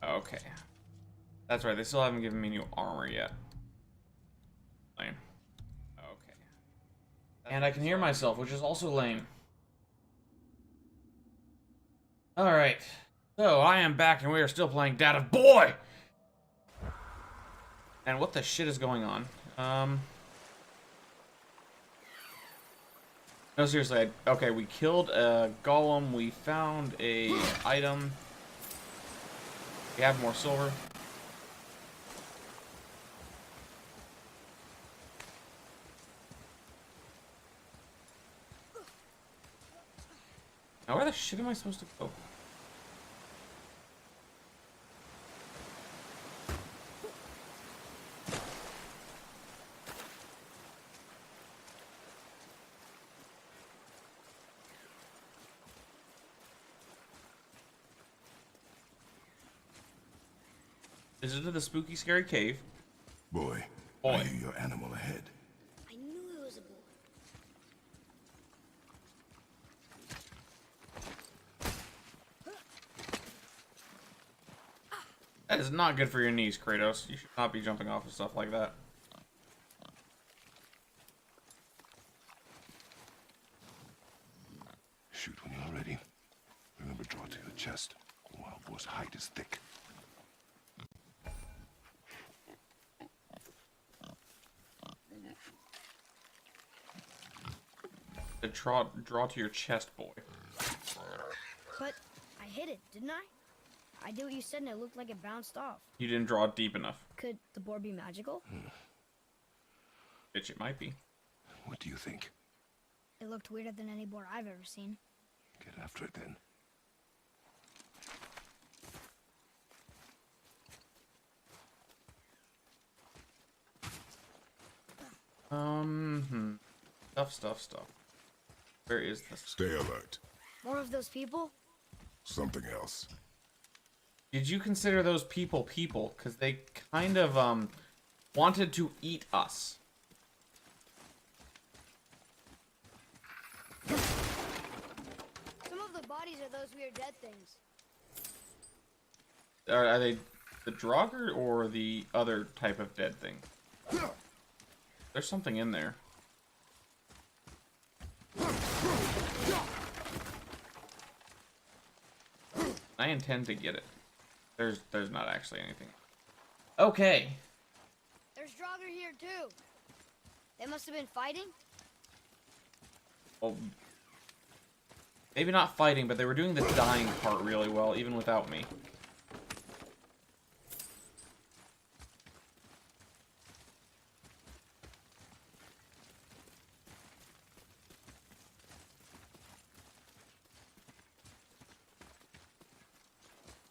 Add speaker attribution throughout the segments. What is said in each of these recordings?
Speaker 1: Okay. That's right, they still haven't given me new armor yet. Lame. Okay. And I can hear myself, which is also lame. Alright. So, I am back and we are still playing Dad of BOI! And what the shit is going on? No, seriously, okay, we killed a golem, we found a item. We have more silver. Now where the shit am I supposed to go? Is it to the spooky, scary cave?
Speaker 2: Boy,
Speaker 1: Boy.
Speaker 2: I hear your animal ahead.
Speaker 3: I knew it was a boy.
Speaker 1: That is not good for your knees, Kratos. You should not be jumping off of stuff like that.
Speaker 2: Shoot when you're ready. Remember, draw to your chest. The wild boar's hide is thick.
Speaker 1: To draw to your chest, boy.
Speaker 3: But I hit it, didn't I? I did what you said and it looked like it bounced off.
Speaker 1: You didn't draw it deep enough.
Speaker 3: Could the boar be magical?
Speaker 1: Bitch, it might be.
Speaker 2: What do you think?
Speaker 3: It looked weirder than any boar I've ever seen.
Speaker 2: Get after it then.
Speaker 1: Stuff. Where is this?
Speaker 2: Stay alert.
Speaker 3: More of those people?
Speaker 2: Something else.
Speaker 1: Did you consider those people? Because they kind of, wanted to eat us.
Speaker 3: Some of the bodies are those weird dead things.
Speaker 1: Are they the Draugr or the other type of dead thing? There's something in there. I intend to get it. There's not actually anything. Okay.
Speaker 3: There's Draugr here too. They must have been fighting.
Speaker 1: Well, maybe not fighting, but they were doing the dying part really well, even without me.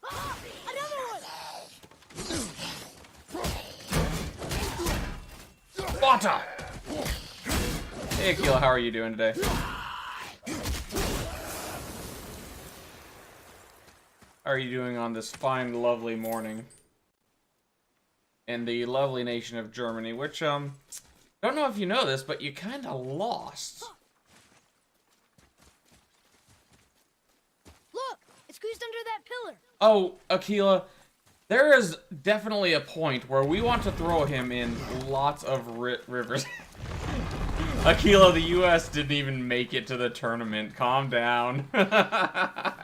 Speaker 3: Ah, another one!
Speaker 1: Water! Hey, Akila, how are you doing today? How are you doing on this fine, lovely morning? In the lovely nation of Germany, which, don't know if you know this, but you kinda lost.
Speaker 3: Look, it's squeezed under that pillar.
Speaker 1: Oh, Akila, there is definitely a point where we want to throw him in lots of rivers. Akila, the U.S. didn't even make it to the tournament. Calm down.
Speaker 3: I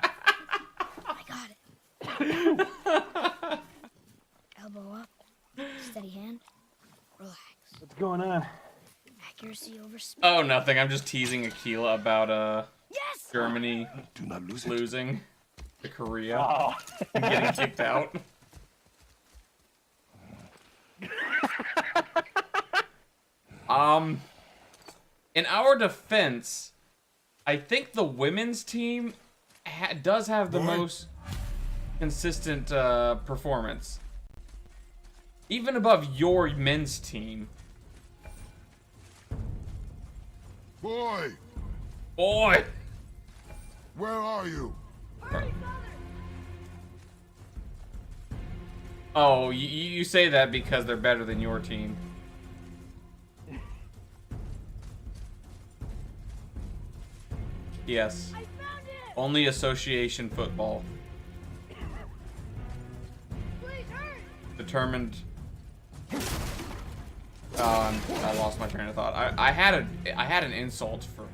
Speaker 3: got it. Elbow up, steady hand, relax.
Speaker 4: What's going on?
Speaker 3: Accuracy over speed.
Speaker 1: Oh, nothing. I'm just teasing Akila about,
Speaker 3: Yes!
Speaker 1: Germany
Speaker 2: Do not lose it.
Speaker 1: losing to Korea
Speaker 4: Oh,
Speaker 1: and getting kicked out. In our defense, I think the women's team does have the most consistent performance. Even above your men's team.
Speaker 2: Boy,
Speaker 1: Boy!
Speaker 2: where are you?
Speaker 1: Oh, you say that because they're better than your team. Yes. Only association football. determined. I lost my train of thought. I had an insult for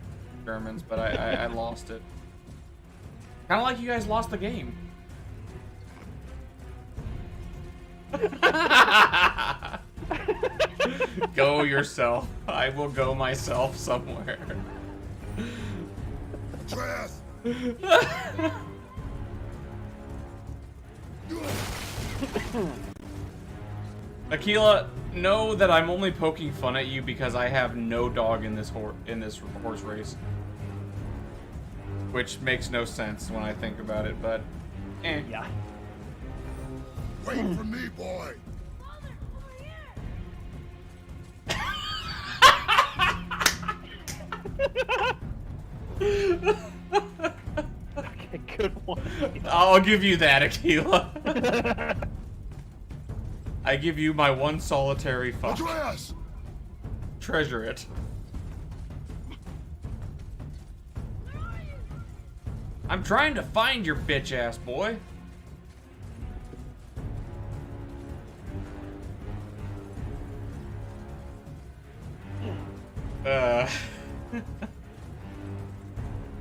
Speaker 1: Germans, but I lost it. Kind of like you guys lost the game. Go yourself. I will go myself somewhere.
Speaker 2: Atreus!
Speaker 1: Aquila, know that I'm only poking fun at you because I have no dog in this horse race. Which makes no sense when I think about it, but eh.
Speaker 4: Yeah.
Speaker 2: Wait for me, boy!
Speaker 4: Okay, good one.
Speaker 1: I'll give you that, Aquila. I give you my one solitary fuck.
Speaker 2: Atreus!
Speaker 1: Treasure it. I'm trying to find your bitch ass boy.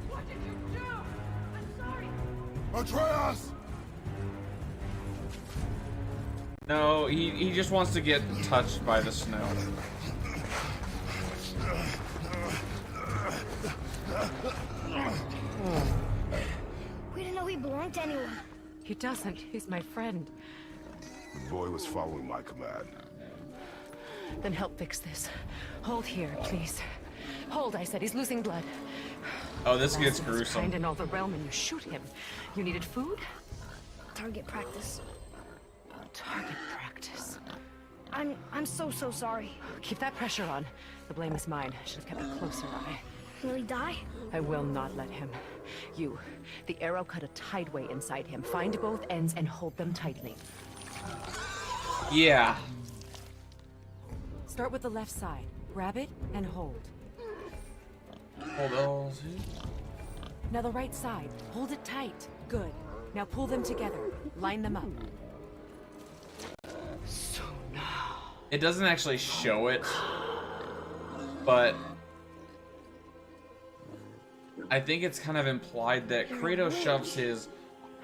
Speaker 3: What did you do? I'm sorry.
Speaker 2: Atreus!
Speaker 1: No, he just wants to get touched by the snow.
Speaker 3: We didn't know he belonged to anyone.
Speaker 5: He doesn't. He's my friend.
Speaker 2: The boy was following my command.
Speaker 5: Then help fix this. Hold here, please. Hold, I said. He's losing blood.
Speaker 1: Oh, this gets
Speaker 5: Last
Speaker 1: gruesome.
Speaker 5: kind in all the realm, and you shoot him. You needed food?
Speaker 3: Target practice.
Speaker 5: Target practice.
Speaker 3: I'm so sorry.
Speaker 5: Keep that pressure on. The blame is mine. I should have kept a closer eye.
Speaker 3: Will he die?
Speaker 5: I will not let him. You. The arrow cut a tideway inside him. Find both ends and hold them tightly.
Speaker 1: Yeah.
Speaker 5: Start with the left side. Grab it and hold.
Speaker 1: Hold on.
Speaker 5: Now the right side. Hold it tight. Good. Now pull them together. Line them up. So now.
Speaker 1: It doesn't actually show it, but I think it's kind of implied that Kratos shoves his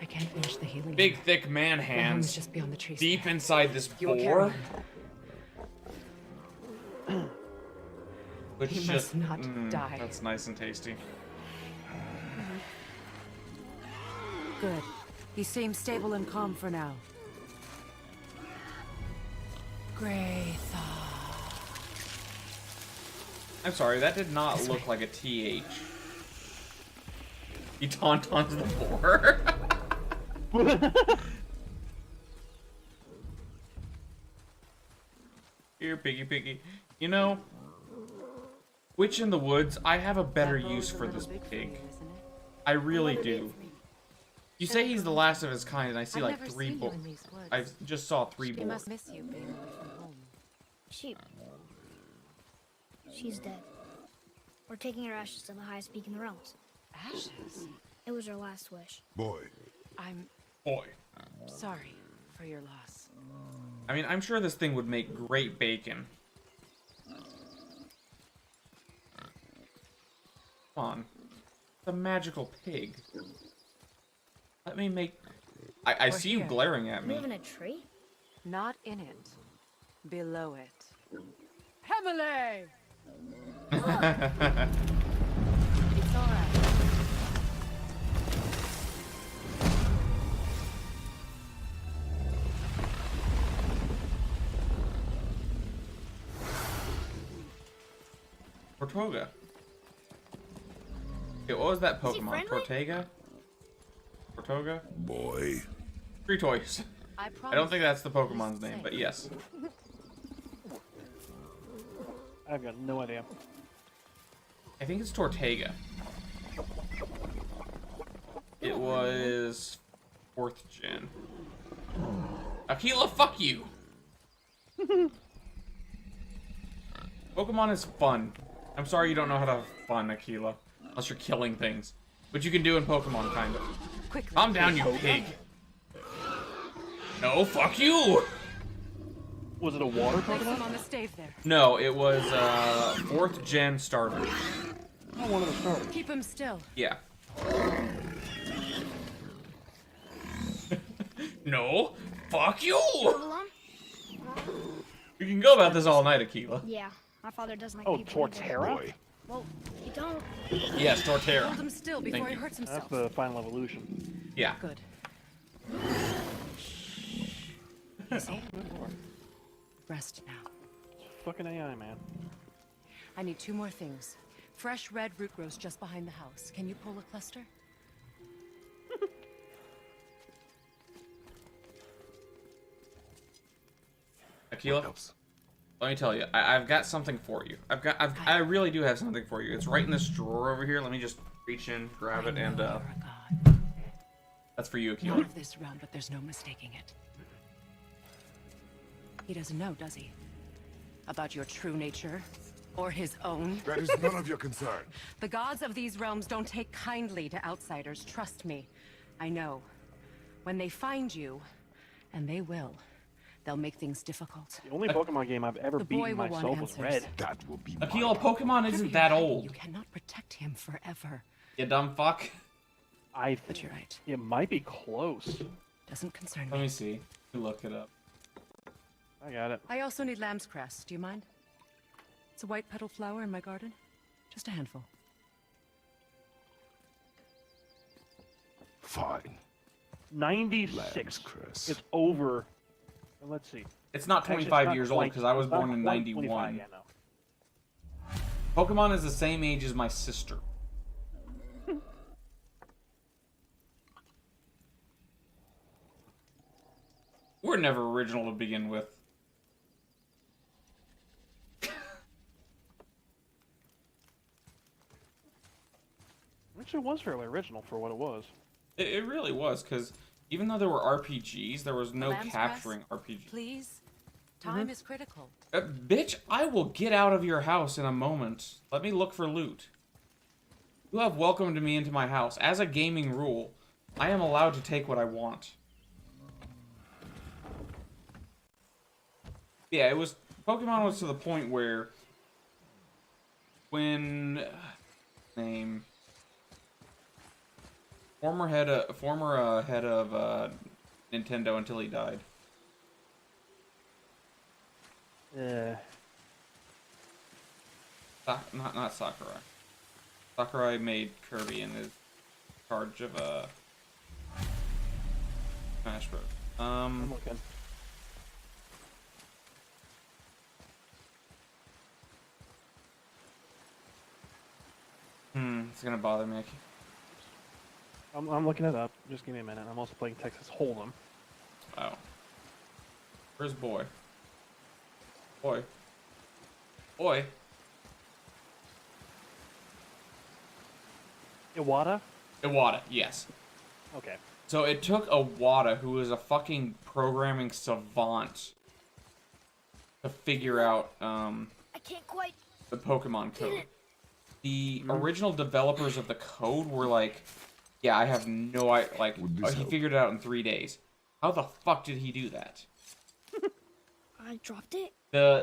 Speaker 5: I can't finish the healing.
Speaker 1: big, thick man
Speaker 5: The home is
Speaker 1: hands
Speaker 5: just beyond the trees.
Speaker 1: deep inside this
Speaker 5: You will carry
Speaker 1: boar.
Speaker 5: him.
Speaker 1: Which
Speaker 5: He
Speaker 1: just,
Speaker 5: must not die.
Speaker 1: That's nice and tasty.
Speaker 5: Good. He seems stable and calm for now. Great thought.
Speaker 1: I'm sorry, that did not look like a TH. He tauntauns the boar. Here, piggy piggy. You know, Witch in the Woods, I have a better use for this pig. I really do. You say he's the last of his kind, and I see like 3 boars. I just saw 3
Speaker 5: He
Speaker 1: boars.
Speaker 5: must miss you being away from home.
Speaker 3: She's dead. We're taking her ashes to the highest peak in the realms.
Speaker 5: Ashes?
Speaker 3: It was her last wish.
Speaker 2: Boy,
Speaker 5: I'm
Speaker 1: Boy.
Speaker 5: sorry for your loss.
Speaker 1: I mean, I'm sure this thing would make great bacon. Come on. It's a magical pig. Let me make... I see you
Speaker 5: here.
Speaker 1: glaring at
Speaker 3: You
Speaker 1: me.
Speaker 3: live in a tree?
Speaker 5: Not in it. Below it. Hemele! It's alright.
Speaker 1: Tortuga. Okay, what was that
Speaker 3: Is he
Speaker 1: Pokemon?
Speaker 3: friendly?
Speaker 1: Tortuga? Tortuga?
Speaker 2: boy.
Speaker 1: 3 toys. I don't think that's the Pokemon's name, but yes.
Speaker 4: I've got no idea.
Speaker 1: I think it's Tortuga. It was 4th gen. Aquila, fuck you! Pokemon is fun. I'm sorry you don't know how to have fun, Aquila. Unless you're killing things. Which you can do in Pokemon, kind of.
Speaker 5: Quickly.
Speaker 1: Calm down, you pig. No, fuck you!
Speaker 4: Was it a water
Speaker 5: Place him
Speaker 4: Pokemon?
Speaker 5: on the stave there.
Speaker 1: No, it was 4th gen starter.
Speaker 4: Not one of the starters.
Speaker 5: Keep him still.
Speaker 1: Yeah. No, fuck you!
Speaker 3: Move along?
Speaker 1: We can go about this all night, Aquila.
Speaker 3: Yeah, my father doesn't like
Speaker 4: Oh,
Speaker 3: people either.
Speaker 4: Torterra?
Speaker 2: Boy,
Speaker 3: Well, you don't.
Speaker 1: Yes, Torterra.
Speaker 5: Hold him still before
Speaker 1: Thank
Speaker 5: he
Speaker 1: you.
Speaker 5: hurts
Speaker 4: That's
Speaker 5: himself.
Speaker 4: the final evolution.
Speaker 1: Yeah.
Speaker 5: Good.
Speaker 4: Oh, good lord.
Speaker 5: Rest now.
Speaker 4: Fucking AI, man.
Speaker 5: I need 2 more things. Fresh red root grows just behind the house. Can you pull a cluster?
Speaker 1: Aquila,
Speaker 2: helps.
Speaker 1: let me tell you, I've got something for you. I really do have something for you. It's right in this drawer over here. Let me just reach in, grab it,
Speaker 5: I
Speaker 1: and
Speaker 5: know you're a god.
Speaker 1: that's for you,
Speaker 5: Not
Speaker 1: Aquila.
Speaker 5: of this realm, but there's no mistaking it. He doesn't know, does he? About your true nature? Or his own?
Speaker 2: That is none of your concern.
Speaker 5: The gods of these realms don't take kindly to outsiders, trust me. I know. When they find you, and they will, they'll make things difficult.
Speaker 4: The only Pokemon game I've ever
Speaker 5: The boy
Speaker 4: beaten
Speaker 5: will want
Speaker 4: myself was
Speaker 5: answers.
Speaker 4: Red.
Speaker 2: That will be my
Speaker 1: Aquila,
Speaker 2: problem.
Speaker 1: Pokemon
Speaker 5: Whatever
Speaker 1: isn't
Speaker 5: you're
Speaker 1: that
Speaker 5: hiding,
Speaker 1: old.
Speaker 5: You cannot protect him forever.
Speaker 1: You dumb fuck.
Speaker 5: But you're right.
Speaker 4: It might be close.
Speaker 5: Doesn't concern
Speaker 1: Let
Speaker 5: me.
Speaker 1: me see. Let me look it up.
Speaker 4: I got it.
Speaker 5: I also need lamb's cress. Do you mind? It's a white petal flower in my garden. Just a handful.
Speaker 2: Fine.
Speaker 4: 96.
Speaker 2: Lamb's cress.
Speaker 4: It's over. Let's see.
Speaker 1: It's not
Speaker 4: Actually,
Speaker 1: 25
Speaker 4: it's not
Speaker 1: years old
Speaker 4: quite-
Speaker 1: because I was
Speaker 4: it's not
Speaker 1: born in
Speaker 4: quite 25,
Speaker 1: 91.
Speaker 4: yeah, no.
Speaker 1: Pokemon is the same age as my sister. We're never original to begin with.
Speaker 4: Which it was fairly original for what it was.
Speaker 1: It really was, because even though there were RPGs, there was no
Speaker 5: Lamb's
Speaker 1: capturing
Speaker 5: cress?
Speaker 1: RPGs.
Speaker 5: Please? Time is critical.
Speaker 1: Bitch, I will get out of your house in a moment. Let me look for loot. You have welcomed me into my house. As a gaming rule, I am allowed to take what I want. Yeah, it was... Pokemon was to the point where... When... Name... Former head of Nintendo until he died. Not Sakurai. Sakurai made Kirby and is in charge of Smash Bros.
Speaker 4: I'm looking.
Speaker 1: It's gonna bother me.
Speaker 4: I'm looking it up. Just give me a minute. I'm also playing Texas Hold'em.
Speaker 1: Wow. Where's boy? Boy. Boy.
Speaker 4: Iwata?
Speaker 1: Iwata, yes.
Speaker 4: Okay.
Speaker 1: So it took Iwata, who is a fucking programming savant, to figure out
Speaker 3: I can't quite.
Speaker 1: the Pokemon code. The original developers of the code were like, yeah, I have no idea. Like,
Speaker 2: Would this
Speaker 1: he
Speaker 2: help?
Speaker 1: figured it out in 3 days. How the fuck did he do that?
Speaker 3: I dropped it.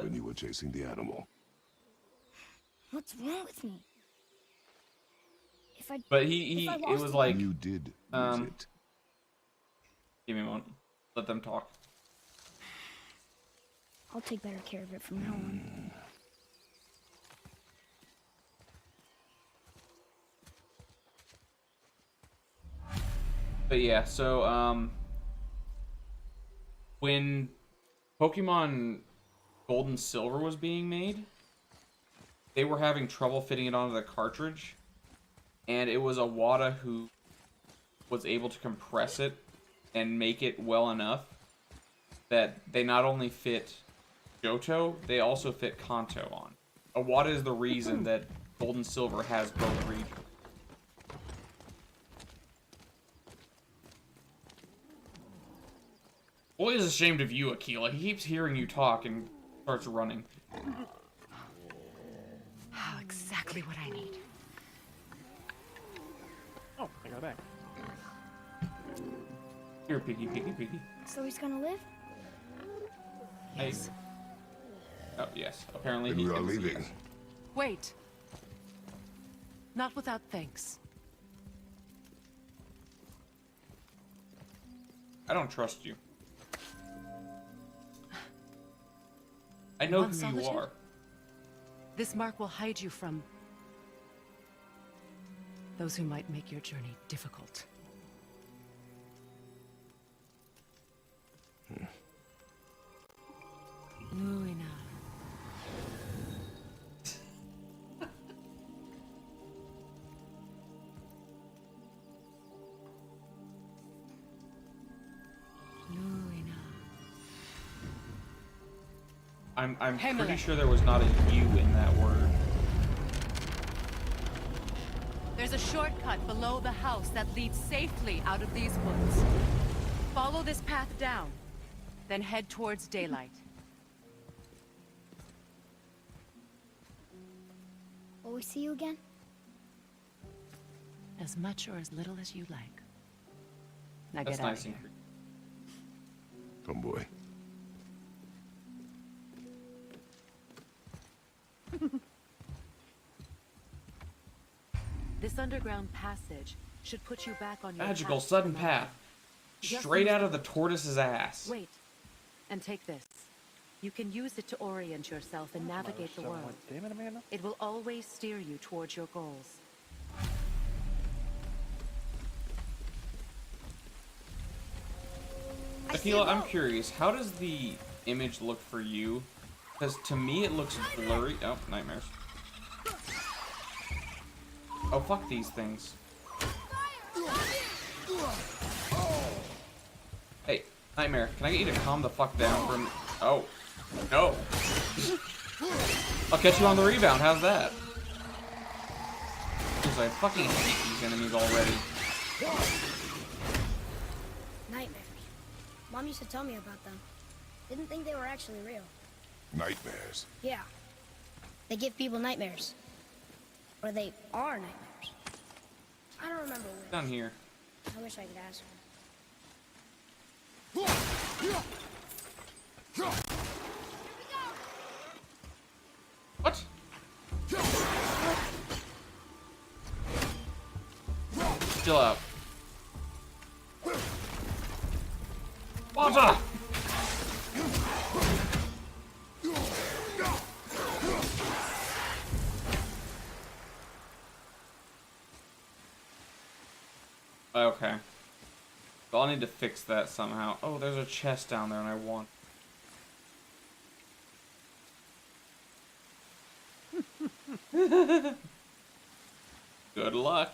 Speaker 2: When you were chasing the animal.
Speaker 3: What's wrong with me? If I.
Speaker 1: But
Speaker 3: if I
Speaker 1: it
Speaker 3: lost
Speaker 1: was
Speaker 3: it-
Speaker 1: like,
Speaker 2: You did lose
Speaker 1: um,
Speaker 2: it.
Speaker 1: give me a moment. Let them talk.
Speaker 3: I'll take better care of it from now on.
Speaker 1: But yeah, so, when Pokemon Gold and Silver was being made, they were having trouble fitting it onto the cartridge, and it was Iwata who was able to compress it and make it well enough that they not only fit Johto, they also fit Kanto on. Iwata is the reason that Gold and Silver has both regions. Boy is ashamed of you, Aquila. He keeps hearing you talk and starts running.
Speaker 5: Oh, exactly what I need.
Speaker 4: Oh, I got it back.
Speaker 1: Here, piggy, piggy, piggy.
Speaker 3: So he's gonna live?
Speaker 5: Yes.
Speaker 1: Oh, yes. Apparently
Speaker 2: Then
Speaker 1: he
Speaker 2: we are
Speaker 1: can see
Speaker 2: leaving.
Speaker 1: us.
Speaker 5: Wait. Not without thanks.
Speaker 1: I don't trust you. I know
Speaker 5: Want
Speaker 1: who you
Speaker 5: solitude?
Speaker 1: are.
Speaker 5: This mark will hide you from those who might make your journey difficult. Luina. Luina.
Speaker 1: I'm
Speaker 5: Hey,
Speaker 1: pretty
Speaker 5: Miller.
Speaker 1: sure there was not a U in that word.
Speaker 5: There's a shortcut below the house that leads safely out of these woods. Follow this path down, then head towards daylight.
Speaker 3: Will we see you again?
Speaker 5: As much or as little as you like. Now
Speaker 1: That's
Speaker 5: get out
Speaker 1: nice
Speaker 5: of
Speaker 1: and
Speaker 5: here.
Speaker 2: Come, boy.
Speaker 5: This underground passage should put you back on your
Speaker 1: Magical
Speaker 5: path to
Speaker 1: sudden
Speaker 5: the
Speaker 1: path.
Speaker 5: mountain. Just
Speaker 1: Straight
Speaker 5: use
Speaker 1: out
Speaker 5: the-
Speaker 1: of the tortoise's ass.
Speaker 5: Wait, and take this. You can use it to orient yourself and navigate the world.
Speaker 4: Damn it, Amanda.
Speaker 5: It will always steer you towards your goals.
Speaker 1: Akila, I'm curious. How does the image look for you? Because to me it looks blurry. Oh, nightmares. Oh, fuck these things. Hey, Nightmare, can I get you to calm the fuck down from... Oh. No. I'll catch you on the rebound. How's that? Because I fucking hate these enemies already.
Speaker 3: Nightmares. Mom used to tell me about them. Didn't think they were actually real.
Speaker 2: Nightmares.
Speaker 3: Yeah. They give people nightmares. Or they are nightmares. I don't remember which.
Speaker 1: Down here.
Speaker 3: I wish I could ask her.
Speaker 1: What? Chill out. Water! Okay. So I'll need to fix that somehow. Oh, there's a chest down there and I want... Good luck.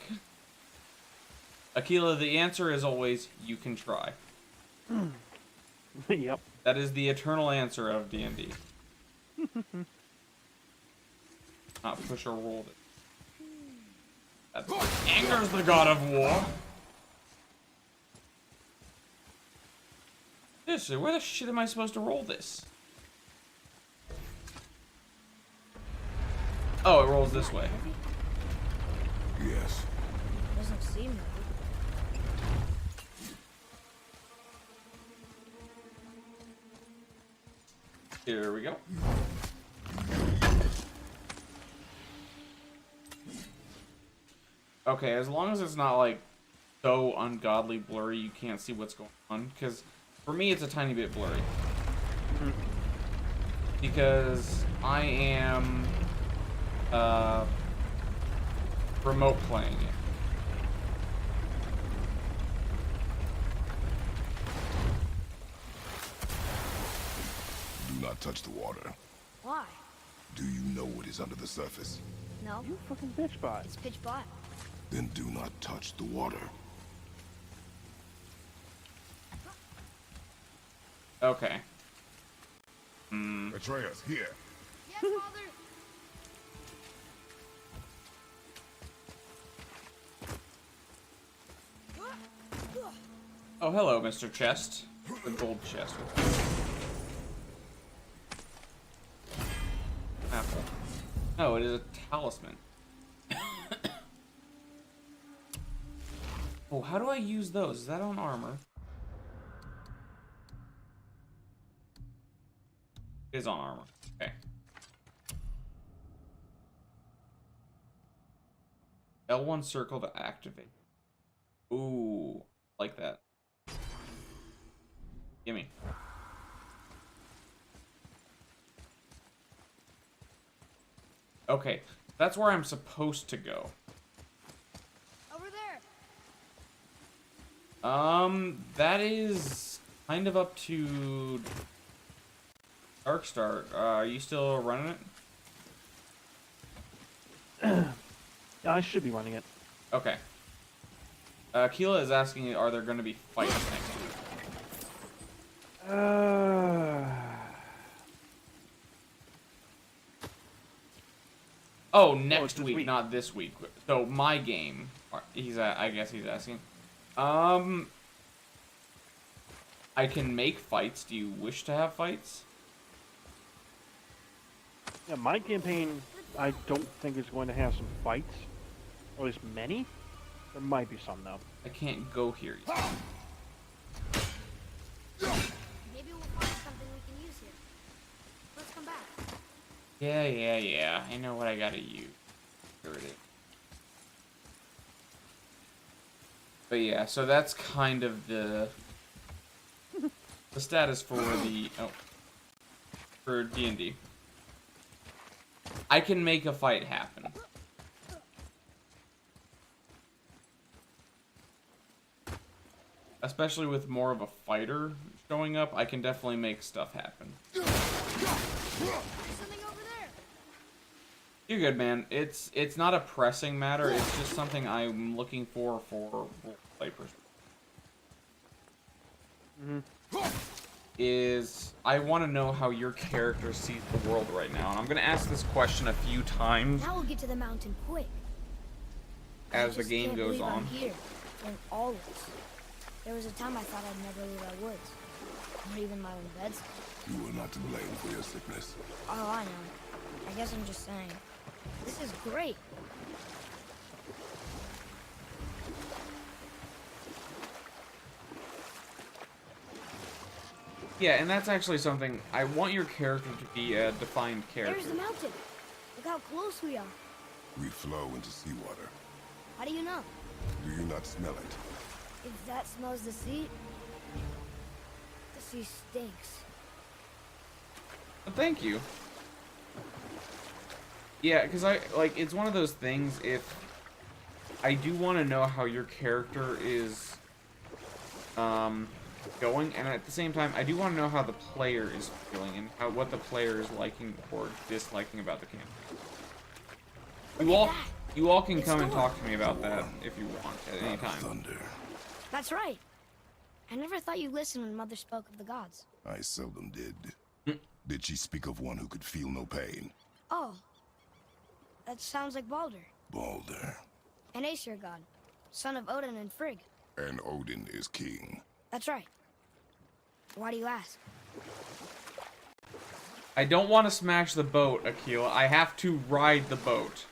Speaker 1: Akila, the answer is always, you can try.
Speaker 4: Yep.
Speaker 1: That is the eternal answer of D&D. Not push or roll it. That angers the god of war. Seriously, where the shit am I supposed to roll this? Oh, it rolls this way.
Speaker 2: Yes.
Speaker 3: Doesn't seem right.
Speaker 1: Here we go. Okay, as long as it's not like so ungodly blurry you can't see what's going on, because for me it's a tiny bit blurry. Because I am remote playing it.
Speaker 2: Do not touch the water.
Speaker 3: Why?
Speaker 2: Do you know what is under the surface?
Speaker 3: No.
Speaker 4: You fucking bitch bot.
Speaker 3: It's pitch black.
Speaker 2: Then do not touch the water.
Speaker 1: Okay.
Speaker 2: Atreus, here.
Speaker 3: Yes, Father.
Speaker 1: Oh, hello, Mr. Chest. The gold chest. Apple. No, it is a talisman. Oh, how do I use those? Is that on armor? It is on armor. Okay. L1 circle to activate. Ooh, like that. Gimme. Okay, that's where I'm supposed to go.
Speaker 3: Over there.
Speaker 1: That is kind of up to Darkstar. Are you still running it?
Speaker 4: Yeah, I should be running it.
Speaker 1: Okay. Keela is asking, are there going to be fights next week? Oh, next week, not this week. So my game. I guess he's asking. I can make fights. Do you wish to have fights?
Speaker 4: Yeah, my campaign, I don't think is going to have some fights. Or at least many. There might be some, though.
Speaker 1: I can't go here yet.
Speaker 3: Maybe we'll find something we can use here. Let's come back.
Speaker 1: Yeah. I know what I gotta use. Here it is. But yeah, so that's kind of the status for for D&D. I can make a fight happen. Especially with more of a fighter showing up, I can definitely make stuff happen.
Speaker 3: There's something over there.
Speaker 1: You're good, man. It's not a pressing matter. It's just something I'm looking for roleplay perspective. Is I want to know how your character sees the world right now, and I'm gonna ask this question a few times
Speaker 3: Now we'll get to the mountain quick.
Speaker 1: as
Speaker 3: I
Speaker 1: the
Speaker 3: just
Speaker 1: game
Speaker 3: can't
Speaker 1: goes
Speaker 3: believe I'm
Speaker 1: on.
Speaker 3: here, and always. There was a time I thought I'd never leave our woods, not even my own beds.
Speaker 2: You are not to blame for your sickness.
Speaker 3: Oh, I know. I guess I'm just saying. This is great.
Speaker 1: Yeah, and that's actually something I want your character to be a defined character.
Speaker 3: There's the mountain. Look how close we are.
Speaker 2: We flow into seawater.
Speaker 3: How do you know?
Speaker 2: Do you not smell it?
Speaker 3: If that smells the sea stinks.
Speaker 1: Thank you. Yeah, because it's one of those things, if I do want to know how your character is going, and at the same time, I do want to know how the player is feeling and what the player is liking or disliking about the campaign. You all can come and talk to me about that if you want at any time.
Speaker 2: Thunder.
Speaker 3: That's right. I never thought you listened when Mother spoke of the gods.
Speaker 2: I seldom did. Did she speak of one who could feel no pain?
Speaker 3: Oh. That sounds like Baldur.
Speaker 2: Baldur.
Speaker 3: An Aesir god. Son of Odin and Frigg.
Speaker 2: And Odin is king.
Speaker 3: That's right. Why do you ask?
Speaker 1: I don't want to smash the boat, Akila. I have to ride the boat.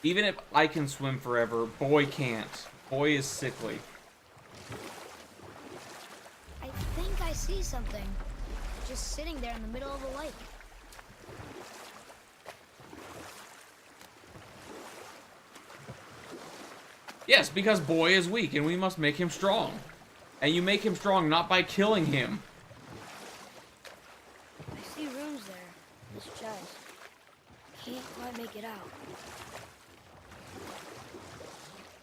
Speaker 1: Even if I can swim forever, Boy can't. Boy is sickly.
Speaker 3: I think I see something. Just sitting there in the middle of the lake.
Speaker 1: Yes, because Boy is weak, and we must make him strong. And you make him strong not by killing him.
Speaker 3: I see runes there. In this chest. Can't quite make it out.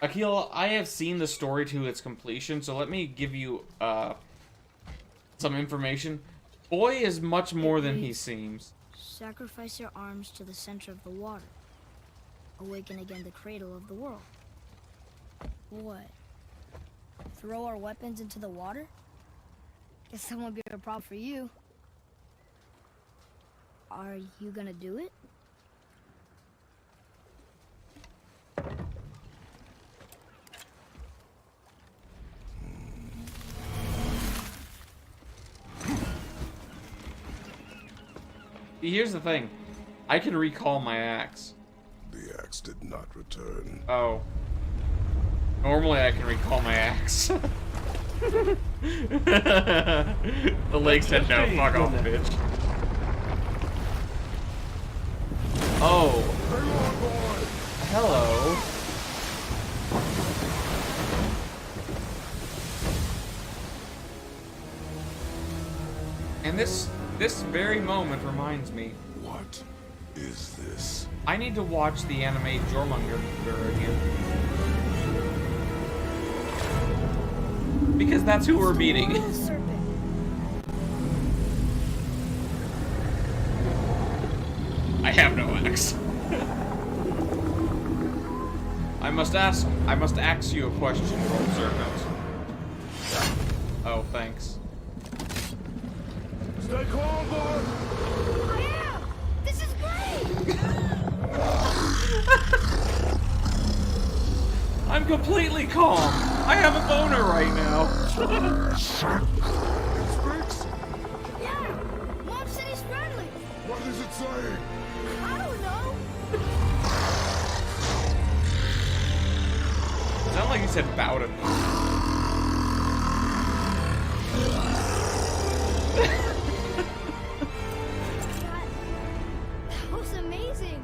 Speaker 1: Akila, I have seen the story to its completion, so let me give you some information. Boy is much more than he seems.
Speaker 3: Sacrifice your arms to the center of the water. Awaken again the cradle of the world. What? Throw our weapons into the water? Guess that won't be a problem for you. Are you gonna do it?
Speaker 1: Here's the thing. I can recall my axe.
Speaker 2: The axe did not return.
Speaker 1: Oh. Normally I can recall my axe. The lake said no, fuck off, bitch. Oh. Hello. And this very moment reminds me.
Speaker 2: What is this?
Speaker 1: I need to watch the anime Jormungandr again. Because that's who we're meeting.
Speaker 3: World serpent.
Speaker 1: I have no axe. I must ask you a question, World Serpent. Oh, thanks.
Speaker 2: Stay calm, boy.
Speaker 3: I am! This is great!
Speaker 1: I'm completely calm. I have a boner right now.
Speaker 2: Sphinx?
Speaker 3: Yeah! Mom said he's friendly!
Speaker 2: What is it saying?
Speaker 3: I don't know!
Speaker 1: Sound like he said bow to me.
Speaker 3: That was amazing!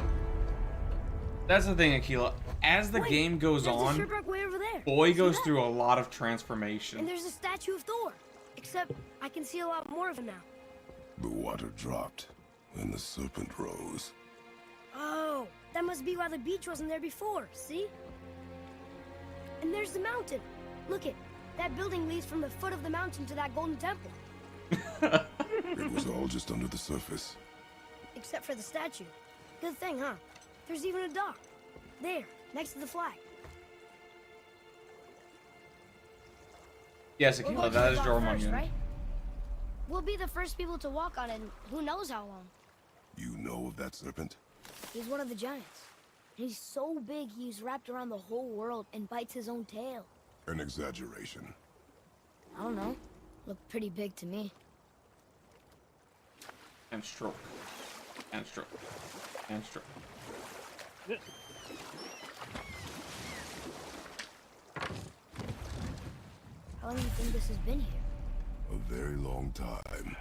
Speaker 1: That's the thing, Akila. As the
Speaker 3: Wait,
Speaker 1: game goes
Speaker 3: there's a
Speaker 1: on,
Speaker 3: shipwreck way over there.
Speaker 1: Boy
Speaker 3: See
Speaker 1: goes
Speaker 3: that?
Speaker 1: through a lot of
Speaker 3: And
Speaker 1: transformation.
Speaker 3: there's a statue of Thor. Except I can see a lot more of him now.
Speaker 2: The water dropped, and the serpent rose.
Speaker 3: Oh, that must be why the beach wasn't there before, see? And there's the mountain. Look it. That building leads from the foot of the mountain to that golden temple.
Speaker 2: It was all just under the surface.
Speaker 3: Except for the statue. Good thing, huh? There's even a dock. There, next to the flag.
Speaker 1: Yes,
Speaker 3: We're
Speaker 1: Akila,
Speaker 3: going to
Speaker 1: that
Speaker 3: the
Speaker 1: is
Speaker 3: dock first,
Speaker 1: Jormungandr.
Speaker 3: right? We'll be the first people to walk on it, and who knows how long.
Speaker 2: You know of that serpent?
Speaker 3: He's one of the giants. He's so big he's wrapped around the whole world and bites his own tail.
Speaker 2: An exaggeration.
Speaker 3: I don't know. Looked pretty big to me.
Speaker 1: And stroke. And stroke. And stroke.
Speaker 3: How long do you think this has been here?
Speaker 2: A very long time.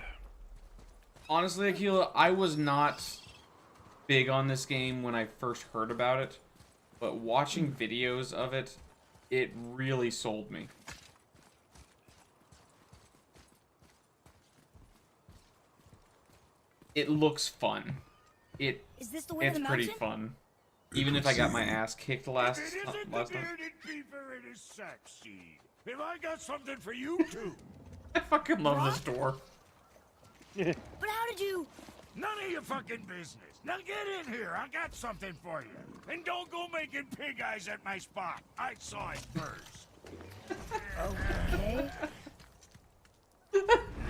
Speaker 1: Honestly, Akila, I was not big on this game when I first heard about it, but watching videos of it, it really sold me. It looks fun.
Speaker 3: Is this the way to
Speaker 1: It's
Speaker 3: the
Speaker 1: pretty
Speaker 3: mountain?
Speaker 1: fun. Even if I got my ass kicked last
Speaker 6: If it isn't the
Speaker 1: time.
Speaker 6: bearded beaver, it is sexy. Have I got something for you too?
Speaker 1: I fucking love this door.
Speaker 3: But how did you...
Speaker 6: None of your fucking business. Now get in here. I got something for you. And don't go making pig eyes at my spot. I saw it first.
Speaker 3: Okay.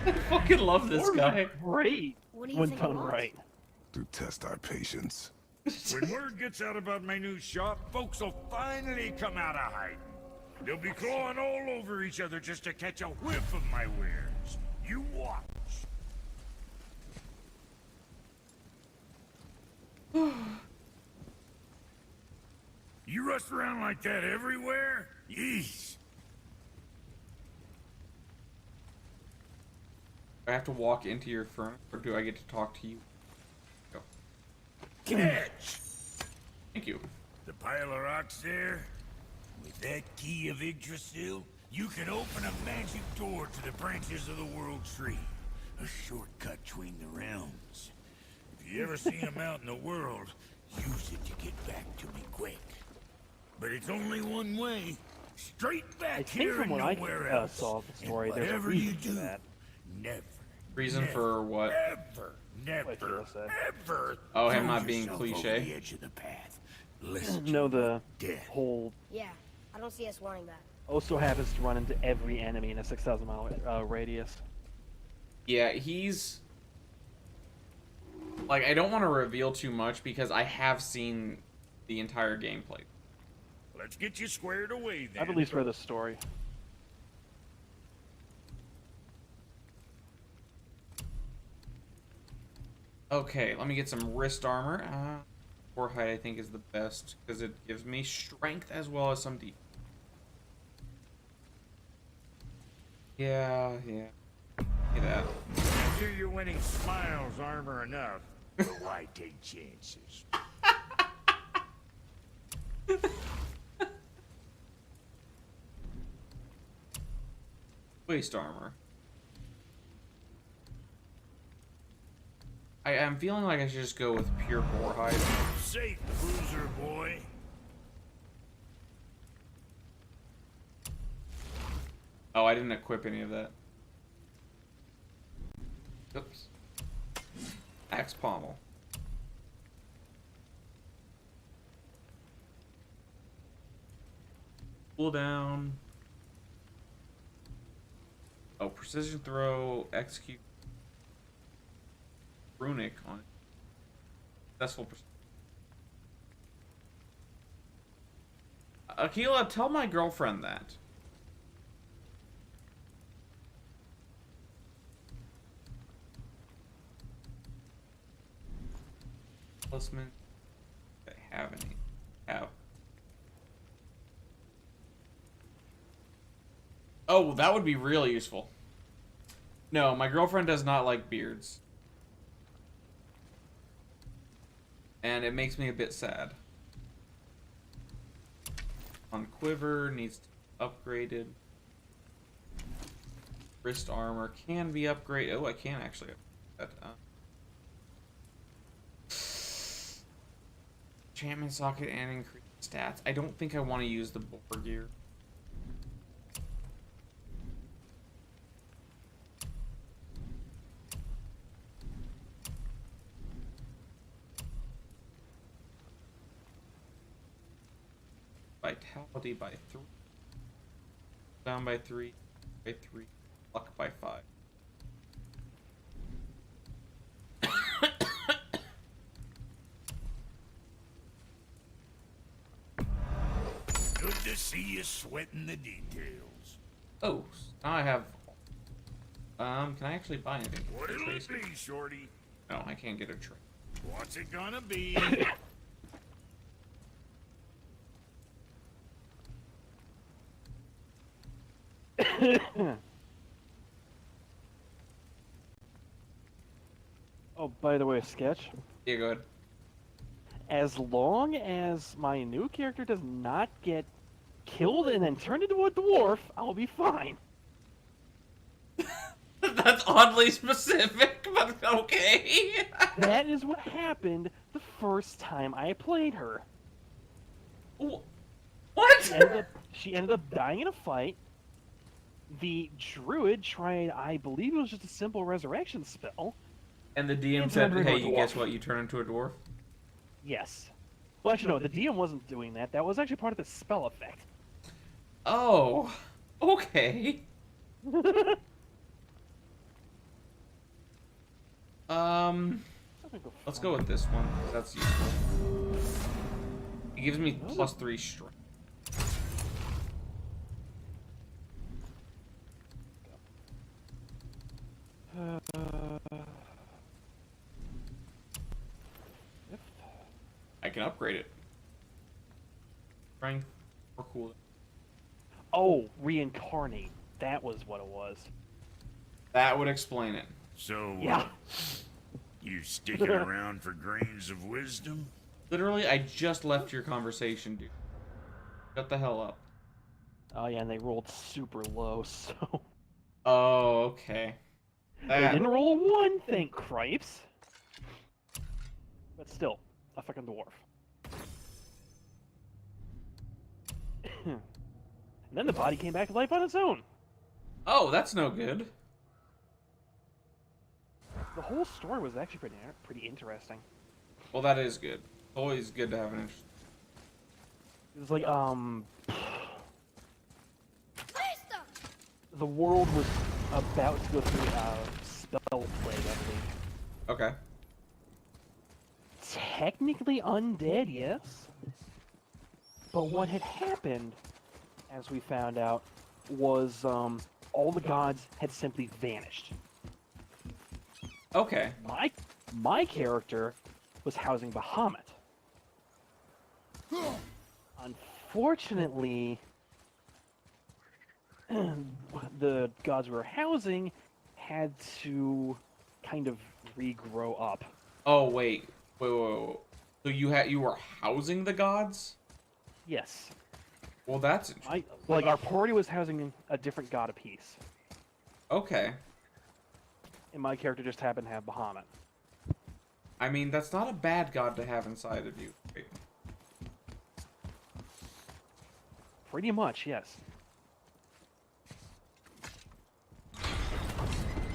Speaker 1: I fucking love this guy.
Speaker 4: Great.
Speaker 3: What do you
Speaker 4: When
Speaker 3: think
Speaker 4: done
Speaker 3: it was?
Speaker 4: right.
Speaker 2: To test our patience.
Speaker 6: When word gets out about my new shop, folks will finally come out of hiding. They'll be clawing all over each other just to catch a whiff of my wares. You watch. You rush around like that everywhere? Yeesh.
Speaker 1: Do I have to walk into your firm, or do I get to talk to you? Go.
Speaker 6: Catch!
Speaker 1: Thank you.
Speaker 6: The pile of rocks there? With that key of Yggdrasil, you can open a magic door to the branches of the World Tree. A shortcut between the realms. If you ever see him out in the world, use it to get back to me quick. But it's only one way. Straight
Speaker 4: I
Speaker 6: back
Speaker 4: think
Speaker 6: here
Speaker 4: from
Speaker 6: and
Speaker 4: what I
Speaker 6: nowhere else.
Speaker 4: saw the story,
Speaker 6: And
Speaker 4: there's a
Speaker 6: whatever you
Speaker 4: reason for
Speaker 6: do,
Speaker 4: that.
Speaker 6: never.
Speaker 1: Reason
Speaker 6: never,
Speaker 1: for what?
Speaker 6: Never,
Speaker 4: Sheila said.
Speaker 6: ever.
Speaker 1: Oh, him
Speaker 6: throw
Speaker 1: not being
Speaker 6: yourself
Speaker 1: cliche?
Speaker 6: Over the edge of the path. Listen to
Speaker 4: No, the
Speaker 6: death.
Speaker 4: whole
Speaker 3: Yeah, I don't see us wanting that.
Speaker 4: also happens to run into every enemy in a 6,000 mile radius.
Speaker 1: Yeah, he's... Like, I don't want to reveal too much because I have seen the entire gameplay.
Speaker 6: Let's get you squared away then.
Speaker 4: I've at least read the story.
Speaker 1: Okay, let me get some wrist armor. Core height, I think, is the best because it gives me strength as well as some defense. Yeah. Look at that.
Speaker 6: After you're winning smiles armor enough, so why take chances?
Speaker 1: Waist armor. I am feeling like I should just go with pure boar hide.
Speaker 6: Safe, cruiser boy.
Speaker 1: Oh, I didn't equip any of that. Oops. Axe pommel. Cooldown. Oh, precision throw, execute. Runic on it. Successful. Akila, tell my girlfriend that. Talisman. I have any? Have. Oh, that would be really useful. No, my girlfriend does not like beards. And it makes me a bit sad. On quiver, needs to be upgraded. Wrist armor can be upgraded. Oh, I can actually upgrade that. Enchantment socket and increase stats. I don't think I want to use the boar gear. Vitality by 3. Down by 3. By 3. Luck by 5.
Speaker 6: Good to see you sweating the details.
Speaker 1: Oh, now I have. Can I actually buy anything?
Speaker 6: What'll it be, shorty?
Speaker 1: No, I can't get a tray.
Speaker 6: What's it gonna be?
Speaker 4: Oh, by the way, Sketch.
Speaker 1: Yeah, go ahead.
Speaker 4: As long as my new character does not get killed and then turned into a dwarf, I'll be fine.
Speaker 1: That's oddly specific, but okay.
Speaker 4: That is what happened the first time I played her.
Speaker 1: What?
Speaker 4: She ended up dying in a fight. The druid tried, I believe it was just a simple resurrection spell.
Speaker 1: And the DM
Speaker 4: And
Speaker 1: said,
Speaker 4: turned her
Speaker 1: hey,
Speaker 4: into a
Speaker 1: you guess
Speaker 4: dwarf.
Speaker 1: what? You turn into a dwarf?
Speaker 4: Yes. Well, actually, no, the DM wasn't doing that. That was actually part of the spell effect.
Speaker 1: Oh, okay. Let's go with this one. That's useful. It gives me +3 strength. I can upgrade it. Strength or cool.
Speaker 4: Oh, reincarnate. That was what it was.
Speaker 1: That would explain it.
Speaker 6: So,
Speaker 4: Yeah.
Speaker 6: you sticking around for grains of wisdom?
Speaker 1: Literally, I just left your conversation, dude. Shut the hell up.
Speaker 4: Oh yeah, and they rolled super low, so
Speaker 1: Oh, okay.
Speaker 4: they didn't roll a 1, thank cripes. But still, a fucking dwarf. And then the body came back to life on its own.
Speaker 1: Oh, that's no good.
Speaker 4: The whole story was actually pretty interesting.
Speaker 1: Well, that is good. Always good to have an interest.
Speaker 4: It was like, the world was about to go through a spell plague, I believe.
Speaker 1: Okay.
Speaker 4: Technically undead, yes. But what had happened, as we found out, was all the gods had simply vanished.
Speaker 1: Okay.
Speaker 4: My character was housing Bahamut. Unfortunately, the gods we were housing had to kind of regrow up.
Speaker 1: Oh, wait. Wait. So you were housing the gods?
Speaker 4: Yes.
Speaker 1: Well, that's
Speaker 4: Like, our party was housing a different god apiece,
Speaker 1: okay.
Speaker 4: and my character just happened to have Bahamut.
Speaker 1: I mean, that's not a bad god to have inside of you. Wait.
Speaker 4: Pretty much, yes.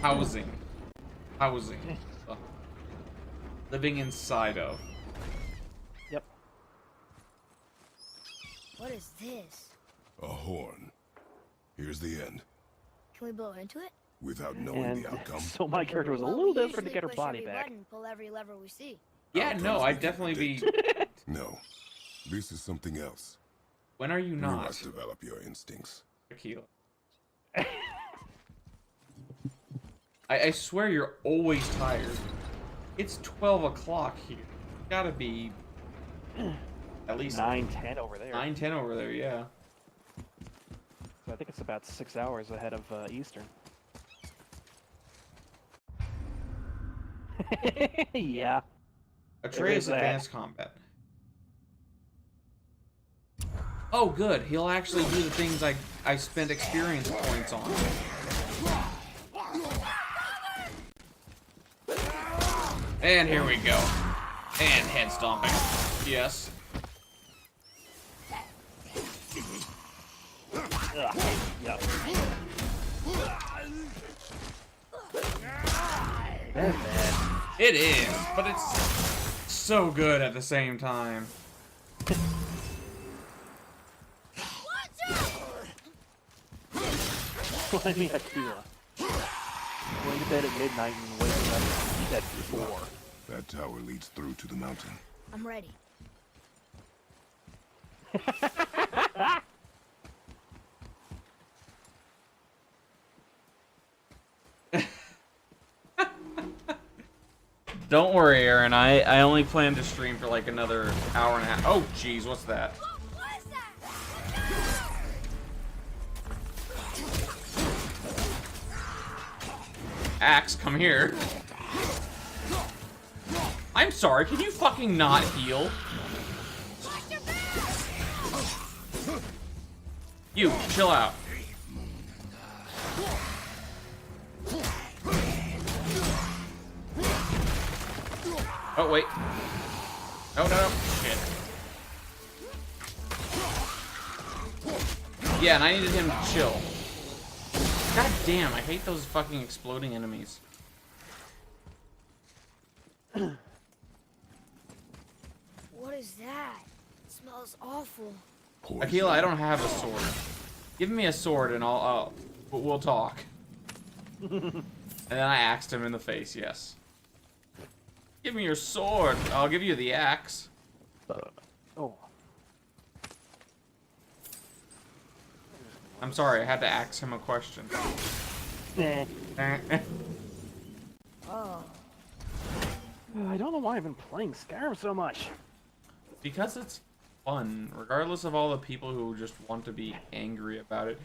Speaker 1: Housing. Housing. Living inside of.
Speaker 4: Yep.
Speaker 3: What is this?
Speaker 2: A horn. Here's the end.
Speaker 3: Can we blow into it?
Speaker 2: Without knowing
Speaker 4: And
Speaker 2: the outcome.
Speaker 4: so my character was a
Speaker 3: Well,
Speaker 4: little
Speaker 3: we
Speaker 4: desperate to
Speaker 3: usually
Speaker 4: get her
Speaker 3: push
Speaker 4: body
Speaker 3: every
Speaker 4: back.
Speaker 3: button, pull every lever we see.
Speaker 1: Yeah, no, I'd definitely be...
Speaker 2: No. This is something else.
Speaker 1: When are you
Speaker 2: You
Speaker 1: not?
Speaker 2: must develop your instincts.
Speaker 1: Tequila. I swear you're always tired. It's 12 o'clock here. Gotta be at least
Speaker 4: 9:10 over there.
Speaker 1: 9:10 over there, yeah.
Speaker 4: So I think it's about 6 hours ahead of Eastern. Yeah.
Speaker 1: Atreus
Speaker 4: that.
Speaker 1: advanced combat. Oh, good. He'll actually do the things I spent experience points on. And here we go. And head stomping. Yes.
Speaker 4: Ugh. Yep. That's bad.
Speaker 1: It is, but it's so good at the same time.
Speaker 4: I mean, Aquila. Going to bed at midnight and waking up at 4.
Speaker 2: That tower leads through to the mountain.
Speaker 3: I'm ready.
Speaker 1: Don't worry, Aaron. I only plan to stream for like another hour and a half. Oh, jeez, what's that?
Speaker 3: What is that?
Speaker 1: Axe, come here. I'm sorry, can you fucking not heal? You, chill out. Oh, wait. No, no, no. Shit. Yeah, and I needed him to chill. God damn, I hate those fucking exploding enemies.
Speaker 3: What is that? It smells awful.
Speaker 2: Poison.
Speaker 1: Aquila, I don't have a sword. Give me a sword and we'll talk. And then I axed him in the face, yes. Give me your sword. I'll give you the axe.
Speaker 4: Oh.
Speaker 1: I'm sorry, I had to ask him a question.
Speaker 4: Nah.
Speaker 3: Oh.
Speaker 4: I don't know why I've been playing Skyrim so much.
Speaker 1: Because it's fun, regardless of all the people who just want to be angry about it.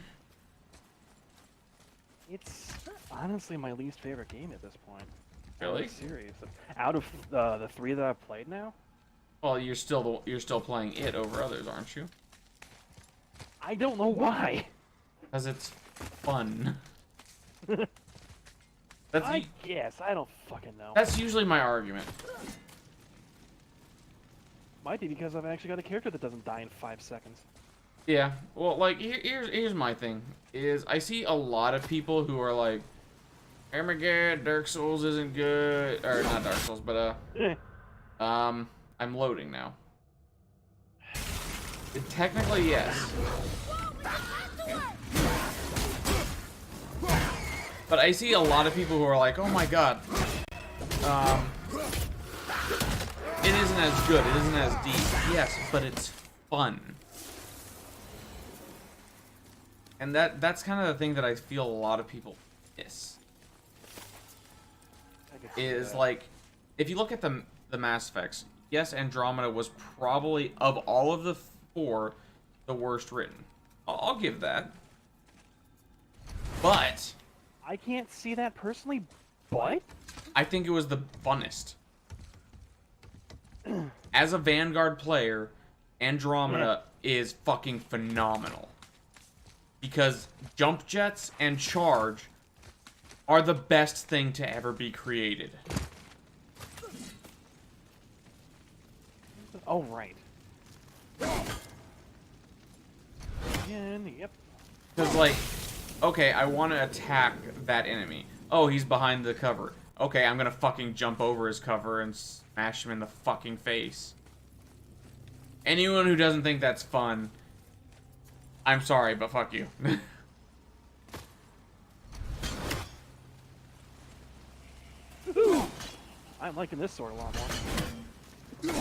Speaker 4: It's honestly my least favorite game at this point.
Speaker 1: Really?
Speaker 4: Series. Out of the 3 that I've played now,
Speaker 1: Well, you're still playing it over others, aren't you?
Speaker 4: I don't know why.
Speaker 1: Because it's fun. That's
Speaker 4: I guess I don't fucking know.
Speaker 1: that's usually my argument.
Speaker 4: Might be because I've actually got a character that doesn't die in 5 seconds.
Speaker 1: Yeah. Well, like here's my thing. Is I see a lot of people who are like, "Oh my god, Dark Souls isn't good," or not Dark Souls, but I'm loading now. Technically, yes. But I see a lot of people who are like, "Oh my god, it isn't as good, it isn't as deep." Yes, but it's fun. And that's kind of the thing that I feel a lot of people miss. Is like, if you look at the Mass Effects, yes, Andromeda was probably, of all of the 4, the worst written. I'll give that. But
Speaker 4: I can't see that personally, but
Speaker 1: I think it was the funnest. As a Vanguard player, Andromeda is fucking phenomenal. Because jump jets and charge are the best thing to ever be created.
Speaker 4: Oh, right. Again, yep.
Speaker 1: Because, like, okay, I want to attack that enemy. Oh, he's behind the cover. Okay, I'm gonna fucking jump over his cover and smash him in the fucking face. Anyone who doesn't think that's fun, I'm sorry, but fuck you.
Speaker 4: I'm liking this sword a lot more.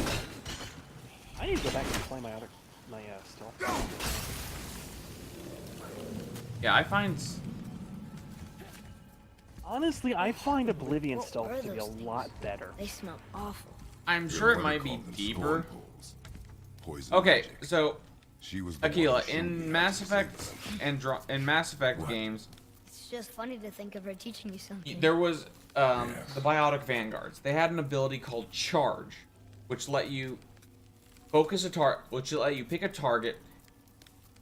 Speaker 4: I need to go back and play my stuff.
Speaker 1: Yeah, I find...
Speaker 4: Honestly, I find Oblivion
Speaker 3: What
Speaker 4: stealth
Speaker 3: were
Speaker 4: to be a
Speaker 3: those
Speaker 4: lot
Speaker 3: things?
Speaker 4: better.
Speaker 3: They smell awful.
Speaker 1: I'm
Speaker 2: You're
Speaker 1: sure it
Speaker 2: right,
Speaker 1: might
Speaker 2: call
Speaker 1: be
Speaker 2: them
Speaker 1: deeper.
Speaker 2: scorn holes. Poison
Speaker 1: Okay,
Speaker 2: magic.
Speaker 1: so
Speaker 2: She was the one
Speaker 1: Aquila,
Speaker 2: who showed me
Speaker 1: in
Speaker 2: how
Speaker 1: Mass
Speaker 2: to
Speaker 1: Effect
Speaker 2: save them.
Speaker 1: in Mass Effect
Speaker 2: What?
Speaker 1: games,
Speaker 3: It's just funny to think of her teaching you something.
Speaker 1: there was the Biotic Vanguards. They had an ability called Charge, which let you focus a target, which let you pick a target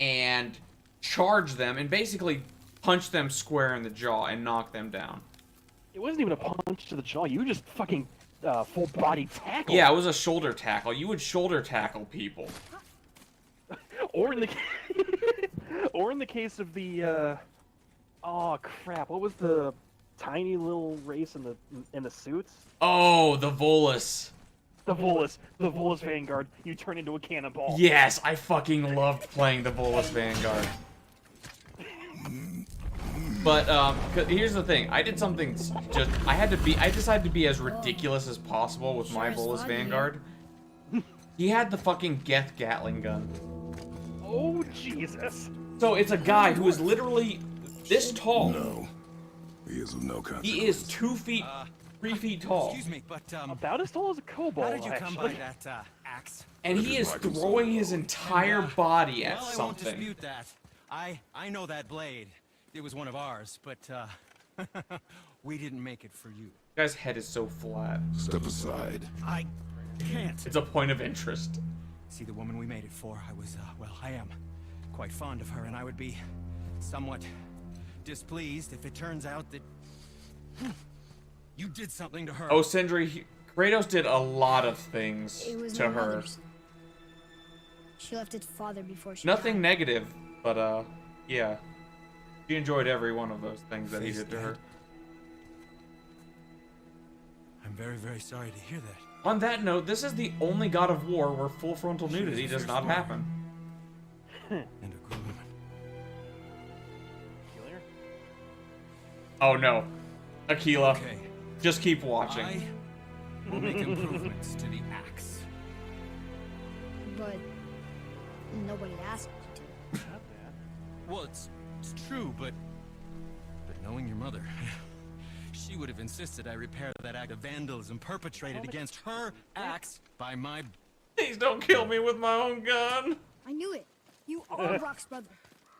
Speaker 1: and charge them, and basically punch them square in the jaw and knock them down.
Speaker 4: It wasn't even a punch to the jaw. You just fucking full body tackle.
Speaker 1: Yeah, it was a shoulder tackle. You would shoulder tackle people.
Speaker 4: Or in the or in the case of the oh crap, what was the tiny little race in the suits?
Speaker 1: Oh, the Volus.
Speaker 4: The Volus Vanguard. You turn into a cannonball.
Speaker 1: Yes, I fucking loved playing the Volus Vanguard. But 'cause here's the thing, I did something I decided to be as ridiculous as possible with my
Speaker 3: Sure is
Speaker 1: Volus
Speaker 3: fun,
Speaker 1: Vanguard. He had the fucking Geth Gatling gun.
Speaker 4: Oh Jesus.
Speaker 1: So it's a guy who is literally this tall.
Speaker 2: No. He is of no consequence.
Speaker 1: He is 2 feet, 3 feet tall.
Speaker 7: Excuse me, but
Speaker 4: About as tall as a kobold.
Speaker 7: how did you come by
Speaker 4: actually.
Speaker 7: that axe?
Speaker 1: And he is throwing his entire body at
Speaker 7: Well, I won't
Speaker 1: something.
Speaker 7: dispute that. I know that blade. It was one of ours, but we didn't make it for you.
Speaker 1: This guy's head is so flat.
Speaker 2: Step aside.
Speaker 7: I can't.
Speaker 1: It's a point of interest.
Speaker 7: See, the woman we made it for, I was, well, I am quite fond of her, and I would be somewhat displeased if it turns out that you did something to her.
Speaker 1: Oh, Sindri, Kratos did a lot of things
Speaker 3: It was
Speaker 1: to
Speaker 3: my
Speaker 1: her.
Speaker 3: mother's. She left its father before she
Speaker 1: Nothing
Speaker 3: died.
Speaker 1: negative, but yeah. She enjoyed every one of those things that he
Speaker 7: Face
Speaker 1: did to her.
Speaker 7: dead. I'm very, very sorry to hear that.
Speaker 1: On that note, this is the only God of War where full frontal
Speaker 7: She was
Speaker 1: nudity
Speaker 7: a
Speaker 1: does
Speaker 7: fierce
Speaker 1: not
Speaker 7: woman.
Speaker 1: happen.
Speaker 7: And a good woman.
Speaker 4: Killer?
Speaker 1: Oh no. Aquila,
Speaker 7: Okay.
Speaker 1: just keep watching.
Speaker 7: I will make improvements to the axe.
Speaker 3: But nobody asked you to.
Speaker 4: Not bad.
Speaker 7: Well, it's true, but knowing your mother, she would have insisted I repair that act of vandalism perpetrated against her axe by my...
Speaker 1: Please don't kill me with my own gun.
Speaker 3: I knew it. You are Rock's brother.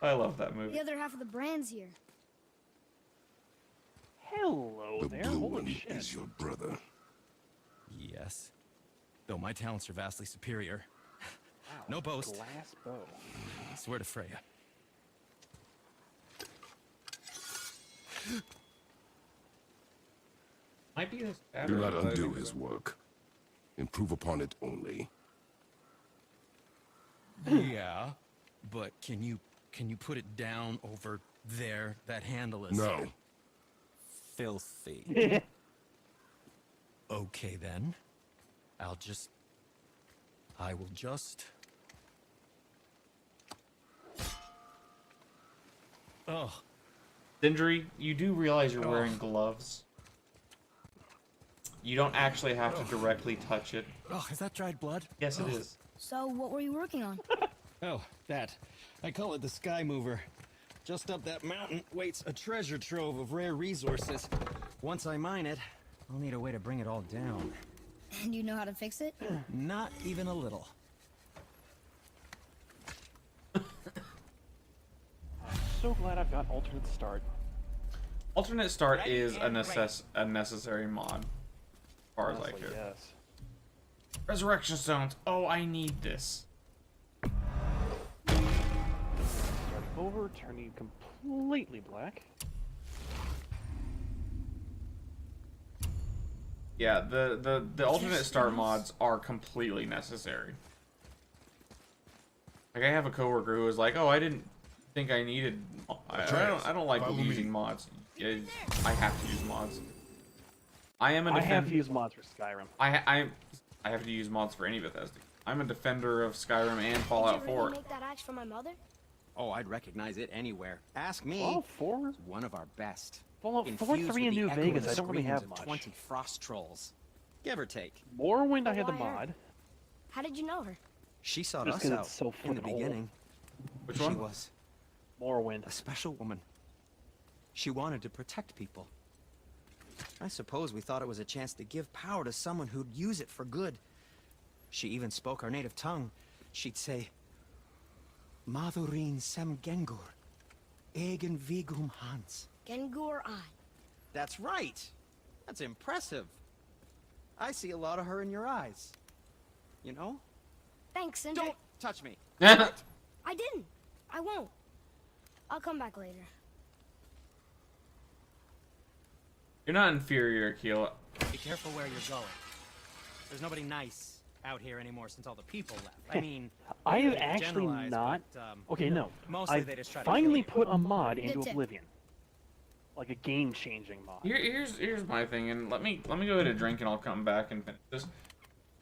Speaker 1: I love that movie.
Speaker 3: The other half of the brand's here.
Speaker 4: Hello
Speaker 2: The
Speaker 4: there.
Speaker 2: blue
Speaker 4: Holy
Speaker 2: one
Speaker 4: shit.
Speaker 2: is your brother.
Speaker 7: Yes. Though my talents are vastly superior.
Speaker 4: Wow,
Speaker 7: No boast.
Speaker 4: Glass bow.
Speaker 7: I swear to Freya.
Speaker 1: Might be this
Speaker 2: Do not undo his work. Improve upon it only.
Speaker 7: Yeah, but can you put it down over there? That handle is
Speaker 2: No.
Speaker 7: filthy. Okay then. I will just. Oh,
Speaker 1: Sindri, you do realize you're wearing gloves. You don't actually have to directly touch it.
Speaker 7: oh, is that dried blood?
Speaker 1: Yes, it is.
Speaker 3: So what were you working on?
Speaker 7: Oh, that. I call it the Sky Mover. Just up that mountain waits a treasure trove of rare resources. Once I mine it, I'll need a way to bring it all down.
Speaker 3: And you know how to fix it?
Speaker 7: Not even a little.
Speaker 4: So glad I've got alternate start.
Speaker 1: Alternate start is a necessary mod, as far as I
Speaker 4: Honestly,
Speaker 1: care.
Speaker 4: yes.
Speaker 1: Resurrection stones. Oh, I need this.
Speaker 4: over, turning you completely black.
Speaker 1: Yeah, the alternate start mods are completely necessary. Like, I have a coworker who was like, "Oh, I didn't think I needed. I don't like
Speaker 2: Follow
Speaker 1: using
Speaker 2: me.
Speaker 1: mods. I have to use mods. I am a
Speaker 4: I have
Speaker 1: defender.
Speaker 4: to use mods for Skyrim.
Speaker 1: I have to use mods for any Bethesda. I'm a defender of Skyrim and Fallout
Speaker 3: Did you
Speaker 1: 4.
Speaker 3: really make that axe for my mother?
Speaker 7: Oh, I'd recognize it anywhere. Ask me.
Speaker 4: Fallout 4?
Speaker 7: It's one of our best.
Speaker 4: Fallout 4,
Speaker 7: Infused
Speaker 4: 3,
Speaker 7: with
Speaker 4: and
Speaker 7: the
Speaker 4: New
Speaker 7: echoing
Speaker 4: Vegas. I don't really
Speaker 7: screams
Speaker 4: have
Speaker 7: of
Speaker 4: much.
Speaker 7: 20 frost trolls. Give or take.
Speaker 4: Morrowind, I
Speaker 3: But
Speaker 4: had the
Speaker 3: why her?
Speaker 4: mod.
Speaker 3: How did you know her?
Speaker 7: She sought
Speaker 4: Just
Speaker 7: us
Speaker 4: 'cause
Speaker 7: out
Speaker 4: it's so
Speaker 7: in the
Speaker 4: fucking old.
Speaker 7: beginning.
Speaker 1: Which
Speaker 7: She
Speaker 1: one?
Speaker 7: was
Speaker 4: Morrowind.
Speaker 7: a special woman. She wanted to protect people. I suppose we thought it was a chance to give power to someone who'd use it for good. She even spoke our native tongue. She'd say, Madurin sem gengur, egen vigum hans.
Speaker 3: Gengur I.
Speaker 7: That's right. That's impressive. I see a lot of her in your eyes. You know?
Speaker 3: Thanks, Sindri.
Speaker 7: Don't touch me.
Speaker 3: I didn't. I won't. I'll come back later.
Speaker 1: You're not inferior, Akila.
Speaker 8: Be careful where you're going. There's nobody nice out here anymore since all the people left. I mean,
Speaker 4: I have
Speaker 8: maybe
Speaker 4: actually
Speaker 8: generalize,
Speaker 4: not.
Speaker 8: but,
Speaker 4: Okay, no.
Speaker 8: mostly
Speaker 4: I
Speaker 8: they just try to
Speaker 4: finally
Speaker 8: kill you.
Speaker 4: put a mod into
Speaker 3: Good tip.
Speaker 4: Oblivion, like a game-changing mod.
Speaker 1: Here's my thing, and let me go get a drink, and I'll come back and finish this.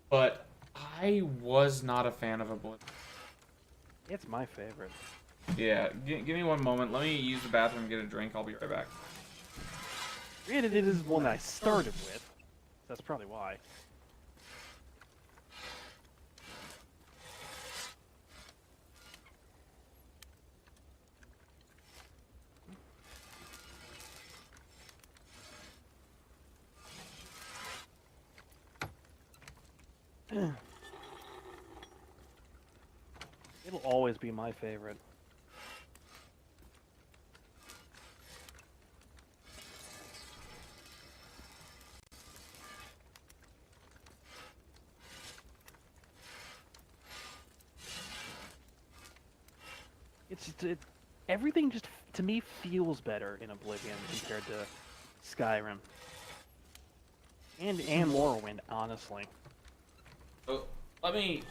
Speaker 1: But I was not a fan of Oblivion.
Speaker 4: It's my favorite.
Speaker 1: Yeah, give me one moment. Let me use the bathroom and get a drink. I'll be right back.
Speaker 4: Granted, it is one that I started with. That's probably why. It'll always be my favorite. Everything just to me feels better in Oblivion compared to Skyrim and Morrowind, honestly.
Speaker 1: So let me.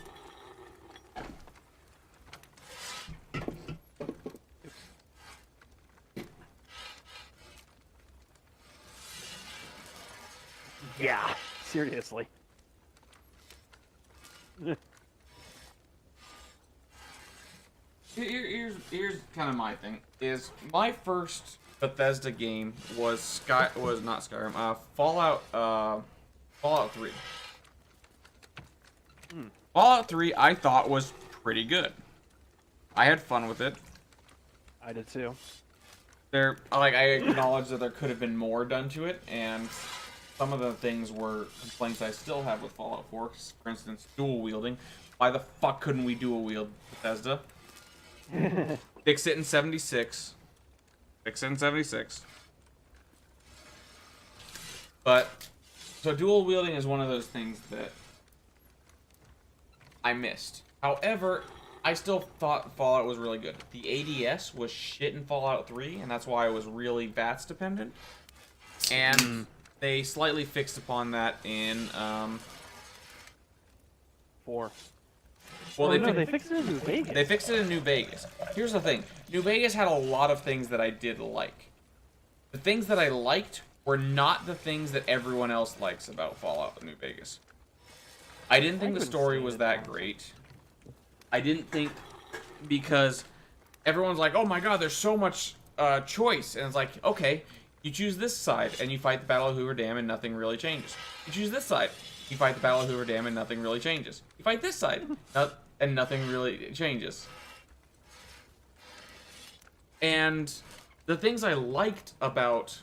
Speaker 4: Yeah, seriously.
Speaker 1: Here's kind of my thing. Is my first Bethesda game was not Skyrim. Fallout 3. Fallout 3 I thought was pretty good. I had fun with it.
Speaker 4: I did too.
Speaker 1: I acknowledge that there could have been more done to it, and some of the things were complaints I still have with Fallout 4. For instance, dual wielding. Why the fuck couldn't we dual wield Bethesda? Fix it in 76. Fix it in 76. But so dual wielding is one of those things that I missed. However, I still thought Fallout was really good. The ADS was shit in Fallout 3, and that's why it was really VATS dependent. And they slightly fixed upon that in
Speaker 4: 4.
Speaker 1: well,
Speaker 4: Oh, no, they fixed it in New Vegas.
Speaker 1: They fixed it in New Vegas. Here's the thing. New Vegas had a lot of things that I did like. The things that I liked were not the things that everyone else likes about Fallout New Vegas. I didn't think the
Speaker 4: couldn't
Speaker 1: story
Speaker 4: stand
Speaker 1: was
Speaker 4: it,
Speaker 1: that
Speaker 4: honestly.
Speaker 1: great. I didn't think because everyone's like, oh my god, there's so much choice. And it's like, okay, you choose this side and you fight the Battle of Hoover Dam and nothing really changes. You choose this side, you fight the Battle of Hoover Dam and nothing really changes. You fight this side, and nothing really changes. And the things I liked about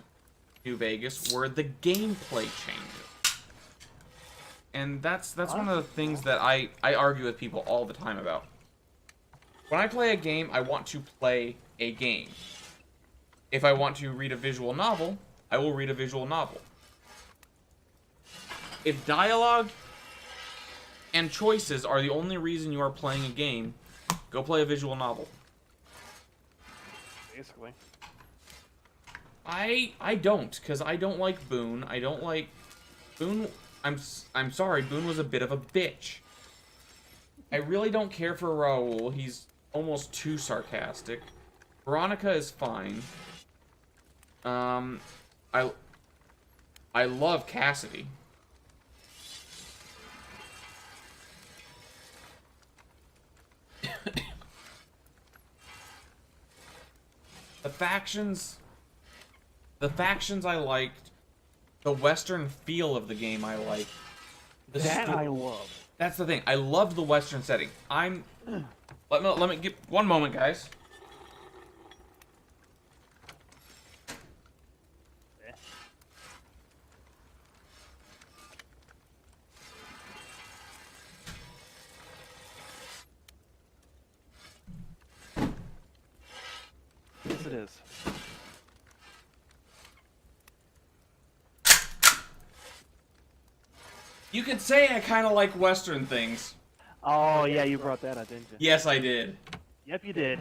Speaker 1: New Vegas were the gameplay changes. And that's one of the things that I argue with people all the time about. When I play a game, I want to play a game. If I want to read a visual novel, I will read a visual novel. If dialogue and choices are the only reason you are playing a game, go play a visual novel.
Speaker 4: basically.
Speaker 1: I don't, because I don't like Boone. I don't like... Boone... I'm sorry, Boone was a bit of a bitch. I really don't care for Raoul. He's almost too sarcastic. Veronica is fine. I love Cassidy. The factions I liked. The Western feel of the game I liked.
Speaker 4: That I love.
Speaker 1: That's the thing. I loved the Western setting. Let me get one moment, guys.
Speaker 4: Yes, it is.
Speaker 1: You could say I kind of like Western things.
Speaker 4: Oh, yeah, you brought that up, didn't you?
Speaker 1: Yes, I did.
Speaker 4: Yep, you did.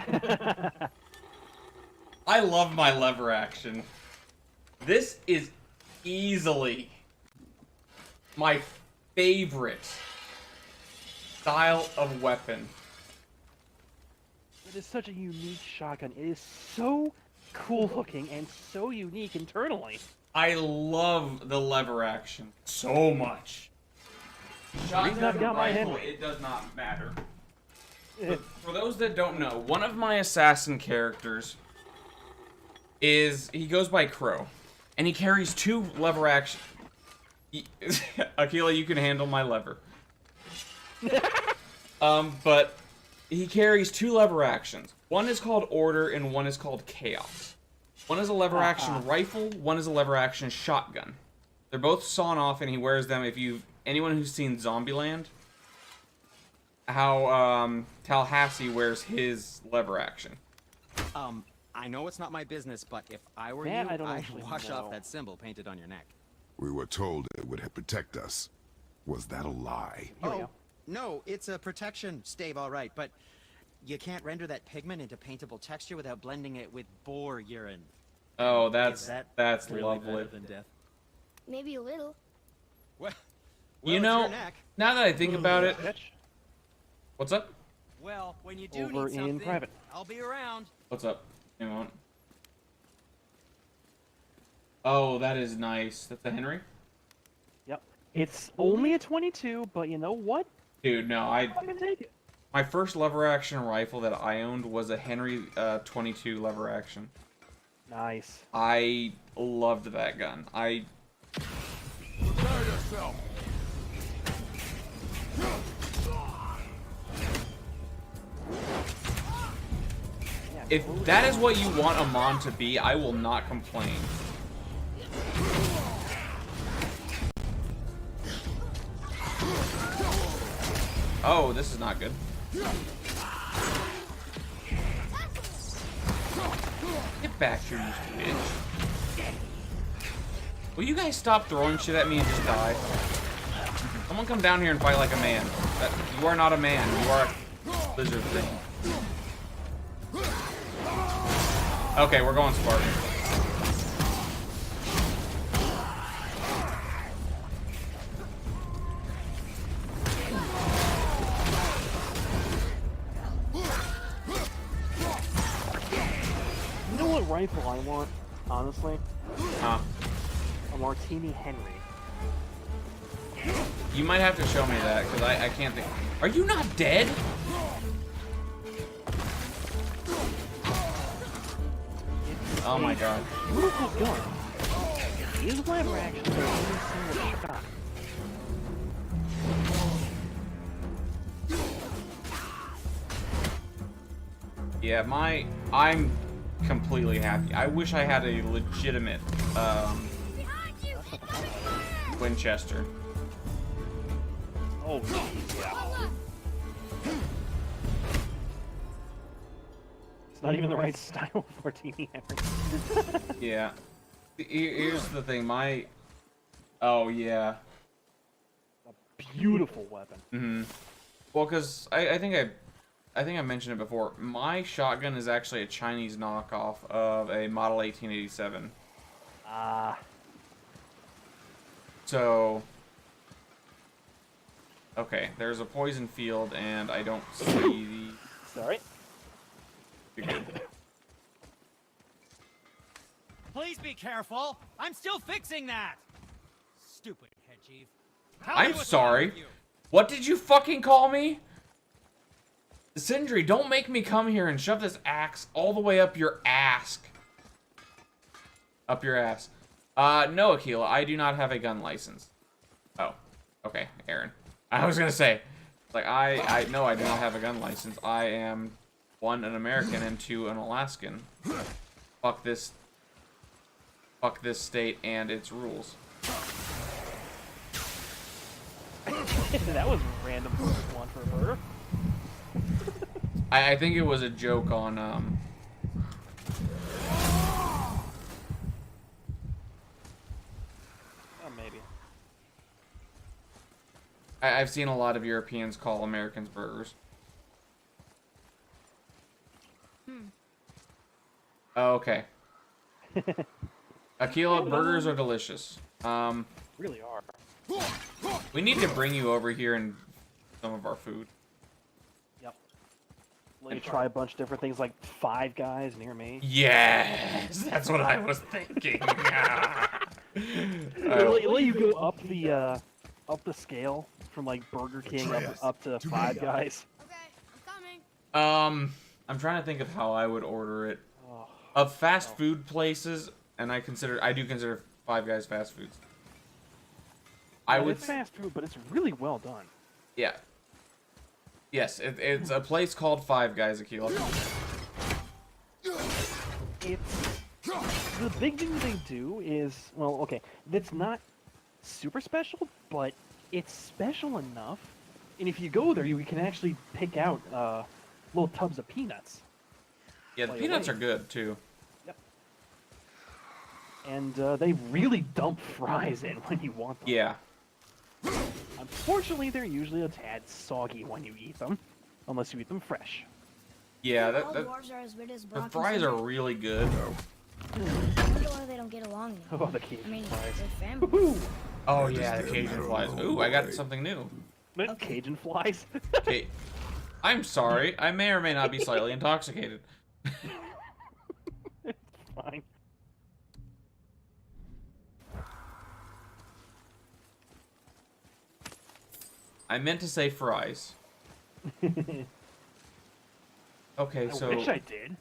Speaker 1: I love my lever action. This is easily my favorite style of weapon.
Speaker 4: It is such a unique shotgun. It is so cool looking and so unique internally.
Speaker 1: I love the lever action so much. Shotgun
Speaker 4: I've got my
Speaker 1: rifle,
Speaker 4: Henry.
Speaker 1: it does not matter. For those that don't know, one of my assassin characters he goes by Crow, and he carries 2 lever action. Akila, you can handle my lever. But he carries 2 lever actions. One is called Order, and one is called Chaos. One is a lever action rifle, one is a lever action shotgun. They're both sawn off, and he wears them. If anyone who's seen Zombieland, how Tallahassee wears his lever action.
Speaker 7: I know it's not my business, but if I were
Speaker 4: Man,
Speaker 7: you,
Speaker 4: I don't
Speaker 7: I'd
Speaker 4: actually
Speaker 7: wash
Speaker 4: know.
Speaker 7: off that symbol painted on your neck.
Speaker 2: We were told it would help protect us. Was that a lie?
Speaker 4: Here we go.
Speaker 7: No, it's a protection stave, all right, but you can't render that pigment into paintable texture without blending it with boar urine.
Speaker 1: Oh,
Speaker 7: Is that
Speaker 1: that's
Speaker 7: really
Speaker 1: lovely.
Speaker 7: better than death?
Speaker 3: Maybe a little.
Speaker 7: Well,
Speaker 1: You
Speaker 7: it's
Speaker 1: know,
Speaker 7: your neck.
Speaker 1: now that I think about it,
Speaker 4: Bitch.
Speaker 1: what's up?
Speaker 7: Well, when you do
Speaker 4: Over
Speaker 7: need
Speaker 4: in
Speaker 7: something,
Speaker 4: private.
Speaker 7: I'll be around.
Speaker 1: What's up? Hang on. Oh, that is nice. That's a Henry?
Speaker 4: Yep. It's only a 22, but you know what?
Speaker 1: Dude, no,
Speaker 4: I can take it.
Speaker 1: my first lever action rifle that I owned was a Henry 22 lever action.
Speaker 4: Nice.
Speaker 1: I loved that gun.
Speaker 2: Prepare yourself.
Speaker 1: If that is what you want Amon to be, I will not complain. Oh, this is not good. Get back here, you bitch. Will you guys stop throwing shit at me and just die? Someone come down here and fight like a man. You are not a man. You are a lizard thing. Okay, we're going Spartan.
Speaker 4: You know what rifle I want, honestly?
Speaker 1: Huh.
Speaker 4: A Martini Henry.
Speaker 1: You might have to show me that, because I can't think. Are you not dead? Oh my god.
Speaker 4: Beautiful gun. His lever actions are every single shot.
Speaker 1: Yeah, I'm completely happy. I wish I had a legitimate Winchester.
Speaker 4: Oh, yeah. It's not even the right style of Martini Henry.
Speaker 1: Yeah. Here's the thing, oh yeah.
Speaker 4: A beautiful weapon.
Speaker 1: Mm-hmm. Well, because I think I think I mentioned it before. My shotgun is actually a Chinese knockoff of a Model 1887.
Speaker 4: Ah.
Speaker 1: So, okay, there's a poison field, and I don't see the...
Speaker 4: Sorry.
Speaker 1: You're good.
Speaker 8: Please be careful. I'm still fixing that. Stupid head chief. Tell
Speaker 1: I'm
Speaker 8: me what's
Speaker 1: sorry.
Speaker 8: wrong with you.
Speaker 1: What did you fucking call me? Sindri, don't make me come here and shove this axe all the way up your ass. Up your ass. No, Akila, I do not have a gun license. Oh, okay, Aaron. I was gonna say, like, no, I do not have a gun license. I am, 1, an American, and 2, an Alaskan. Fuck this state and its rules.
Speaker 4: That was random one for her.
Speaker 1: I think it was a joke on,
Speaker 4: Oh, maybe.
Speaker 1: I've seen a lot of Europeans call Americans burgers. Oh, okay. Akila, burgers are delicious.
Speaker 4: Really are.
Speaker 1: We need to bring you over here and some of our food.
Speaker 4: Yep. Let you try a bunch of different things like Five Guys near me.
Speaker 1: Yes, that's what I was thinking.
Speaker 4: Let you go up the scale from like Burger King up to Five Guys.
Speaker 3: Okay, I'm coming.
Speaker 1: I'm trying to think of how I would order it.
Speaker 4: Oh.
Speaker 1: Of fast food places, and I do consider Five Guys fast foods.
Speaker 4: It's fast food, but it's really well done.
Speaker 1: Yeah. Yes, it's a place called Five Guys, Akila.
Speaker 4: It's the big thing they do is, well, okay, that's not super special, but it's special enough. And if you go there, you can actually pick out little tubs of peanuts.
Speaker 1: Yeah, the peanuts are good too.
Speaker 4: Yep. And they really dump fries in when you want them.
Speaker 1: Yeah.
Speaker 4: Unfortunately, they're usually a tad soggy when you eat them, unless you eat them fresh.
Speaker 1: Yeah,
Speaker 3: All dwarves are as weird as
Speaker 1: the
Speaker 3: Brock and
Speaker 1: fries are
Speaker 3: Cinder.
Speaker 1: really good.
Speaker 3: I wonder why they don't get along anymore.
Speaker 4: Oh, the Cajun
Speaker 3: I mean,
Speaker 4: fries.
Speaker 3: they're family.
Speaker 4: Woohoo!
Speaker 1: Oh yeah, the Cajun flies. Ooh, I got something new.
Speaker 4: Cajun flies.
Speaker 1: Okay. I'm sorry. I may or may not be slightly intoxicated.
Speaker 4: It's fine.
Speaker 1: I meant to say fries. Okay,
Speaker 4: I
Speaker 1: so
Speaker 4: wish I did.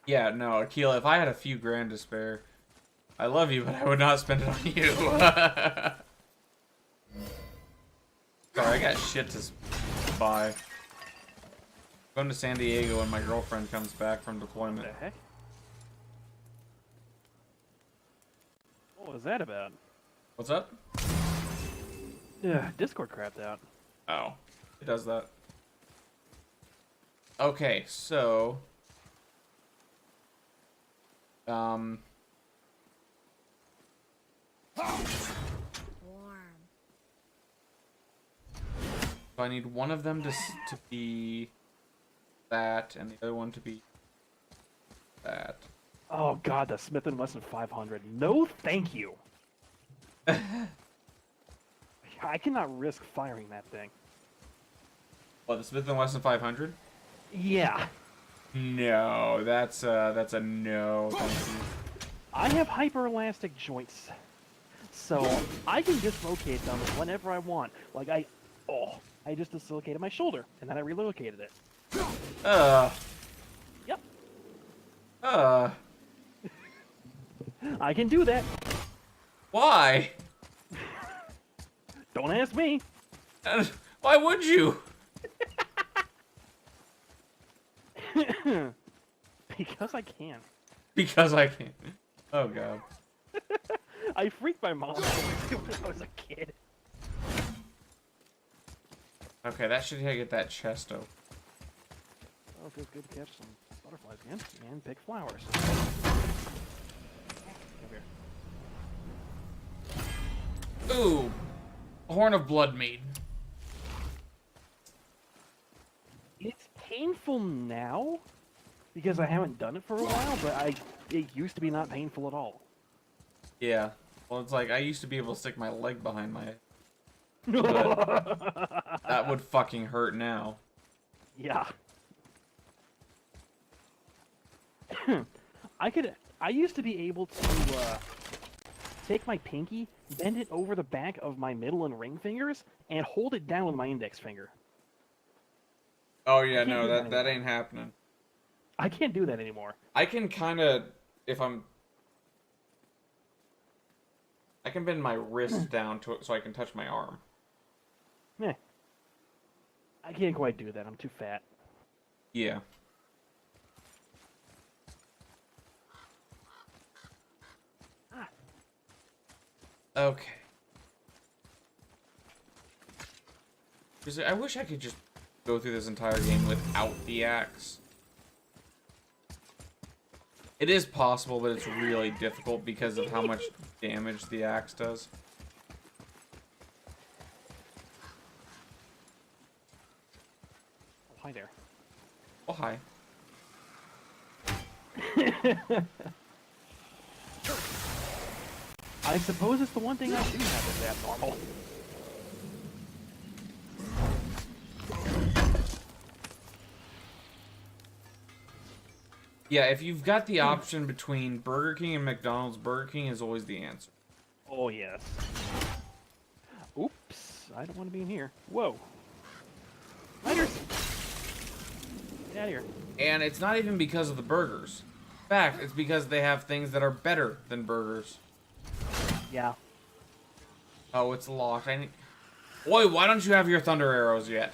Speaker 1: yeah, no, Akila, if I had a few grand to spare, I love you, but I would not spend it on you. Sorry, I got shit to buy. Going to San Diego when my girlfriend comes back from deployment.
Speaker 4: What the heck? What was that about?
Speaker 1: What's up?
Speaker 4: Yeah, Discord crapped out.
Speaker 1: Oh, it does that. Okay, so
Speaker 3: Warm.
Speaker 1: so I need one of them to be that, and the other one to be that.
Speaker 4: Oh god, the Smith & Wesson 500. No, thank you. I cannot risk firing that thing.
Speaker 1: What, the Smith & Wesson 500?
Speaker 4: Yeah.
Speaker 1: No, that's a no. Thank you.
Speaker 4: I have hyper-elastic joints, so I can dislocate them whenever I want. Like I just dislocated my shoulder, and then I relocated it. Yep. I can do that.
Speaker 1: Why?
Speaker 4: Don't ask me.
Speaker 1: Why would you?
Speaker 4: Because I can.
Speaker 1: Because I can't. Oh god.
Speaker 4: I freaked my mom out when I was a kid.
Speaker 1: Okay, that should get that chest open.
Speaker 4: Oh, good catch some butterflies again, and pick flowers. Come here.
Speaker 1: Ooh, Horn of Blood Mead.
Speaker 4: painful now because I haven't done it for a while, but it used to be not painful at all.
Speaker 1: Yeah. Well, it's like I used to be able to stick my leg behind my head. But that would fucking hurt now.
Speaker 4: Yeah. I used to be able to take my pinky, bend it over the back of my middle and ring fingers, and hold it down with my index finger.
Speaker 1: Oh yeah,
Speaker 4: can't
Speaker 1: no,
Speaker 4: do
Speaker 1: that
Speaker 4: that
Speaker 1: ain't happening.
Speaker 4: I can't do that anymore.
Speaker 1: I can kind of, I can bend my wrist down so I can touch my arm.
Speaker 4: Meh. I can't quite do that. I'm too fat.
Speaker 1: Yeah. Okay. I wish I could just go through this entire game without the axe. It is possible, but it's really difficult because of how much damage the axe does.
Speaker 4: Oh, hi there.
Speaker 1: Oh, hi.
Speaker 4: I suppose it's the one thing I do have that's abnormal.
Speaker 1: Yeah, if you've got the option between Burger King and McDonald's, Burger King is always the answer.
Speaker 4: Oh, yes. Oops. I don't want to be in here. Whoa. Lighters! Get out of here.
Speaker 1: And it's not even because of the burgers. In fact, it's because they have things that are better than burgers.
Speaker 4: Yeah.
Speaker 1: Oh, it's locked. Boy, why don't you have your thunder arrows yet?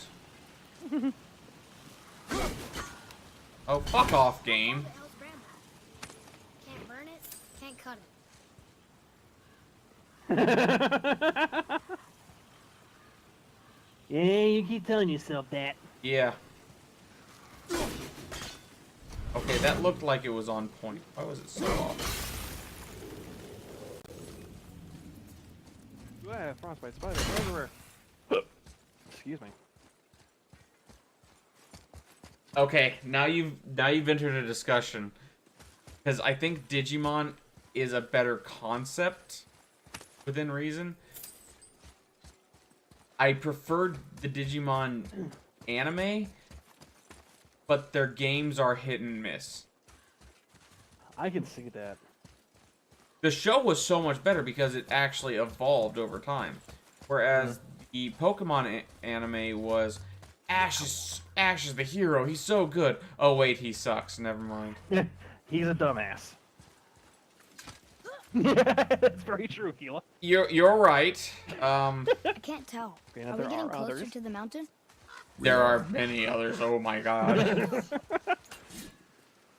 Speaker 1: Oh, fuck off, game.
Speaker 3: What the hell's Grandma? Can't burn it, can't cut it.
Speaker 4: Yeah, you keep telling yourself that.
Speaker 1: Yeah. Okay, that looked like it was on point. Why was it so off?
Speaker 4: Frostbite, spider, everywhere. Excuse me.
Speaker 1: Okay, now you've entered a discussion. Because I think Digimon is a better concept within reason. I preferred the Digimon anime, but their games are hit and miss.
Speaker 4: I can see that.
Speaker 1: The show was so much better because it actually evolved over time. Whereas the Pokemon anime was Ash is the hero. He's so good. Oh wait, he sucks. Never mind.
Speaker 4: He's a dumbass. That's very true, Keela.
Speaker 1: You're right.
Speaker 3: I can't tell.
Speaker 4: Granted,
Speaker 3: Are we
Speaker 4: there
Speaker 3: getting
Speaker 4: are
Speaker 3: closer
Speaker 4: others.
Speaker 3: to the mountain?
Speaker 1: There are many others. Oh my god.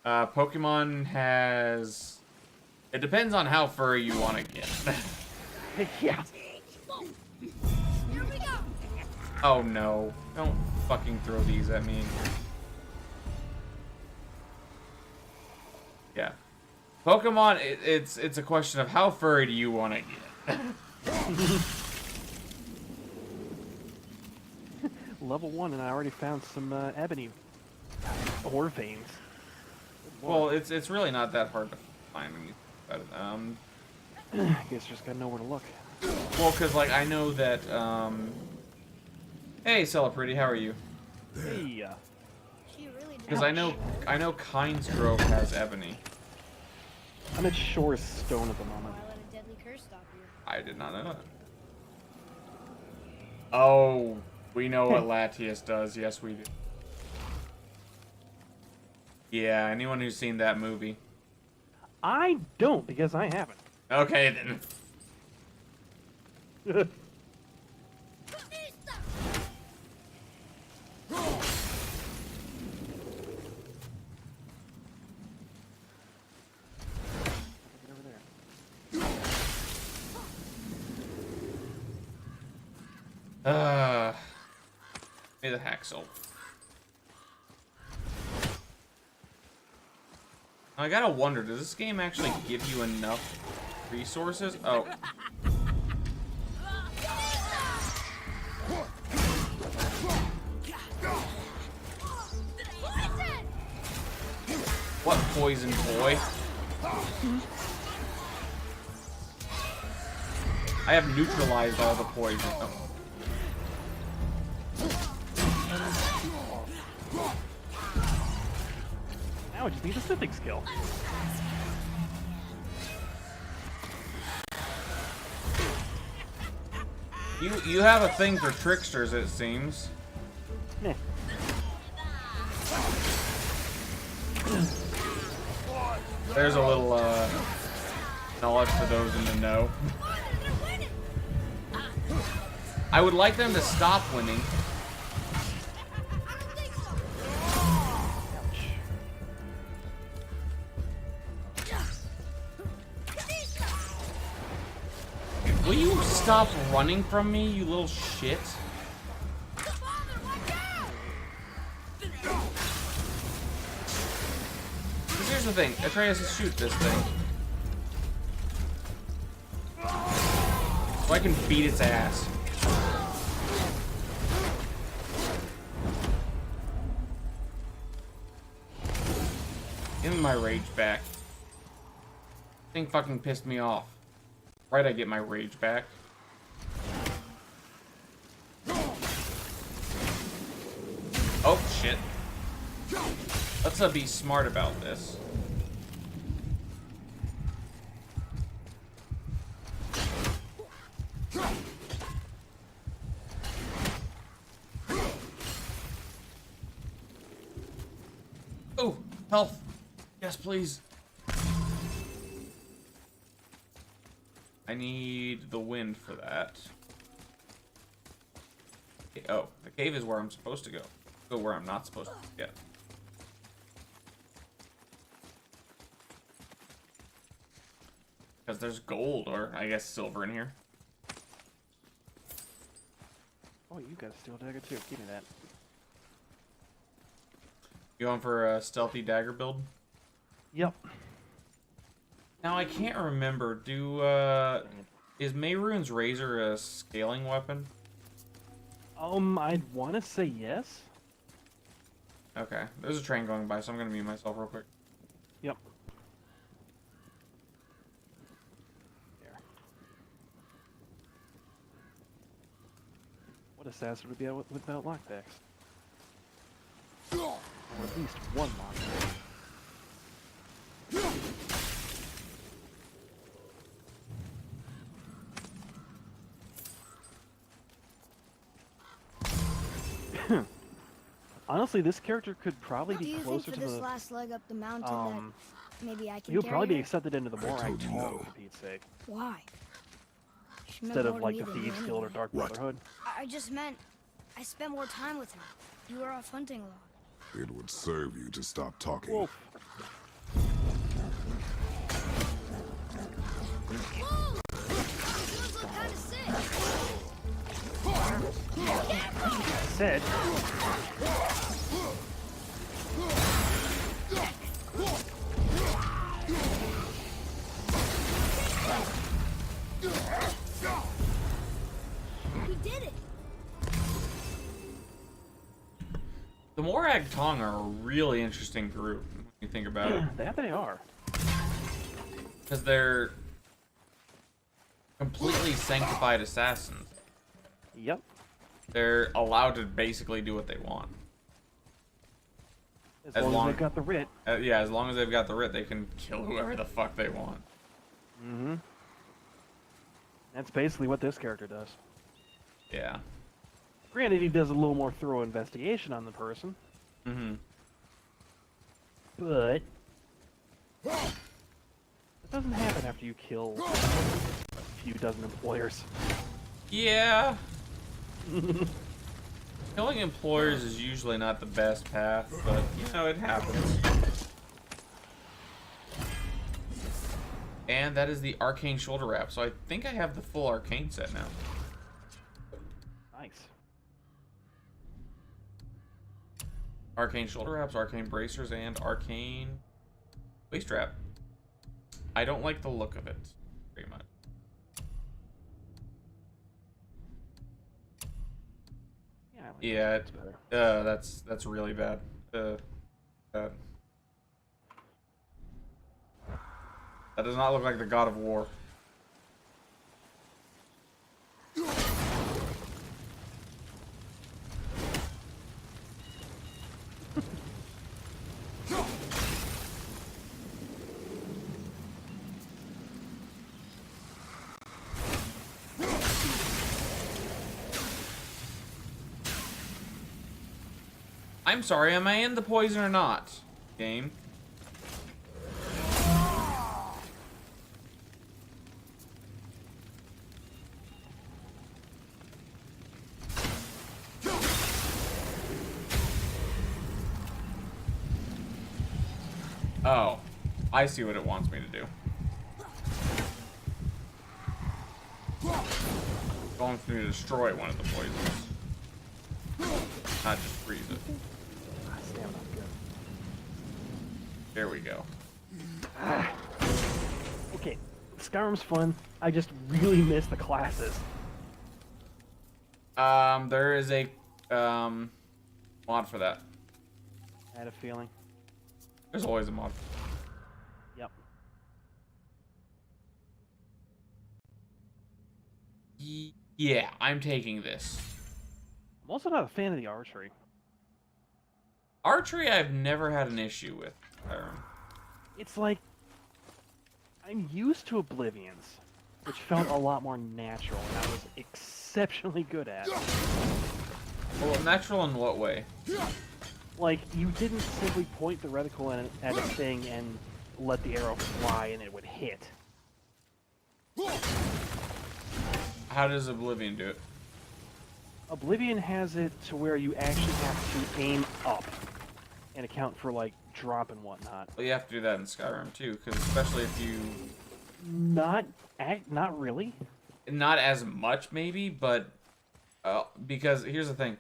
Speaker 1: Pokemon has. It depends on how furry you want to get.
Speaker 4: Yeah.
Speaker 3: Here we go!
Speaker 1: Oh no! Don't fucking throw these at me. Yeah. Pokemon, it's a question of how furry do you want to get.
Speaker 4: Level 1, and I already found some ebony ore veins.
Speaker 1: Well, it's really not that hard to find when you think about it.
Speaker 4: I guess just gotta know where to look.
Speaker 1: Well, cause like I know that Hey, Celebrity, how are you?
Speaker 4: Hey,
Speaker 3: She really
Speaker 1: Because I know Kynes Grove has ebony.
Speaker 4: I'm at Shore's Stone at the moment.
Speaker 3: Why let a deadly curse stop you?
Speaker 1: I did not know that. Oh, we know what Latias does. Yes, we do. Yeah, anyone who's seen that movie.
Speaker 4: I don't, because I haven't.
Speaker 1: Okay, then.
Speaker 4: Get over there.
Speaker 1: May the hacksaw. I gotta wonder, does this game actually give you enough resources? Oh. What poison, boy? I have neutralized all the poison. Oh.
Speaker 4: Now I just need a sniffing skill.
Speaker 1: You have a thing for tricksters, it seems.
Speaker 4: Meh.
Speaker 1: There's a little knowledge for those in the know. I would like them to stop winning. Will you stop running from me, you little shit? Because here's the thing, Atreus has to shoot this thing. So I can beat its ass. Give me my rage back. Thing fucking pissed me off. Right, I get my rage back. Oh, shit. Let's be smart about this. Oh, health. Yes, please. I need the wind for that. Okay, oh, the cave is where I'm supposed to go. Go where I'm not supposed to get. Because there's gold, or I guess silver in here.
Speaker 4: Oh, you got a steel dagger too. Give me that.
Speaker 1: You going for a stealthy dagger build?
Speaker 4: Yep.
Speaker 1: Now I can't remember. Is Mehrunes' razor a scaling weapon?
Speaker 4: I'd want to say yes.
Speaker 1: Okay, there's a train going by, so I'm gonna mute myself real quick.
Speaker 4: Yep. There. What assassin would be out without lockpicks? Or at least one lockpick. Honestly, this character could probably
Speaker 3: Do
Speaker 4: be
Speaker 3: you think
Speaker 4: closer
Speaker 3: for
Speaker 4: to
Speaker 3: this
Speaker 4: the.
Speaker 3: last leg up the mountain that maybe I can
Speaker 4: He'll
Speaker 3: carry
Speaker 4: probably be
Speaker 3: her?
Speaker 4: accepted into the Morak
Speaker 2: told you
Speaker 4: Tong,
Speaker 2: no.
Speaker 4: for Pete's sake,
Speaker 3: Why? She meant
Speaker 4: instead
Speaker 3: more
Speaker 4: of
Speaker 3: to
Speaker 4: like
Speaker 3: me
Speaker 4: the
Speaker 3: than you
Speaker 4: Thieves Guild or
Speaker 3: anyway.
Speaker 4: Dark
Speaker 2: What?
Speaker 4: Brotherhood.
Speaker 3: I just meant I spent more time with her. You were off hunting a lot.
Speaker 2: It would serve you to stop talking.
Speaker 4: Wolf.
Speaker 3: Whoa! Those look kind of sick.
Speaker 4: Said.
Speaker 3: We did it.
Speaker 1: The Morag Tong are a really interesting group when you think about it.
Speaker 4: That they are.
Speaker 1: Because they're completely sanctified assassins.
Speaker 4: Yep.
Speaker 1: They're allowed to basically do what they want.
Speaker 4: As long as they've got the writ.
Speaker 1: Yeah, as long as they've got the writ, they can kill whoever the fuck they want.
Speaker 4: Mm-hmm. That's basically what this character does.
Speaker 1: Yeah.
Speaker 4: Granted, he does a little more thorough investigation on the person,
Speaker 1: Mm-hmm.
Speaker 4: but it doesn't happen after you kill a few dozen employers.
Speaker 1: Yeah. Killing employers is usually not the best path, but, you know, it happens. And that is the Arcane Shoulder Wrap, so I think I have the full Arcane set now.
Speaker 4: Nice.
Speaker 1: Arcane Shoulder Wraps, Arcane Bracers, and Arcane Waist Wrap. I don't like the look of it, very much.
Speaker 4: Yeah. I like
Speaker 1: Yeah,
Speaker 4: that's better.
Speaker 1: that's really bad. Bad. That does not look like the god of war. I'm sorry, am I in the poison or not? Game. Oh, I see what it wants me to do. It wants me to destroy one of the poisons. Not just freeze it. There we go.
Speaker 4: Okay, Skyrim's fun. I just really miss the classes.
Speaker 1: There is a mod for that.
Speaker 4: I had a feeling.
Speaker 1: There's always a mod.
Speaker 4: Yep.
Speaker 1: Yeah, I'm taking this.
Speaker 4: I'm also not a fan of the archery.
Speaker 1: Archery, I've never had an issue with.
Speaker 4: It's like I'm used to Oblivion's, which felt a lot more natural, and I was exceptionally good at.
Speaker 1: Well, natural in what way?
Speaker 4: Like, you didn't simply point the reticle at a thing and let the arrow fly and it would hit.
Speaker 1: How does Oblivion do it?
Speaker 4: Oblivion has it to where you actually have to aim up and account for, like, drop and whatnot.
Speaker 1: Well, you have to do that in Skyrim too, because especially if you...
Speaker 4: Not really.
Speaker 1: Not as much, maybe, but... because, here's the thing.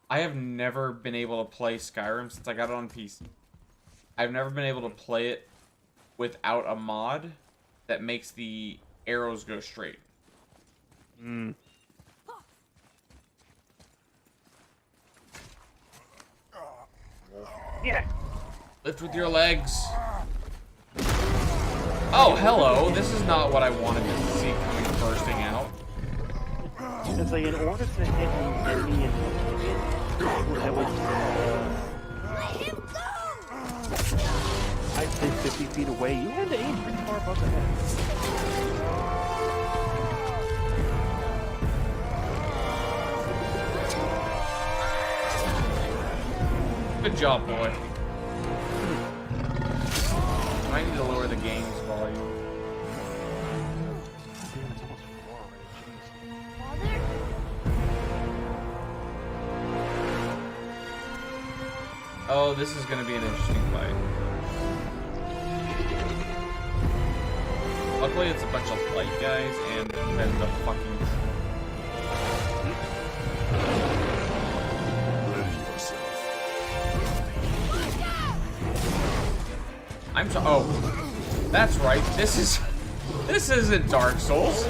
Speaker 1: I have never been able to play Skyrim since I got it on PC. I've never been able to play it without a mod that makes the arrows go straight.
Speaker 4: Yeah.
Speaker 1: Lift with your legs. Oh, hello. This is not what I wanted to see coming bursting out.
Speaker 4: It's like, in order to hit an enemy in Oblivion, that was, I'd say 50 feet away, you had to aim pretty far above the head.
Speaker 1: Good job, boy. I need to lower the game's volume.
Speaker 4: Damn, it's almost 4 already, jeez.
Speaker 3: Father?
Speaker 1: Oh, this is gonna be an interesting fight. Luckily, it's a bunch of light guys, and then the fucking...
Speaker 2: Ready yourself.
Speaker 1: I'm so... Oh, that's right. This isn't Dark Souls.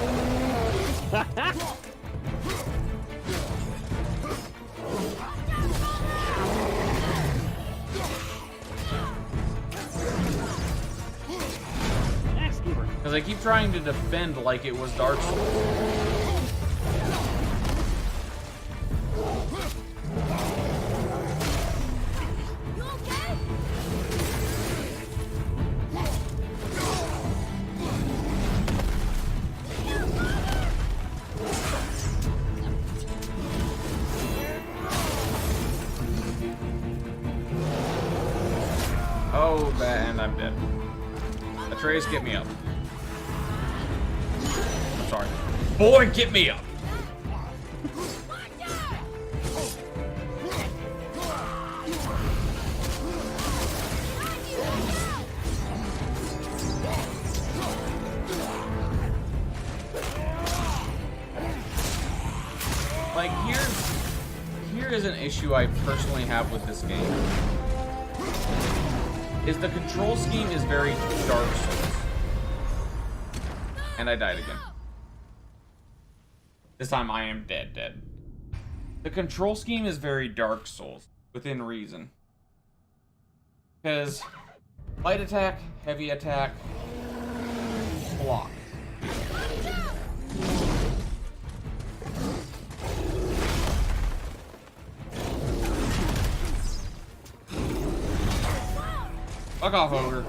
Speaker 1: Because I keep trying to defend like it was Dark Souls. Oh, and I'm dead. Atreus, get me up. I'm sorry. Boy, get me up! Like, here is an issue I personally have with this game. Is the control scheme is very Dark Souls. And I died again. This time I am dead. The control scheme is very Dark Souls, within reason. Because light attack, heavy attack, block. Fuck off, ogre.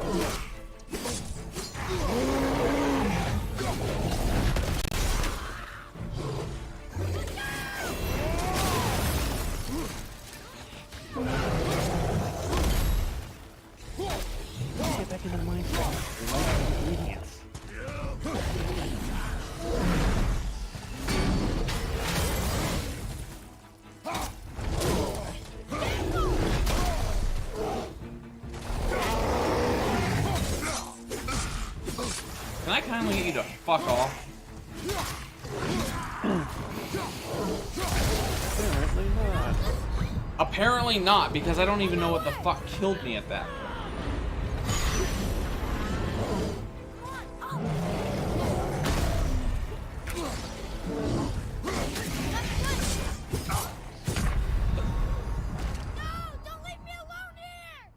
Speaker 4: Get back into the mindset. We like ingredients.
Speaker 1: Can I kindly get you to fuck off?
Speaker 4: Apparently not.
Speaker 1: Apparently not, because I don't even know what the fuck killed me at that point.
Speaker 3: Don't leave me alone here!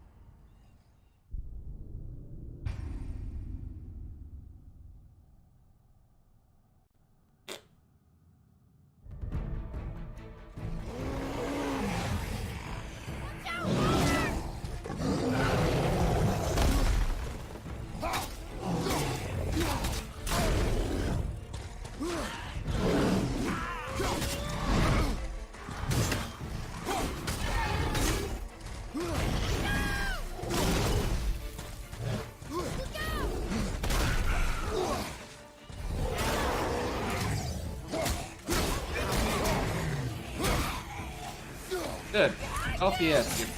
Speaker 1: Good. Healthy ass, dude.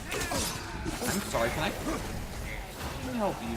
Speaker 1: I'm sorry, can I help you?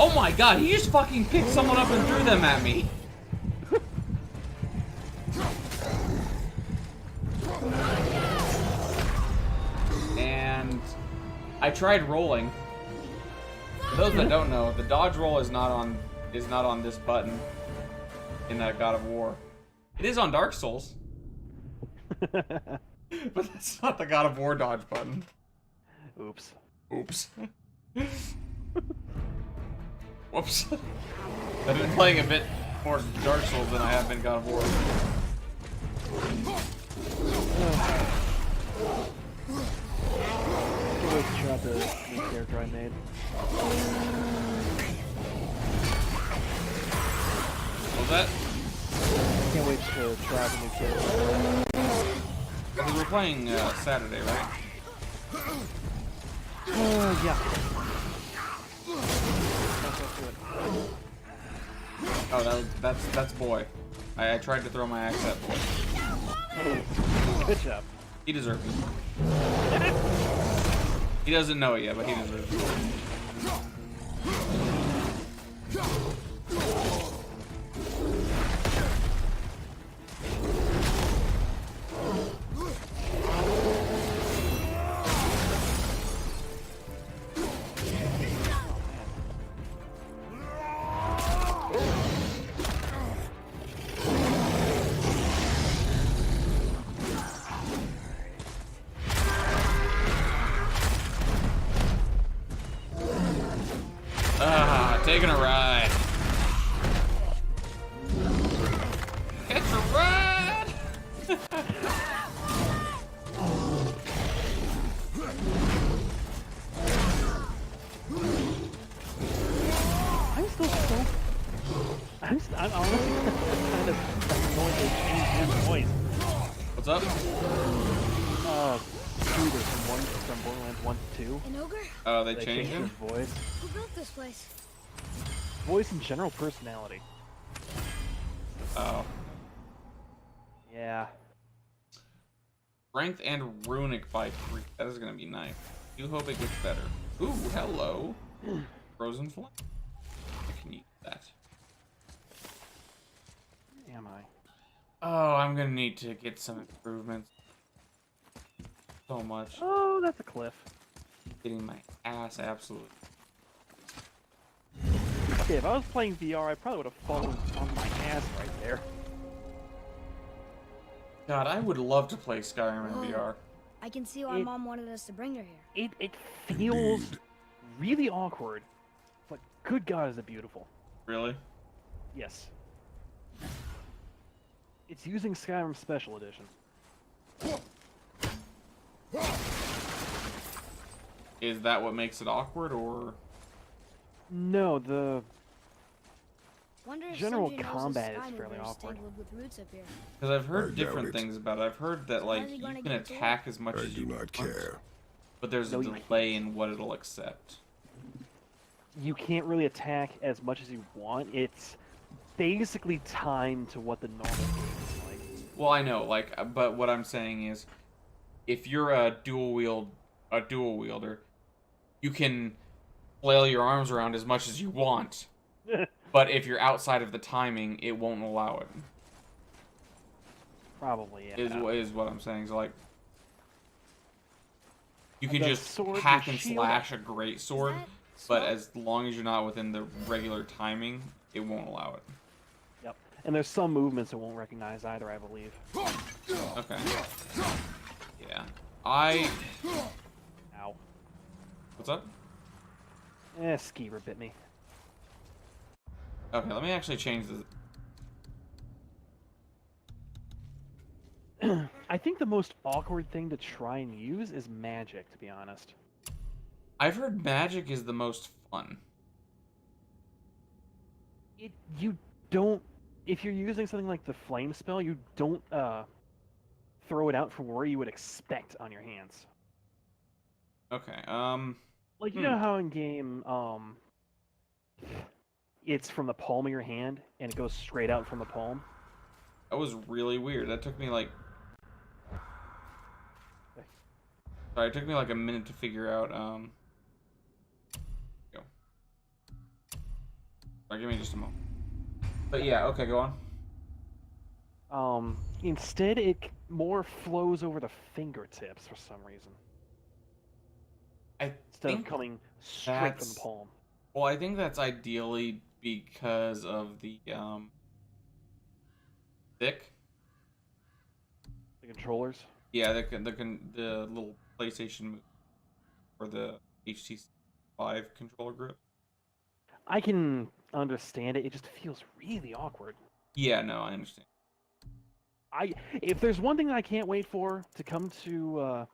Speaker 1: Oh my god, he just fucking picked someone up and threw them at me. And I tried rolling. For those that don't know, the dodge roll is not on this button in that God of War. It is on Dark Souls. But that's not the God of War dodge button.
Speaker 4: Oops.
Speaker 1: Oops. Whoops. I've been playing a bit more Dark Souls than I have been God of War.
Speaker 4: Can't wait to try the new character I made.
Speaker 1: What was that?
Speaker 4: Can't wait to try the new character.
Speaker 1: Because we're playing Saturday, right?
Speaker 4: Yeah.
Speaker 1: Oh, that's Boy. I tried to throw my axe at Boy.
Speaker 4: Good job.
Speaker 1: He deserves it. He doesn't know it yet, but he deserves it. Taking a ride. It's a ride!
Speaker 4: I'm honestly kind of annoyed they changed his voice.
Speaker 1: What's up?
Speaker 4: Shooter from Borderlands 1 to 2.
Speaker 3: An ogre?
Speaker 1: Oh, they
Speaker 4: They
Speaker 1: changed
Speaker 4: his
Speaker 1: him?
Speaker 4: voice.
Speaker 3: Who built this place?
Speaker 4: Voice and general personality.
Speaker 1: Oh.
Speaker 4: Yeah.
Speaker 1: Strength and runic by 3. That is gonna be nice. Do hope it gets better. Ooh, hello. Frozen flame. I can use that.
Speaker 4: Am I?
Speaker 1: Oh, I'm gonna need to get some improvements. So much.
Speaker 4: Oh, that's a cliff.
Speaker 1: Getting my ass absolutely.
Speaker 4: Okay, if I was playing VR, I probably would have fallen on my ass right there.
Speaker 1: God, I would love to play Skyrim in
Speaker 3: Whoa.
Speaker 1: VR.
Speaker 3: I can see why Mom wanted us to bring her here.
Speaker 4: It feels really awkward, but good God, is it beautiful.
Speaker 1: Really?
Speaker 4: Yes. It's using Skyrim Special Edition.
Speaker 1: Is that what makes it awkward, or?
Speaker 4: No, the
Speaker 3: Wonder if
Speaker 4: general
Speaker 3: Sindri knows
Speaker 4: combat
Speaker 3: his
Speaker 4: is
Speaker 3: sky
Speaker 4: fairly
Speaker 3: movers
Speaker 4: awkward.
Speaker 3: tangled with roots up here.
Speaker 1: Because I've
Speaker 2: I
Speaker 1: heard
Speaker 2: doubt
Speaker 1: different
Speaker 2: it.
Speaker 1: things about it. I've heard that, like,
Speaker 3: he
Speaker 1: you
Speaker 3: gonna
Speaker 1: can
Speaker 3: get to it?
Speaker 1: attack as much
Speaker 2: I
Speaker 1: as
Speaker 2: do
Speaker 1: you
Speaker 2: not
Speaker 1: want,
Speaker 2: care.
Speaker 1: but there's a
Speaker 4: No, you
Speaker 1: delay in what it'll accept.
Speaker 4: you can't really attack as much as you want. It's basically timed to what the normal game is like.
Speaker 1: Well, I know, like, but what I'm saying is, if you're a dual wielder, you can flail your arms around as much as you want. But if you're outside of the timing, it won't allow it.
Speaker 4: Probably, yeah.
Speaker 1: Is what I'm saying. So, like, you can
Speaker 4: The
Speaker 1: just
Speaker 4: sword,
Speaker 1: hack
Speaker 4: the
Speaker 1: and
Speaker 4: shield-
Speaker 1: slash a great sword,
Speaker 3: that
Speaker 1: but
Speaker 3: small?
Speaker 1: as long as you're not within the regular timing, it won't allow it.
Speaker 4: Yep. And there's some movements it won't recognize either, I believe.
Speaker 1: Okay. Yeah.
Speaker 4: Ow.
Speaker 1: What's up?
Speaker 4: Skeever bit me.
Speaker 1: Okay, let me actually change this.
Speaker 4: I think the most awkward thing to try and use is magic, to be honest.
Speaker 1: I've heard magic is the most fun.
Speaker 4: You don't... If you're using something like the flame spell, you don't throw it out from where you would expect on your hands.
Speaker 1: Okay,
Speaker 4: Like, you know how in game, it's from the palm of your hand, and it goes straight out from the palm?
Speaker 1: that was really weird. That took me like... Sorry, it took me like a minute to figure out, Go. Sorry, give me just a moment. But yeah, okay, go on.
Speaker 4: Instead, it more flows over the fingertips for some reason,
Speaker 1: I
Speaker 4: instead of
Speaker 1: think
Speaker 4: coming straight from
Speaker 1: that's-
Speaker 4: the palm.
Speaker 1: Well, I think that's ideally because of the, stick.
Speaker 4: The controllers.
Speaker 1: Yeah, the little PlayStation move or the HTC 5 controller grip.
Speaker 4: I can understand it. It just feels really awkward.
Speaker 1: Yeah, no, I understand.
Speaker 4: If there's one thing that I can't wait for to come to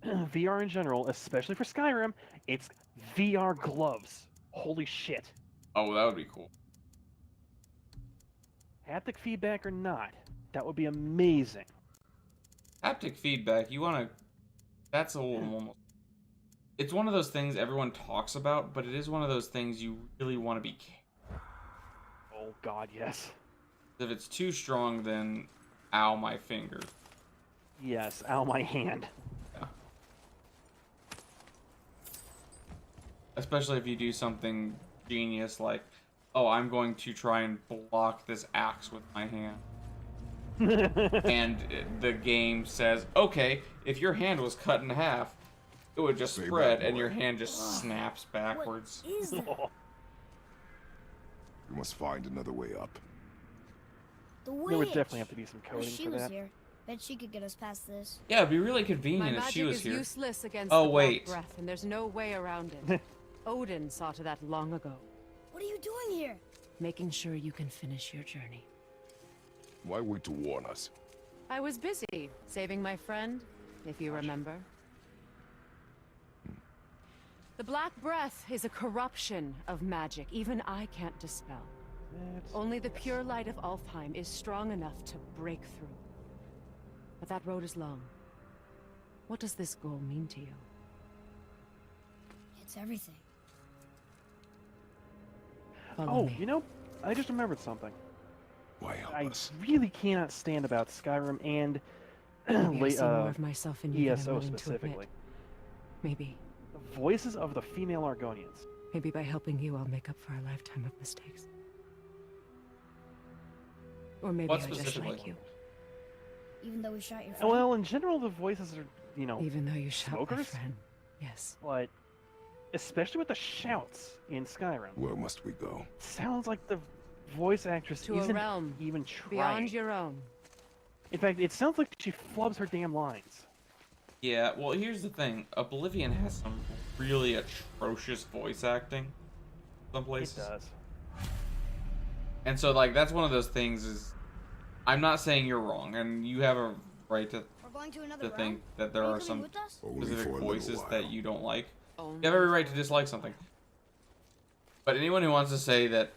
Speaker 4: VR in general, especially for Skyrim, it's VR gloves. Holy shit.
Speaker 1: Oh, that would be cool.
Speaker 4: Haptic feedback or not, that would be amazing.
Speaker 1: Haptic feedback, you want to... That's a little almost... It's one of those things everyone talks about, but it is one of those things you really want to be careful.
Speaker 4: Oh god, yes.
Speaker 1: If it's too strong, then ow, my finger.
Speaker 4: Yes, ow my hand.
Speaker 1: Yeah. Especially if you do something genius like, oh, I'm going to try and block this axe with my hand. And the game says, okay, if your hand was cut in half, it would just
Speaker 2: Say
Speaker 1: spread
Speaker 2: that,
Speaker 1: and
Speaker 2: boy.
Speaker 1: your hand just snaps backwards.
Speaker 3: What is that?
Speaker 2: We must find another way up.
Speaker 3: The witch.
Speaker 4: There would definitely have to be some
Speaker 3: Wish
Speaker 4: coding
Speaker 3: she
Speaker 4: for
Speaker 3: was
Speaker 4: that.
Speaker 3: here. Bet she could get us past this.
Speaker 1: Yeah, it'd be really
Speaker 5: My
Speaker 1: convenient if
Speaker 5: magic
Speaker 1: she was
Speaker 5: is
Speaker 1: here.
Speaker 5: useless against
Speaker 1: Oh,
Speaker 5: the
Speaker 1: wait.
Speaker 5: Black Breath, and there's no way around it. Odin saw to that long ago,
Speaker 3: What are you doing here?
Speaker 5: making sure you can finish your journey.
Speaker 2: Why wait to warn us?
Speaker 5: I was busy saving my friend, if you remember. The Black Breath is a corruption of magic even I can't dispel. Only the pure light of Alfheim is strong enough to break through. But that road is long. What does this goal mean to you?
Speaker 3: It's everything.
Speaker 5: Follow
Speaker 4: Oh,
Speaker 5: me.
Speaker 4: you know, I just remembered something.
Speaker 2: Why help
Speaker 4: I
Speaker 2: us?
Speaker 4: really cannot stand about Skyrim and
Speaker 5: Maybe I see more of myself in you than I'm
Speaker 4: ESO
Speaker 5: willing to
Speaker 4: specifically.
Speaker 5: admit. Maybe.
Speaker 4: The voices of the female Argonians.
Speaker 5: Maybe by helping you, I'll make up for a lifetime of mistakes. Or maybe
Speaker 1: What
Speaker 5: I just
Speaker 1: specifically?
Speaker 5: like you.
Speaker 3: Even though we shot your friend?
Speaker 4: Well, in general, the voices are, you know,
Speaker 5: Even though you shot my
Speaker 4: smokers?
Speaker 5: friend. Yes.
Speaker 4: but especially with the shouts in Skyrim,
Speaker 2: Where must we go?
Speaker 4: sounds like the voice actress
Speaker 5: To a
Speaker 4: isn't
Speaker 5: realm
Speaker 4: even trying.
Speaker 5: Beyond your own.
Speaker 4: In fact, it sounds like she flubs her damn lines.
Speaker 1: Yeah, well, here's the thing. Oblivion has some really atrocious voice acting. Some places.
Speaker 4: It does.
Speaker 1: And so, like, that's one of those things is... I'm not saying you're wrong, and you have a right to
Speaker 3: We're going to another
Speaker 1: think
Speaker 3: realm?
Speaker 1: that there
Speaker 3: Are you
Speaker 1: are
Speaker 3: coming
Speaker 1: some
Speaker 3: with us?
Speaker 2: Only
Speaker 1: specific
Speaker 2: for a little
Speaker 1: voices
Speaker 2: while.
Speaker 1: that you don't like.
Speaker 5: Only
Speaker 1: You have every right to
Speaker 5: for-
Speaker 1: dislike something. But anyone who wants to say that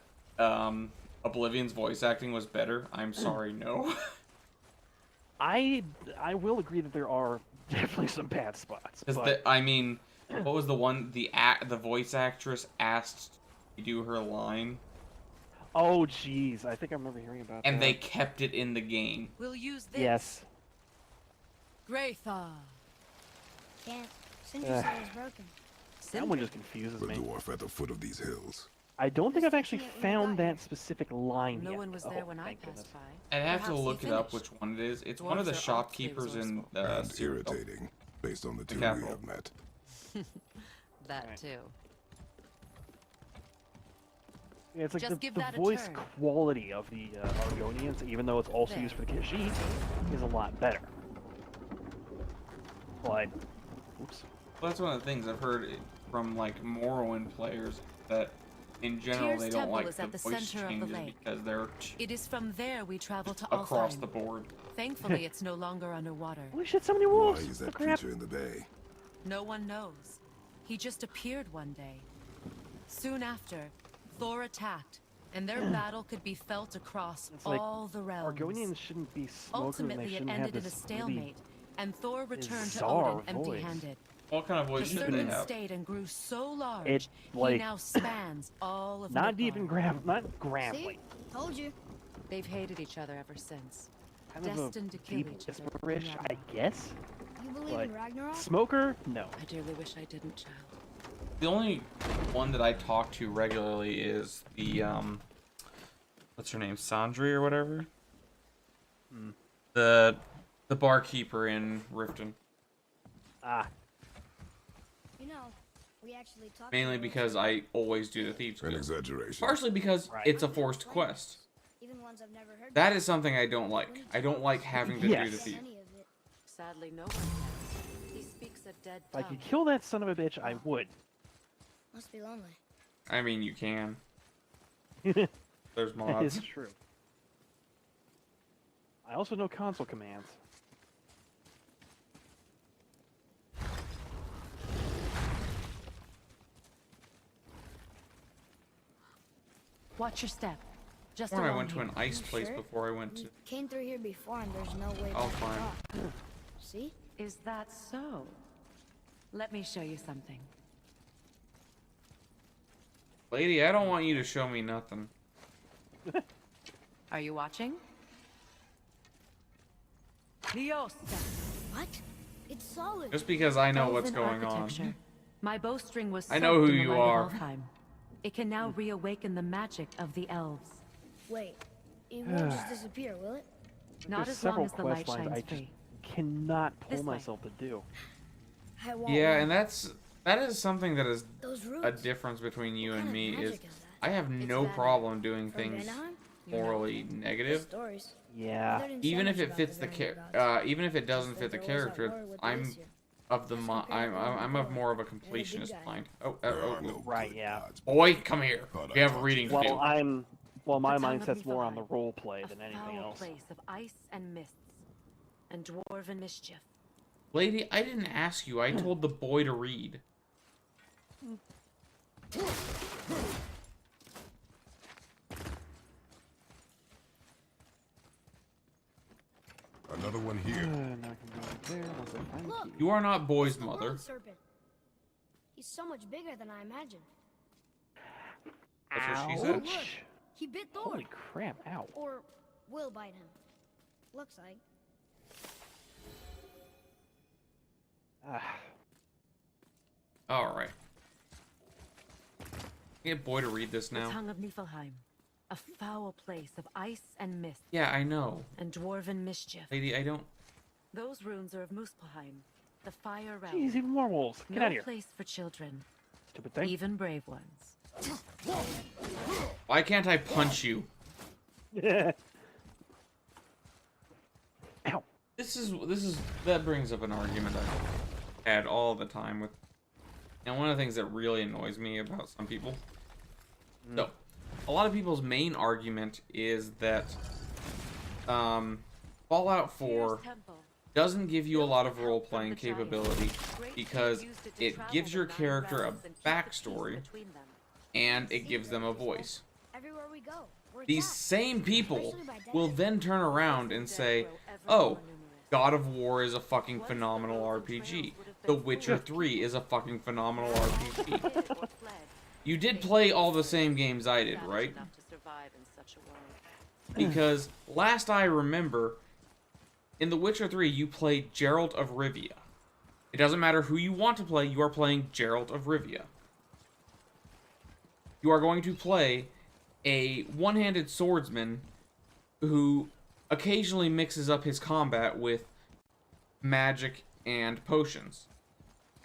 Speaker 1: Oblivion's voice acting was better, I'm sorry, no.
Speaker 4: I will agree that there are definitely some bad spots.
Speaker 1: Because
Speaker 4: But
Speaker 1: I mean, what was the one the voice actress asked to do her line,
Speaker 4: oh jeez, I think I remember hearing about
Speaker 1: and
Speaker 4: that.
Speaker 1: they kept it in the game.
Speaker 5: We'll use this.
Speaker 4: Yes.
Speaker 5: Graythaw.
Speaker 3: Can't. Sindri said it's broken.
Speaker 4: That one just confuses
Speaker 2: The
Speaker 4: me.
Speaker 2: dwarf at the foot of these hills.
Speaker 4: I don't think I've actually
Speaker 3: Just thinking it when we
Speaker 4: found
Speaker 3: got
Speaker 4: that specific line
Speaker 5: No
Speaker 4: yet.
Speaker 5: one was there
Speaker 4: Oh,
Speaker 5: when I
Speaker 4: thank
Speaker 5: passed
Speaker 4: goodness.
Speaker 5: by.
Speaker 1: I'd have to
Speaker 5: Perhaps he
Speaker 1: look it up
Speaker 5: finished.
Speaker 1: which one it is. It's one of the
Speaker 5: Dwarves are
Speaker 1: shopkeepers
Speaker 5: awfully
Speaker 1: in
Speaker 2: And
Speaker 1: Cyrodiil.
Speaker 2: irritating, based on the two we
Speaker 1: capital.
Speaker 2: have met.
Speaker 5: That
Speaker 4: Right.
Speaker 5: too.
Speaker 4: Yeah, it's like
Speaker 5: Just give
Speaker 4: the
Speaker 5: that a
Speaker 4: voice
Speaker 5: turn.
Speaker 4: quality of the Argonians, even though it's also used for the Khajiit, is a lot better. But, oops.
Speaker 1: Well, that's one of the things I've heard from like Morrowind players that in general
Speaker 5: Tyr's
Speaker 1: they don't
Speaker 5: temple
Speaker 1: like
Speaker 5: is
Speaker 1: the
Speaker 5: at the
Speaker 1: voice
Speaker 5: center of the
Speaker 1: changes
Speaker 5: lake.
Speaker 1: because they're
Speaker 5: It is from there we travel to
Speaker 1: across
Speaker 5: Alfheim.
Speaker 1: the board.
Speaker 5: Thankfully, it's no longer underwater.
Speaker 4: Holy shit, so many
Speaker 2: Why
Speaker 4: wolves!
Speaker 2: is
Speaker 4: The
Speaker 2: that
Speaker 4: crap?
Speaker 2: creature in the bay?
Speaker 5: No one knows. He just appeared one day. Soon after, Thor attacked, and their battle could be felt across
Speaker 4: It's like,
Speaker 5: all the realms.
Speaker 4: Argonians shouldn't be smokers, and they
Speaker 5: Ultimately, it
Speaker 4: shouldn't have
Speaker 5: ended in a
Speaker 4: this
Speaker 5: stalemate,
Speaker 4: really
Speaker 5: and Thor returned to
Speaker 4: bizarre
Speaker 5: Odin
Speaker 4: voice.
Speaker 5: empty-handed.
Speaker 1: What kind of
Speaker 5: The
Speaker 1: voice should they
Speaker 5: serpent
Speaker 1: have?
Speaker 5: stayed and grew so large,
Speaker 4: It,
Speaker 5: he
Speaker 4: like,
Speaker 5: now spans all of
Speaker 4: not
Speaker 5: Midgard.
Speaker 4: even not gravelly.
Speaker 3: See? Told you.
Speaker 5: They've hated each other ever since.
Speaker 4: Kind of
Speaker 5: Destined
Speaker 4: a
Speaker 5: to kill
Speaker 4: deep
Speaker 5: each other
Speaker 4: whisperish, I
Speaker 5: forever.
Speaker 4: guess.
Speaker 3: You believe
Speaker 4: But
Speaker 3: in Ragnarok?
Speaker 4: smoker? No.
Speaker 5: I dearly wish I didn't, child.
Speaker 1: The only one that I talk to regularly is the what's her name, Sandri or whatever. The barkeeper in Riften.
Speaker 4: Ah,
Speaker 3: You know, we actually talked
Speaker 1: Mainly
Speaker 3: to her
Speaker 1: because I always do the thieves
Speaker 2: An
Speaker 1: guild.
Speaker 2: exaggeration.
Speaker 1: Partially because
Speaker 4: Right.
Speaker 1: it's a forced quest.
Speaker 3: even ones I've never heard
Speaker 1: That is something I don't like. I don't like having to do
Speaker 4: Yes.
Speaker 1: the
Speaker 3: of.
Speaker 1: thief.
Speaker 3: Any of it.
Speaker 5: Sadly, no one can. He speaks a dead
Speaker 4: if I
Speaker 5: tongue.
Speaker 4: could kill that son of a bitch, I would.
Speaker 3: Must be lonely.
Speaker 1: I mean, you can.
Speaker 4: That
Speaker 1: There's mods.
Speaker 4: is true. I also know console commands.
Speaker 5: Watch your step. Just
Speaker 1: Or I
Speaker 5: along
Speaker 1: went to
Speaker 5: here.
Speaker 1: an ice
Speaker 3: You
Speaker 1: place
Speaker 3: sure?
Speaker 1: before I went to.
Speaker 3: We came through here before and there's no way
Speaker 1: I'll
Speaker 3: back
Speaker 1: find.
Speaker 3: across. See?
Speaker 5: Is that so? Let me show you something.
Speaker 1: Lady, I don't want you to show me nothing.
Speaker 5: Are you watching? Liosta.
Speaker 3: What? It's solid.
Speaker 1: Just because I know what's
Speaker 5: Elven
Speaker 1: going
Speaker 5: architecture.
Speaker 1: on.
Speaker 5: My bowstring was
Speaker 1: I know
Speaker 5: soaked
Speaker 1: who
Speaker 5: in the
Speaker 1: you
Speaker 5: light
Speaker 1: are.
Speaker 5: of Alfheim. It can now reawaken the magic of the elves.
Speaker 3: Wait. It won't just disappear, will it?
Speaker 5: Not
Speaker 4: There's
Speaker 5: as long
Speaker 4: several
Speaker 5: as the light
Speaker 4: quest lines I
Speaker 5: shines
Speaker 4: just
Speaker 5: free.
Speaker 4: cannot pull
Speaker 5: This way.
Speaker 4: myself to do.
Speaker 3: I won't.
Speaker 1: Yeah,
Speaker 3: let-
Speaker 1: and that is something that is
Speaker 3: those
Speaker 1: a
Speaker 3: roots.
Speaker 1: difference between you
Speaker 3: What
Speaker 1: and
Speaker 3: kind of
Speaker 1: me is
Speaker 3: magic is that?
Speaker 1: I have
Speaker 5: It's
Speaker 1: no
Speaker 5: bad.
Speaker 1: problem doing
Speaker 3: From
Speaker 1: things
Speaker 3: Vanaheim?
Speaker 1: morally
Speaker 3: The
Speaker 1: negative.
Speaker 3: stories.
Speaker 4: Yeah.
Speaker 3: They didn't say
Speaker 1: Even
Speaker 3: much
Speaker 1: if it
Speaker 3: about
Speaker 1: fits the
Speaker 3: Vanir gods.
Speaker 1: even if it doesn't
Speaker 3: Just
Speaker 1: fit the
Speaker 3: that there was that
Speaker 1: character,
Speaker 3: war with the
Speaker 1: I'm
Speaker 3: Aesir.
Speaker 1: of the
Speaker 3: That's
Speaker 1: mi-
Speaker 3: compared to
Speaker 1: I'm of
Speaker 3: Boy.
Speaker 1: more of a
Speaker 3: They're the good
Speaker 1: completionist
Speaker 3: guy.
Speaker 1: mind.
Speaker 2: There are no
Speaker 4: Right,
Speaker 2: good
Speaker 4: yeah.
Speaker 2: gods.
Speaker 1: Boy, come here.
Speaker 2: Thought
Speaker 1: We
Speaker 2: I
Speaker 1: have
Speaker 2: taught
Speaker 1: reading
Speaker 2: you
Speaker 1: to
Speaker 2: that.
Speaker 1: do.
Speaker 4: My
Speaker 5: The tongue of
Speaker 4: mindset's more on the
Speaker 5: Niflheim,
Speaker 4: role play
Speaker 5: a
Speaker 4: than anything
Speaker 5: foul
Speaker 4: else.
Speaker 5: place of ice and mists, and dwarven mischief.
Speaker 1: Lady, I didn't ask you. I told the boy to read.
Speaker 2: Another one here.
Speaker 4: Not gonna go right there unless I find
Speaker 3: Look!
Speaker 4: the key.
Speaker 1: You are not boy's
Speaker 3: It's the
Speaker 1: mother.
Speaker 3: world serpent. He's so much bigger than I imagined.
Speaker 1: That's what she said.
Speaker 4: Ouch!
Speaker 3: He bit Thor.
Speaker 4: Holy crap! Ow!
Speaker 3: Or will bite him. Looks like.
Speaker 4: Ah,
Speaker 1: All right. Get boy to read this
Speaker 5: The
Speaker 1: now.
Speaker 5: tongue of Niflheim, A foul place of ice and mist
Speaker 1: Yeah, I know.
Speaker 5: and dwarven mischief.
Speaker 1: Lady, I don't...
Speaker 5: Those runes are of Muspelheim, the fire realm.
Speaker 4: Jeez, even more wolves. Get
Speaker 5: No
Speaker 4: out of here.
Speaker 5: place for children,
Speaker 4: Stupid thing.
Speaker 5: even brave ones.
Speaker 1: Why can't I punch you?
Speaker 4: Ow.
Speaker 1: This is that brings up an argument I've had all the time with, and one of the things that really annoys me about some people. So, a lot of people's main argument is that Fallout 4 doesn't give you a lot of role-playing capability because it gives your character a backstory and it gives them a voice.
Speaker 3: Everywhere we go, we're
Speaker 1: These
Speaker 3: attacked.
Speaker 1: same people
Speaker 3: Especially by dead
Speaker 1: will
Speaker 3: ends.
Speaker 1: then turn around and say, oh, God of War is a fucking phenomenal RPG. The Witcher 3 is a fucking phenomenal RPG. You did play all the same games I did, right? Because last I remember, in The Witcher 3, you played Geralt of Rivia. It doesn't matter who you want to play, you are playing Geralt of Rivia. You are going to play a one-handed swordsman who occasionally mixes up his combat with magic and potions.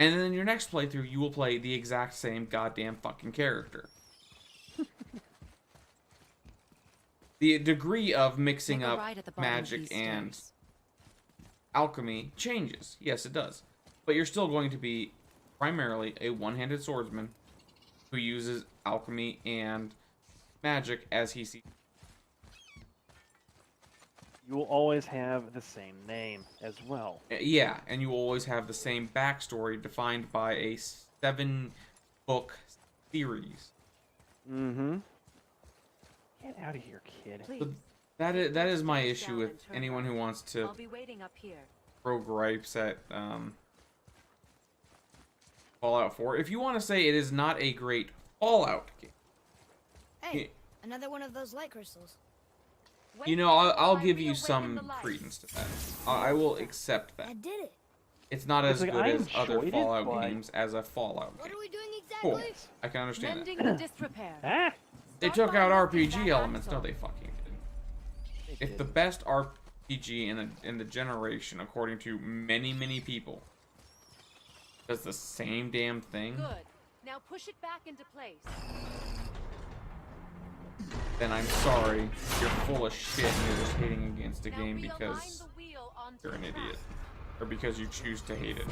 Speaker 1: And then in your next playthrough, you will play the exact same goddamn fucking character. The degree of mixing up magic and alchemy changes. Yes, it does. But you're still going to be primarily a one-handed swordsman who uses alchemy and magic as he sees.
Speaker 4: You will always have the same name as well.
Speaker 1: Yeah, and you will always have the same backstory defined by a 7-book series.
Speaker 4: Mm-hmm. Get out of here, kid.
Speaker 1: So that is my issue with anyone who wants to
Speaker 5: I'll be waiting up here.
Speaker 1: throw gripes at Fallout 4. If you want to say it is not a great Fallout game,
Speaker 3: Hey, another one of those light crystals.
Speaker 1: you know, I'll give you some credence to that. I will accept that.
Speaker 3: I did it.
Speaker 1: It's not as
Speaker 4: Like,
Speaker 1: good
Speaker 4: I
Speaker 1: as other
Speaker 4: enjoyed it,
Speaker 1: Fallout
Speaker 4: but-
Speaker 1: games as a Fallout
Speaker 3: What
Speaker 1: game.
Speaker 3: are we doing
Speaker 1: Cool.
Speaker 3: exactly?
Speaker 1: I can understand that.
Speaker 5: Mending the disrepair.
Speaker 4: Ah!
Speaker 1: They took out RPG elements. No, they fucking didn't. If the best RPG in the generation, according to many people, does the same damn thing,
Speaker 5: Good. Now push it back into place.
Speaker 1: then I'm sorry, you're full of shit and you're just hating against a
Speaker 5: Now
Speaker 1: game
Speaker 5: realign
Speaker 1: because
Speaker 5: the wheel onto
Speaker 1: you're an
Speaker 5: the track.
Speaker 1: idiot. Or because you choose to hate it.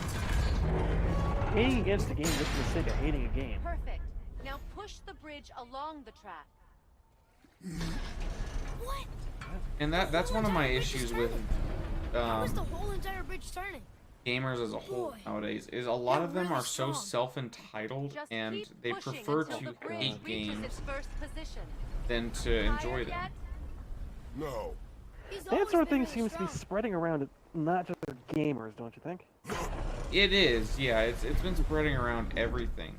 Speaker 4: Hating against a game just for the sake of hating a game.
Speaker 5: Perfect. Now push the bridge along the track.
Speaker 3: What?
Speaker 1: And that's one of my issues with
Speaker 3: How is the whole entire bridge turning?
Speaker 1: gamers as a whole
Speaker 3: Boy,
Speaker 1: nowadays, is a lot
Speaker 3: you're
Speaker 1: of them
Speaker 3: really
Speaker 1: are so
Speaker 3: strong.
Speaker 1: self-entitled
Speaker 5: Just
Speaker 1: and
Speaker 5: keep
Speaker 1: they
Speaker 5: pushing
Speaker 1: prefer
Speaker 5: until
Speaker 1: to
Speaker 5: the bridge
Speaker 1: hate
Speaker 5: reaches
Speaker 1: games
Speaker 5: its first position.
Speaker 1: than to enjoy
Speaker 5: Tired
Speaker 1: them.
Speaker 5: yet?
Speaker 2: No.
Speaker 3: He's
Speaker 4: That
Speaker 3: always
Speaker 4: sort of
Speaker 3: been
Speaker 4: thing
Speaker 3: really
Speaker 4: seems to be
Speaker 3: strong.
Speaker 4: spreading around not just the gamers, don't you think?
Speaker 1: It is, yeah, it's been spreading around everything.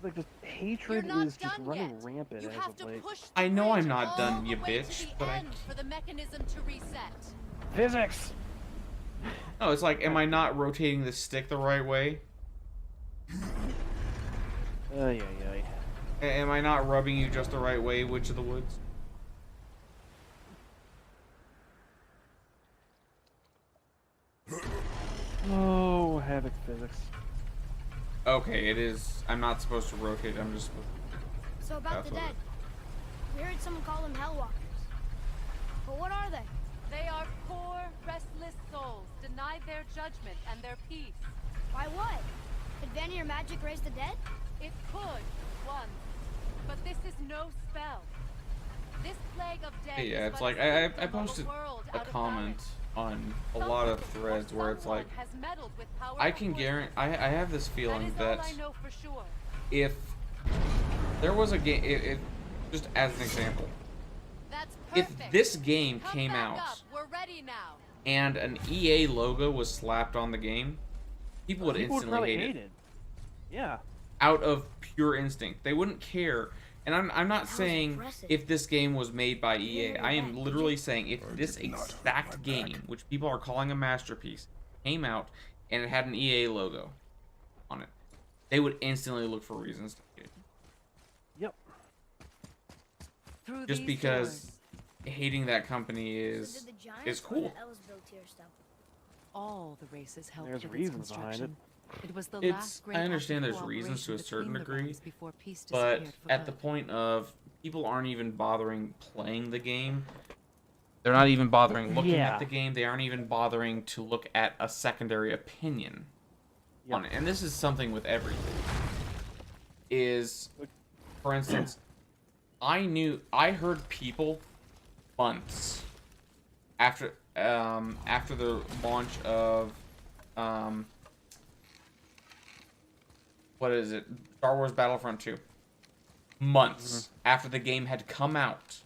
Speaker 4: Like, just hatred
Speaker 5: You're not
Speaker 4: is just
Speaker 5: done
Speaker 4: running
Speaker 5: yet.
Speaker 4: rampant
Speaker 5: You
Speaker 4: as
Speaker 5: have
Speaker 4: of
Speaker 5: to
Speaker 4: late.
Speaker 5: push the
Speaker 1: I know I'm
Speaker 5: bridge
Speaker 1: not
Speaker 5: all
Speaker 1: done,
Speaker 5: the
Speaker 1: you
Speaker 5: way to
Speaker 1: bitch,
Speaker 5: the
Speaker 1: but I
Speaker 5: end for the mechanism to reset.
Speaker 4: Physics!
Speaker 1: No, it's like, am I not rotating the stick the right way?
Speaker 4: Ay.
Speaker 1: Am I not rubbing you just the right way, Witch of the Woods?
Speaker 4: Oh, havoc physics.
Speaker 1: Okay, it is. I'm not supposed to rotate, I'm just supposed
Speaker 3: So about
Speaker 1: That's
Speaker 3: the
Speaker 1: what
Speaker 3: dead. We heard someone call them Hellwalkers. But what are they?
Speaker 5: They are poor, restless souls, denied their judgment and their peace.
Speaker 3: By what? Could Vanir magic raise the dead?
Speaker 5: It could, once. But this is no spell. This plague of death
Speaker 1: to... Yeah,
Speaker 5: is
Speaker 1: it's
Speaker 5: but
Speaker 1: like,
Speaker 5: a
Speaker 1: I
Speaker 5: symptom of
Speaker 1: posted
Speaker 5: world
Speaker 1: a
Speaker 5: out of
Speaker 1: comment
Speaker 5: balance.
Speaker 1: on a lot of
Speaker 5: Something or
Speaker 1: threads where it's like,
Speaker 5: someone has meddled with powerful
Speaker 1: I can
Speaker 5: forces.
Speaker 1: guarantee, I have this
Speaker 5: That
Speaker 1: feeling
Speaker 5: is
Speaker 1: that
Speaker 5: all I know for sure.
Speaker 1: if there was a game, just as an example,
Speaker 5: That's
Speaker 1: if
Speaker 5: perfect.
Speaker 1: this game
Speaker 5: Come
Speaker 1: came
Speaker 5: back
Speaker 1: out
Speaker 5: up. We're ready now.
Speaker 1: and an EA logo was slapped on the game, people would
Speaker 4: People would
Speaker 1: instantly
Speaker 4: probably
Speaker 1: hate
Speaker 4: hate
Speaker 1: it.
Speaker 4: Yeah.
Speaker 1: Out of pure instinct. They wouldn't care. And I'm not
Speaker 3: was
Speaker 1: saying
Speaker 3: impressive.
Speaker 1: if this game was made by EA.
Speaker 3: remember
Speaker 1: I
Speaker 3: that,
Speaker 1: am
Speaker 3: did
Speaker 1: literally
Speaker 3: you?
Speaker 1: saying if
Speaker 2: I
Speaker 1: this
Speaker 2: did not hurt
Speaker 1: exact
Speaker 2: my
Speaker 1: game,
Speaker 2: back.
Speaker 1: which people are calling a masterpiece, came out and it had an EA logo on it, they would instantly look for reasons to hate it.
Speaker 4: Yep.
Speaker 5: through
Speaker 1: just
Speaker 5: these
Speaker 1: because
Speaker 5: doors.
Speaker 1: hating that company
Speaker 3: So did the giants
Speaker 1: is
Speaker 3: or
Speaker 1: cool.
Speaker 3: the elves build here stuff?
Speaker 5: All the races helped
Speaker 4: There's
Speaker 5: with
Speaker 4: reasons
Speaker 5: its
Speaker 4: behind
Speaker 5: construction. It was the
Speaker 1: It's
Speaker 5: last great
Speaker 1: I
Speaker 5: act of
Speaker 1: understand there's reasons to a
Speaker 5: cooperation
Speaker 1: certain
Speaker 5: between the
Speaker 1: degree,
Speaker 5: realms before peace
Speaker 1: but
Speaker 5: disappeared for
Speaker 1: at the
Speaker 5: good.
Speaker 1: point of people aren't even bothering playing the game. They're not even bothering looking
Speaker 4: Yeah.
Speaker 1: at the game. They aren't even bothering to look at a secondary opinion on it. And this is something with everything. Is, for instance, I heard people months after the launch of what is it? Star Wars Battlefront 2. Months after the game had come out.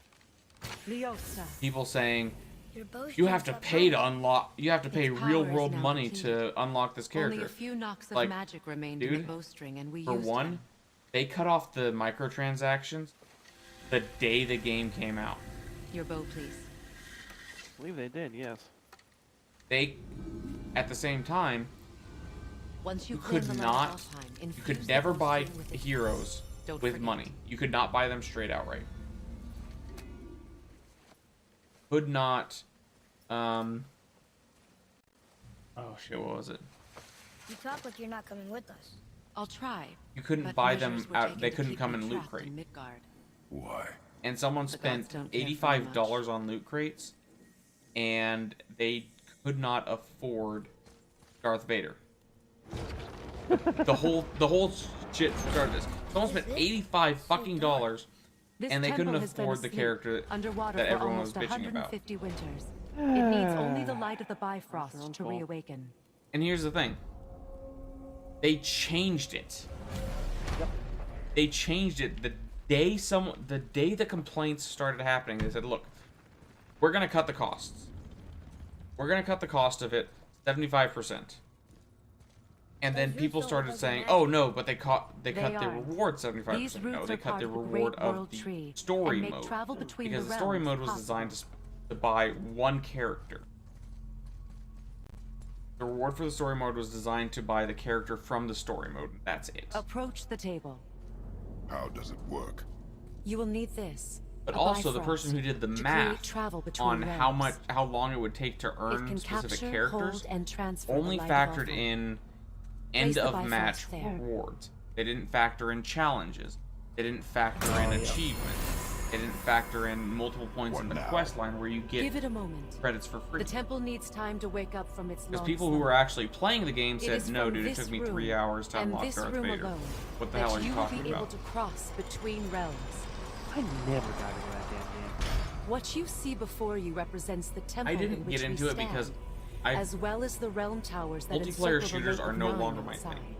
Speaker 5: Lyosa.
Speaker 1: People saying
Speaker 3: Your bow
Speaker 1: you have to
Speaker 3: strings
Speaker 1: pay
Speaker 3: up
Speaker 1: to unlock. You have to pay
Speaker 5: Its power
Speaker 1: real
Speaker 5: is
Speaker 1: world
Speaker 5: now
Speaker 1: money
Speaker 5: depleted.
Speaker 1: to unlock this character.
Speaker 5: Only a few knocks of
Speaker 1: Like,
Speaker 5: magic remained in the
Speaker 1: dude,
Speaker 5: bowstring, and we
Speaker 1: For
Speaker 5: used
Speaker 1: one,
Speaker 5: them.
Speaker 1: they cut off the microtransactions the day the game came out.
Speaker 5: Your bow, please.
Speaker 4: I believe they did, yes.
Speaker 1: They, at the same time,
Speaker 5: Once
Speaker 1: you
Speaker 5: claim
Speaker 1: could
Speaker 5: the light of
Speaker 1: not,
Speaker 5: Alfheim,
Speaker 1: you
Speaker 5: infuse
Speaker 1: could
Speaker 5: the
Speaker 1: never buy
Speaker 5: bowstring with its
Speaker 1: heroes
Speaker 5: Don't
Speaker 1: with
Speaker 5: forget.
Speaker 1: money. You could not buy them straight outright. Could not, oh shit, what was it?
Speaker 3: You talk like you're not coming with us.
Speaker 5: I'll try.
Speaker 1: You couldn't
Speaker 5: but
Speaker 1: buy
Speaker 5: measures
Speaker 1: them
Speaker 5: were
Speaker 1: out.
Speaker 5: taken
Speaker 1: They
Speaker 5: to
Speaker 1: couldn't
Speaker 5: keep
Speaker 1: come
Speaker 5: me
Speaker 1: in loot
Speaker 5: trapped
Speaker 1: crate.
Speaker 5: in Midgard.
Speaker 2: Why?
Speaker 1: And someone
Speaker 5: The
Speaker 1: spent
Speaker 5: gods don't care very much.
Speaker 1: $85 on loot crates, and they could not afford Darth Vader. the whole shit started this. Someone spent 85 fucking dollars,
Speaker 5: This
Speaker 1: and they couldn't
Speaker 5: temple has been
Speaker 1: afford the
Speaker 5: asleep,
Speaker 1: character
Speaker 5: underwater
Speaker 1: that
Speaker 5: for
Speaker 1: everyone was
Speaker 5: almost
Speaker 1: bitching about.
Speaker 5: 150 winters. It needs only the light of the Bifrost to
Speaker 4: fault.
Speaker 5: reawaken.
Speaker 1: And here's the thing. They changed it.
Speaker 4: Yep.
Speaker 1: They changed it the day the complaints started happening. They said, "Look, we're gonna cut the costs. We're gonna cut the cost of it 75%." And then
Speaker 3: Those
Speaker 1: people
Speaker 3: roots don't
Speaker 1: started
Speaker 3: look like
Speaker 1: saying,
Speaker 3: magic.
Speaker 1: "Oh no, but they cut the
Speaker 5: are.
Speaker 1: reward 75%."
Speaker 5: These
Speaker 1: No,
Speaker 5: roots
Speaker 1: they
Speaker 5: are
Speaker 1: cut
Speaker 5: part
Speaker 1: the
Speaker 5: of the
Speaker 1: reward
Speaker 5: great
Speaker 1: of
Speaker 5: world
Speaker 1: the
Speaker 5: tree
Speaker 1: story
Speaker 5: and make
Speaker 1: mode.
Speaker 5: travel between
Speaker 1: Because
Speaker 5: the
Speaker 1: the story
Speaker 5: realms
Speaker 1: mode was designed
Speaker 5: possible.
Speaker 1: to buy one character. The reward for the story mode was designed to buy the character from the story mode. That's it.
Speaker 5: Approach the table.
Speaker 2: How does it work?
Speaker 5: You will need this.
Speaker 1: But
Speaker 5: a
Speaker 1: also the
Speaker 5: Bifrost,
Speaker 1: person who did the
Speaker 5: to
Speaker 1: math
Speaker 5: create travel between
Speaker 1: on
Speaker 5: realms.
Speaker 1: how long it would take to
Speaker 5: It
Speaker 1: earn
Speaker 5: can
Speaker 1: specific
Speaker 5: capture,
Speaker 1: characters
Speaker 5: hold, and transfer
Speaker 1: only
Speaker 5: the light of
Speaker 1: factored
Speaker 5: Alfheim.
Speaker 1: in
Speaker 5: Place
Speaker 1: end
Speaker 5: the
Speaker 1: of
Speaker 5: Bifrost
Speaker 1: match
Speaker 5: there.
Speaker 1: rewards. They didn't factor in challenges. They didn't factor in achievements. They didn't factor in multiple points in the
Speaker 2: What now?
Speaker 1: quest line where you get
Speaker 5: Give it a moment.
Speaker 1: credits for free.
Speaker 5: The temple needs time to wake up from its
Speaker 1: Because
Speaker 5: long
Speaker 1: people who
Speaker 5: sleep.
Speaker 1: were actually playing the game
Speaker 5: It
Speaker 1: said,
Speaker 5: is
Speaker 1: "No,
Speaker 5: from
Speaker 1: dude, it
Speaker 5: this
Speaker 1: took me
Speaker 5: room
Speaker 1: 3 hours to
Speaker 5: and
Speaker 1: unlock
Speaker 5: this
Speaker 1: Darth
Speaker 5: room
Speaker 1: Vader."
Speaker 5: alone
Speaker 1: What the
Speaker 5: that
Speaker 1: hell are you
Speaker 5: you will
Speaker 1: talking
Speaker 5: be able
Speaker 1: about?
Speaker 5: to cross between realms.
Speaker 4: I never got into that damn game.
Speaker 5: What you see before you represents the temple
Speaker 1: I
Speaker 5: in
Speaker 1: didn't
Speaker 5: which
Speaker 1: get
Speaker 5: we
Speaker 1: into it
Speaker 5: stand,
Speaker 1: because
Speaker 5: as well as the realm towers that
Speaker 1: multiplayer
Speaker 5: encircle the
Speaker 1: shooters
Speaker 5: Lake
Speaker 1: are
Speaker 5: of
Speaker 1: no
Speaker 5: Nine
Speaker 1: longer my
Speaker 5: outside.
Speaker 1: thing.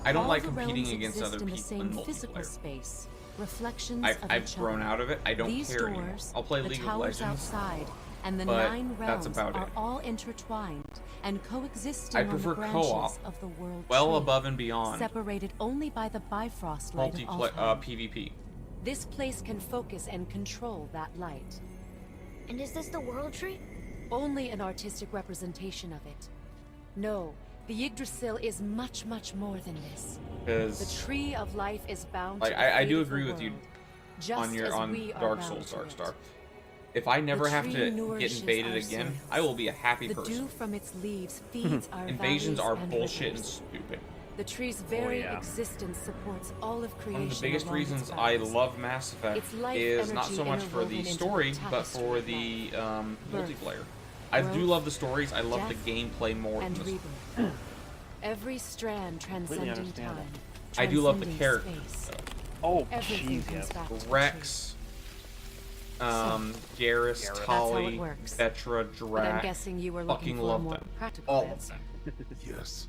Speaker 1: I don't
Speaker 5: All
Speaker 1: like
Speaker 5: the
Speaker 1: competing
Speaker 5: realms
Speaker 1: against
Speaker 5: exist
Speaker 1: other
Speaker 5: in the
Speaker 1: people in
Speaker 5: same physical
Speaker 1: multiplayer.
Speaker 5: space, reflections
Speaker 1: I've
Speaker 5: of each
Speaker 1: grown
Speaker 5: other.
Speaker 1: out of it. I don't
Speaker 5: These
Speaker 1: care anymore.
Speaker 5: doors,
Speaker 1: I'll play
Speaker 5: the
Speaker 1: League of
Speaker 5: towers
Speaker 1: Legends,
Speaker 5: outside, and the
Speaker 1: but
Speaker 5: 9
Speaker 1: that's
Speaker 5: realms
Speaker 1: about
Speaker 5: are
Speaker 1: it.
Speaker 5: all intertwined and coexisting
Speaker 1: I
Speaker 5: on
Speaker 1: prefer
Speaker 5: the branches
Speaker 1: co-op,
Speaker 5: of the world
Speaker 1: well
Speaker 5: tree,
Speaker 1: above and beyond
Speaker 5: separated only by the Bifrost light of
Speaker 1: multiplayer
Speaker 5: Alfheim.
Speaker 1: PvP.
Speaker 5: This place can focus and control that light.
Speaker 3: And is this the world tree?
Speaker 5: Only an artistic representation of it. No, the Yggdrasil is much, much more than this. The
Speaker 1: Because
Speaker 5: tree of life is bound
Speaker 1: like
Speaker 5: to the
Speaker 1: I
Speaker 5: fate
Speaker 1: do
Speaker 5: of the
Speaker 1: agree with you
Speaker 5: world, just
Speaker 1: on your
Speaker 5: as we are
Speaker 1: Dark
Speaker 5: bound
Speaker 1: Souls,
Speaker 5: to
Speaker 1: Dark
Speaker 5: it.
Speaker 1: Star. If I never
Speaker 5: The
Speaker 1: have
Speaker 5: tree
Speaker 1: to get
Speaker 5: nourishes
Speaker 1: invaded
Speaker 5: our
Speaker 1: again,
Speaker 5: souls.
Speaker 1: I will be a happy
Speaker 5: The
Speaker 1: person.
Speaker 5: dew from its leaves feeds our
Speaker 1: Invasions are
Speaker 5: valleys and
Speaker 1: bullshit and
Speaker 5: rivers.
Speaker 1: stupid.
Speaker 5: The tree's very
Speaker 4: yeah.
Speaker 5: existence supports all of creation.
Speaker 1: One of the biggest
Speaker 5: along its
Speaker 1: reasons I
Speaker 5: bounds.
Speaker 1: love Mass Effect
Speaker 5: Its life
Speaker 1: is not
Speaker 5: energy
Speaker 1: so much for the
Speaker 5: interwoven into
Speaker 1: story,
Speaker 5: the
Speaker 1: but for
Speaker 5: tapestry
Speaker 1: the
Speaker 5: of birth,
Speaker 1: multiplayer. I do
Speaker 5: growth,
Speaker 1: love the stories. I love the
Speaker 5: death,
Speaker 1: gameplay more than
Speaker 5: and
Speaker 1: the
Speaker 5: rebirth. Every strand transcending
Speaker 4: understand
Speaker 5: time.
Speaker 1: I do love the
Speaker 5: transcending
Speaker 1: characters.
Speaker 5: space.
Speaker 4: Oh,
Speaker 5: Everything
Speaker 4: jeez,
Speaker 5: comes
Speaker 4: yes.
Speaker 5: back to the tree.
Speaker 1: Rex, Garrus,
Speaker 4: Garrus.
Speaker 5: That's how it
Speaker 1: Tali,
Speaker 5: works.
Speaker 1: Vetra,
Speaker 5: But I'm
Speaker 1: Drac.
Speaker 5: guessing you were
Speaker 1: Fucking
Speaker 5: looking for a
Speaker 1: love
Speaker 5: more
Speaker 1: them.
Speaker 5: practical
Speaker 1: All of
Speaker 5: answer.
Speaker 1: them.
Speaker 2: Yes.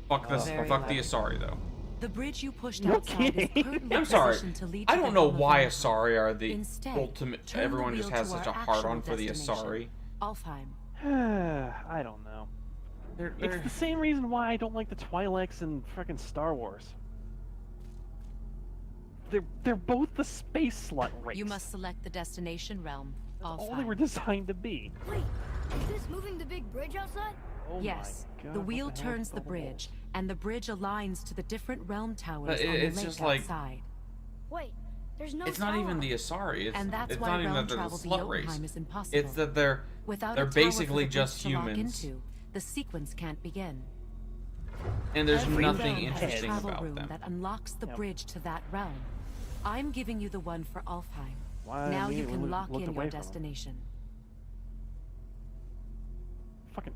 Speaker 1: Fuck this.
Speaker 5: Very
Speaker 1: Fuck the
Speaker 5: well.
Speaker 1: Asari though.
Speaker 5: The bridge you pushed
Speaker 4: No
Speaker 5: outside is
Speaker 4: kidding.
Speaker 5: currently
Speaker 1: I'm sorry.
Speaker 5: positioned to lead to
Speaker 1: I
Speaker 5: the
Speaker 1: don't know
Speaker 5: helm of
Speaker 1: why
Speaker 5: Valhalla.
Speaker 1: Asari are the
Speaker 5: Instead,
Speaker 1: ultimate.
Speaker 5: turn the
Speaker 1: Everyone just
Speaker 5: wheel
Speaker 1: has
Speaker 5: to
Speaker 1: such a
Speaker 5: our
Speaker 1: hard
Speaker 5: actual
Speaker 1: on for the
Speaker 5: destination,
Speaker 1: Asari.
Speaker 5: Alfheim.
Speaker 4: I don't know.
Speaker 1: They're,
Speaker 4: It's the same reason why I don't like the Twi'leks and frickin' Star Wars. They're both the space slut race.
Speaker 5: You must select the destination realm,
Speaker 4: That's all they were
Speaker 5: Alfheim.
Speaker 4: designed to be.
Speaker 3: Wait, is this moving the big bridge outside?
Speaker 4: Oh
Speaker 5: Yes,
Speaker 4: my God,
Speaker 5: the
Speaker 4: what
Speaker 5: wheel
Speaker 4: hell is
Speaker 5: turns the
Speaker 4: going on?
Speaker 5: bridge, and the bridge aligns to the different realm towers
Speaker 1: But
Speaker 5: on the
Speaker 1: it's
Speaker 5: lake
Speaker 1: just like-
Speaker 5: outside.
Speaker 3: Wait, There's no
Speaker 1: It's not even
Speaker 3: tower.
Speaker 1: the Asari. It's,
Speaker 5: And that's
Speaker 1: it's
Speaker 5: why
Speaker 1: not even
Speaker 5: realm
Speaker 1: that they're the
Speaker 5: travel to
Speaker 1: slut race.
Speaker 5: Jotunheim is impossible.
Speaker 1: It's that they're
Speaker 5: Without
Speaker 1: they're
Speaker 5: a tower for
Speaker 1: basically
Speaker 5: the
Speaker 1: just
Speaker 5: bridge to lock
Speaker 1: humans,
Speaker 5: into, the sequence can't begin.
Speaker 1: and there's
Speaker 5: Every
Speaker 1: nothing
Speaker 5: realm has a
Speaker 1: interesting
Speaker 5: travel
Speaker 1: about
Speaker 5: room
Speaker 1: them.
Speaker 5: that unlocks the
Speaker 4: Yep.
Speaker 5: bridge to that realm. I'm giving you the one for Alfheim.
Speaker 4: Why
Speaker 5: Now
Speaker 4: me?
Speaker 5: you
Speaker 4: We
Speaker 5: can lock
Speaker 4: looked
Speaker 5: in
Speaker 4: away
Speaker 5: your
Speaker 4: from 'em.
Speaker 5: destination.
Speaker 4: Fucking.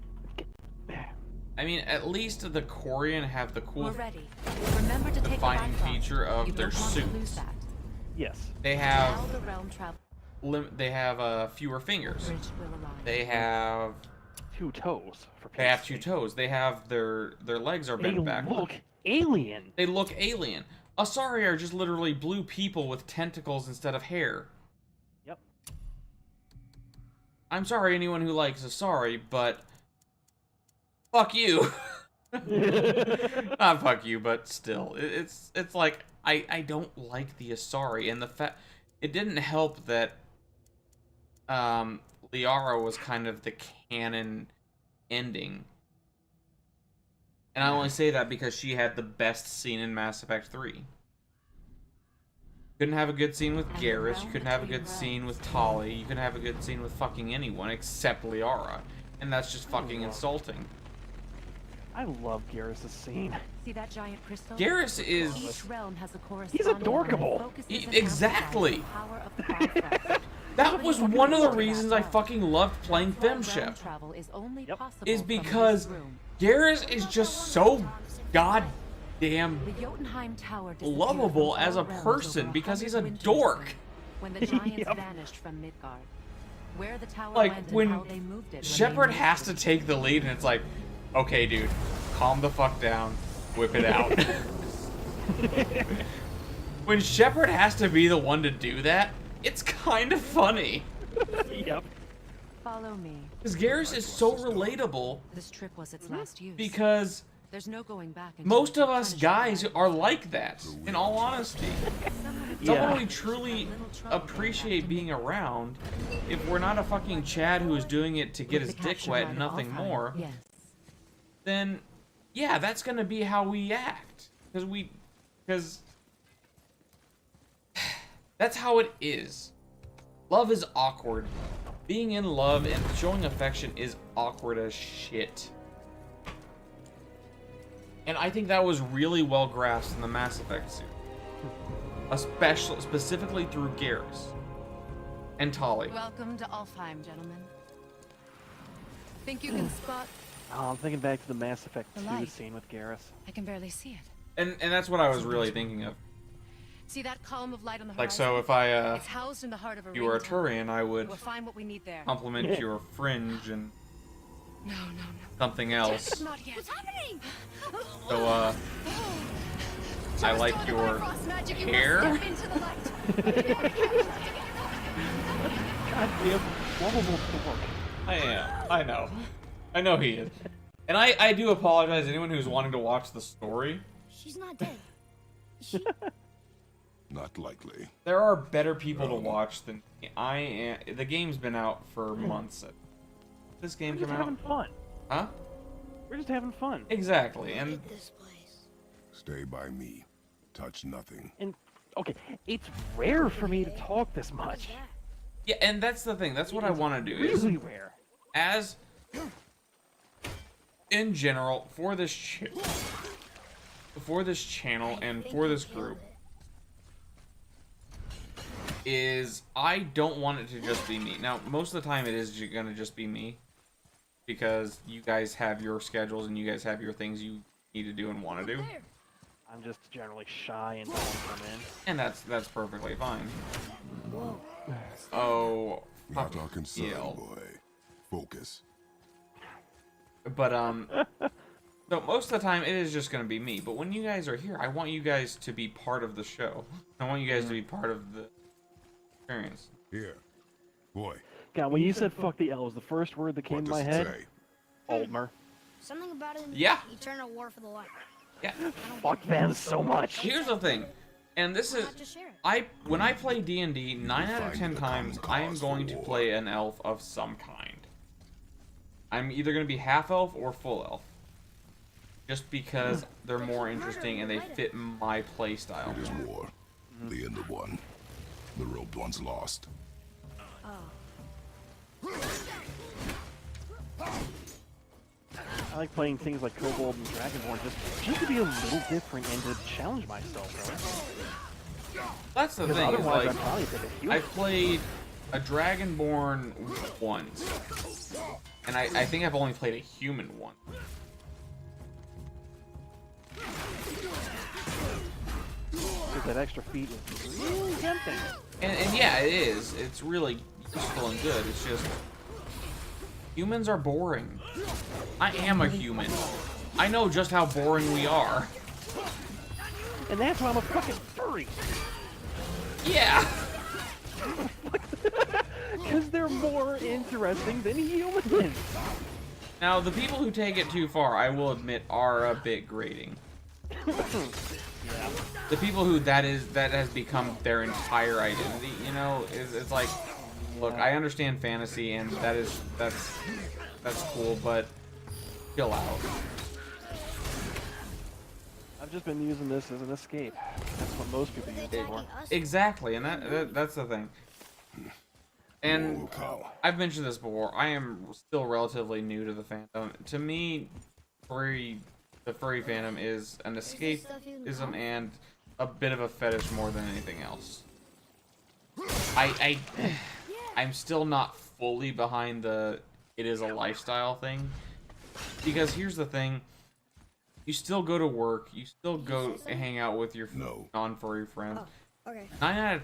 Speaker 1: I mean, at least the Korean have the cool
Speaker 5: We're ready. Remember to take the
Speaker 1: defining
Speaker 5: life off.
Speaker 1: feature of
Speaker 5: You
Speaker 1: their
Speaker 5: don't want to lose
Speaker 1: suits.
Speaker 5: that.
Speaker 4: Yes.
Speaker 1: They
Speaker 5: Now
Speaker 1: have
Speaker 5: the realm travel
Speaker 1: they have fewer fingers.
Speaker 5: bridge will align.
Speaker 1: They have
Speaker 4: 2 toes. For
Speaker 1: they have
Speaker 4: Pete's
Speaker 1: 2
Speaker 4: sake.
Speaker 1: toes. They have their legs are
Speaker 4: They
Speaker 1: bent backward.
Speaker 4: look alien.
Speaker 1: They look alien. Asari are just literally blue people with tentacles instead of hair.
Speaker 4: Yep.
Speaker 1: I'm sorry anyone who likes Asari, but fuck you. Not fuck you, but still, it's like I don't like the Asari, and the fact it didn't help that Liara was kind of the canon ending, and I only say that because she had the best scene in Mass Effect 3. Couldn't have a good scene with
Speaker 5: And the
Speaker 1: Garrus. You
Speaker 5: realm
Speaker 1: couldn't have a
Speaker 5: between
Speaker 1: good scene with
Speaker 5: realms.
Speaker 1: Tali. You couldn't have a good scene with fucking anyone except Liara, and that's just fucking insulting.
Speaker 4: I love Garrus' scene.
Speaker 5: See that giant crystal?
Speaker 1: Garrus is
Speaker 5: Each realm has a corresponding
Speaker 4: adorkable.
Speaker 5: one that focuses and
Speaker 1: Exactly.
Speaker 5: amplifies the power of the Bifrost.
Speaker 1: that was one of the reasons I
Speaker 5: Realm.
Speaker 1: fucking loved playing
Speaker 5: That's why realm
Speaker 1: Femship.
Speaker 5: travel is only
Speaker 4: Yep.
Speaker 5: possible
Speaker 1: Is
Speaker 5: from this
Speaker 1: because
Speaker 5: room.
Speaker 1: Garrus is just so goddamn
Speaker 5: The Jotunheim Tower disappeared
Speaker 1: lovable
Speaker 5: from
Speaker 1: as a
Speaker 5: all realms
Speaker 1: person
Speaker 5: over
Speaker 1: because he's a
Speaker 5: 100 winters
Speaker 1: dork.
Speaker 5: ago, when the giants
Speaker 4: Yep.
Speaker 5: vanished from Midgard. Where the tower
Speaker 1: Like,
Speaker 5: went
Speaker 1: when
Speaker 5: and how they moved it
Speaker 1: Shepard
Speaker 5: remain
Speaker 1: has to
Speaker 5: mystery.
Speaker 1: take the lead, and it's like, okay, dude, calm the fuck down, whip it out. When Shepard has to be the one to do that, it's kind of funny.
Speaker 4: Yep.
Speaker 5: Follow me.
Speaker 1: Because Garrus is so relatable
Speaker 5: This trip was its last use.
Speaker 1: because
Speaker 5: There's no going back. until
Speaker 1: most
Speaker 5: we
Speaker 1: of us
Speaker 5: replenish
Speaker 1: guys
Speaker 5: the
Speaker 1: are like that, in all honesty. Someone
Speaker 4: Yeah.
Speaker 1: we truly appreciate being around, if we're not a fucking Chad who is doing it to get his
Speaker 5: With the
Speaker 1: dick
Speaker 5: capture
Speaker 1: wet
Speaker 5: right
Speaker 1: and
Speaker 5: of
Speaker 1: nothing
Speaker 5: Alfheim,
Speaker 1: more,
Speaker 5: Yes.
Speaker 1: then yeah, that's gonna be how we act. Because that's how it is. Love is awkward. Being in love and showing affection is awkward as shit. And I think that was really well grasped in the Mass Effect suit. Specifically through Garrus and Tali.
Speaker 5: Welcome to Alfheim, gentlemen. Think you can spot?
Speaker 4: Oh, I'm thinking back to the Mass Effect
Speaker 5: The
Speaker 4: 2
Speaker 5: light.
Speaker 4: scene with Garrus.
Speaker 5: I can barely see it.
Speaker 1: And that's what I was really thinking of.
Speaker 5: See that column of light on the
Speaker 1: Like,
Speaker 5: horizon?
Speaker 1: so if I,
Speaker 5: It's housed in the heart of a
Speaker 1: you were a
Speaker 5: ring tunnel.
Speaker 1: Turian, I would
Speaker 5: We'll find what we need there.
Speaker 1: compliment your fringe and
Speaker 5: No.
Speaker 1: something else.
Speaker 5: Not yet.
Speaker 3: What's happening?
Speaker 1: So, I like your hair.
Speaker 4: Goddamn lovable dork.
Speaker 1: I am. I know. I know he is. And I do apologize to anyone who's wanting to watch the story.
Speaker 3: She's not dead. Is she?
Speaker 2: Not likely.
Speaker 1: There are better people to watch than I am. The game's been out for months. This game
Speaker 4: We're
Speaker 1: came
Speaker 4: just
Speaker 1: out?
Speaker 4: having fun.
Speaker 1: Huh?
Speaker 4: We're just having fun.
Speaker 1: Exactly. And
Speaker 3: Hate this place.
Speaker 2: Stay by me. Touch nothing.
Speaker 4: And okay, it's rare for me to talk this
Speaker 3: What is
Speaker 4: much.
Speaker 3: that?
Speaker 1: yeah, and that's the thing. That's what I want to do. Is
Speaker 4: Really rare.
Speaker 1: as in general for this channel and
Speaker 3: Think
Speaker 1: for
Speaker 3: you
Speaker 1: this
Speaker 3: killed
Speaker 1: group
Speaker 3: it.
Speaker 1: is I don't want it to just be me. Now, most of the time it is gonna just be me because you guys have your schedules and you guys have your things you need to do and want to do,
Speaker 3: There.
Speaker 4: I'm just generally shy and don't come in.
Speaker 1: and that's perfectly fine.
Speaker 3: Whoa.
Speaker 1: Oh,
Speaker 2: Not
Speaker 1: fuck,
Speaker 2: our concern,
Speaker 1: yeah.
Speaker 2: boy. Focus.
Speaker 1: But so most of the time it is just gonna be me. But when you guys are here, I want you guys to be part of the show. I want you guys to be part of the experience.
Speaker 2: Here. Boy,
Speaker 4: God, when you said "fuck the elves," the first word that came
Speaker 2: what
Speaker 4: to
Speaker 2: does
Speaker 4: my
Speaker 2: it
Speaker 4: head,
Speaker 2: say?
Speaker 4: Altmer.
Speaker 3: Something about an
Speaker 1: Yeah.
Speaker 3: eternal war for the light.
Speaker 1: Yeah.
Speaker 4: Fuck them so much.
Speaker 1: Here's the thing, and this
Speaker 3: Why
Speaker 1: is
Speaker 3: not just share it?
Speaker 1: when I play D&D, 9 out of 10
Speaker 2: Find a
Speaker 1: times
Speaker 2: common
Speaker 1: I am
Speaker 2: cause
Speaker 1: going
Speaker 2: for
Speaker 1: to
Speaker 2: war.
Speaker 1: play an elf of some kind. I'm either going to be half elf or full elf. Just because they're more interesting and they fit my play style.
Speaker 2: It is war. The end of one. The robed one's lost.
Speaker 4: I like playing things like Kobold and Dragonborn just to be a little different and to challenge myself, really.
Speaker 1: That's the
Speaker 4: Because
Speaker 1: thing. Is
Speaker 4: otherwise,
Speaker 1: like,
Speaker 4: I'd probably pick a human.
Speaker 1: I played a Dragonborn once, and I think I've only played a human one.
Speaker 4: Because that extra feat is really tempting.
Speaker 1: And yeah, it is. It's really useful and good. It's just humans are boring. I am a human. I know just how boring we are.
Speaker 4: And that's why I'm a fucking furry.
Speaker 1: Yeah.
Speaker 4: Because they're more interesting than humans.
Speaker 1: Now, the people who take it too far, I will admit, are a bit grating.
Speaker 4: Yeah.
Speaker 1: The people who that has become their entire identity, you know, it's like, look, I understand fantasy and that's cool, but chill out.
Speaker 4: I've just been using this as an escape. That's what most people use it for.
Speaker 1: Exactly, and that's the thing. And
Speaker 2: Oh, cow.
Speaker 1: I've mentioned this before. I am still relatively new to the fandom. To me, the furry fandom is an escapism and a bit of a fetish more than anything else. I'm still not fully behind the it is a lifestyle thing, because here's the thing: you still go to work, you still go hang out with your non-furry friends.
Speaker 3: Oh, okay.
Speaker 1: 9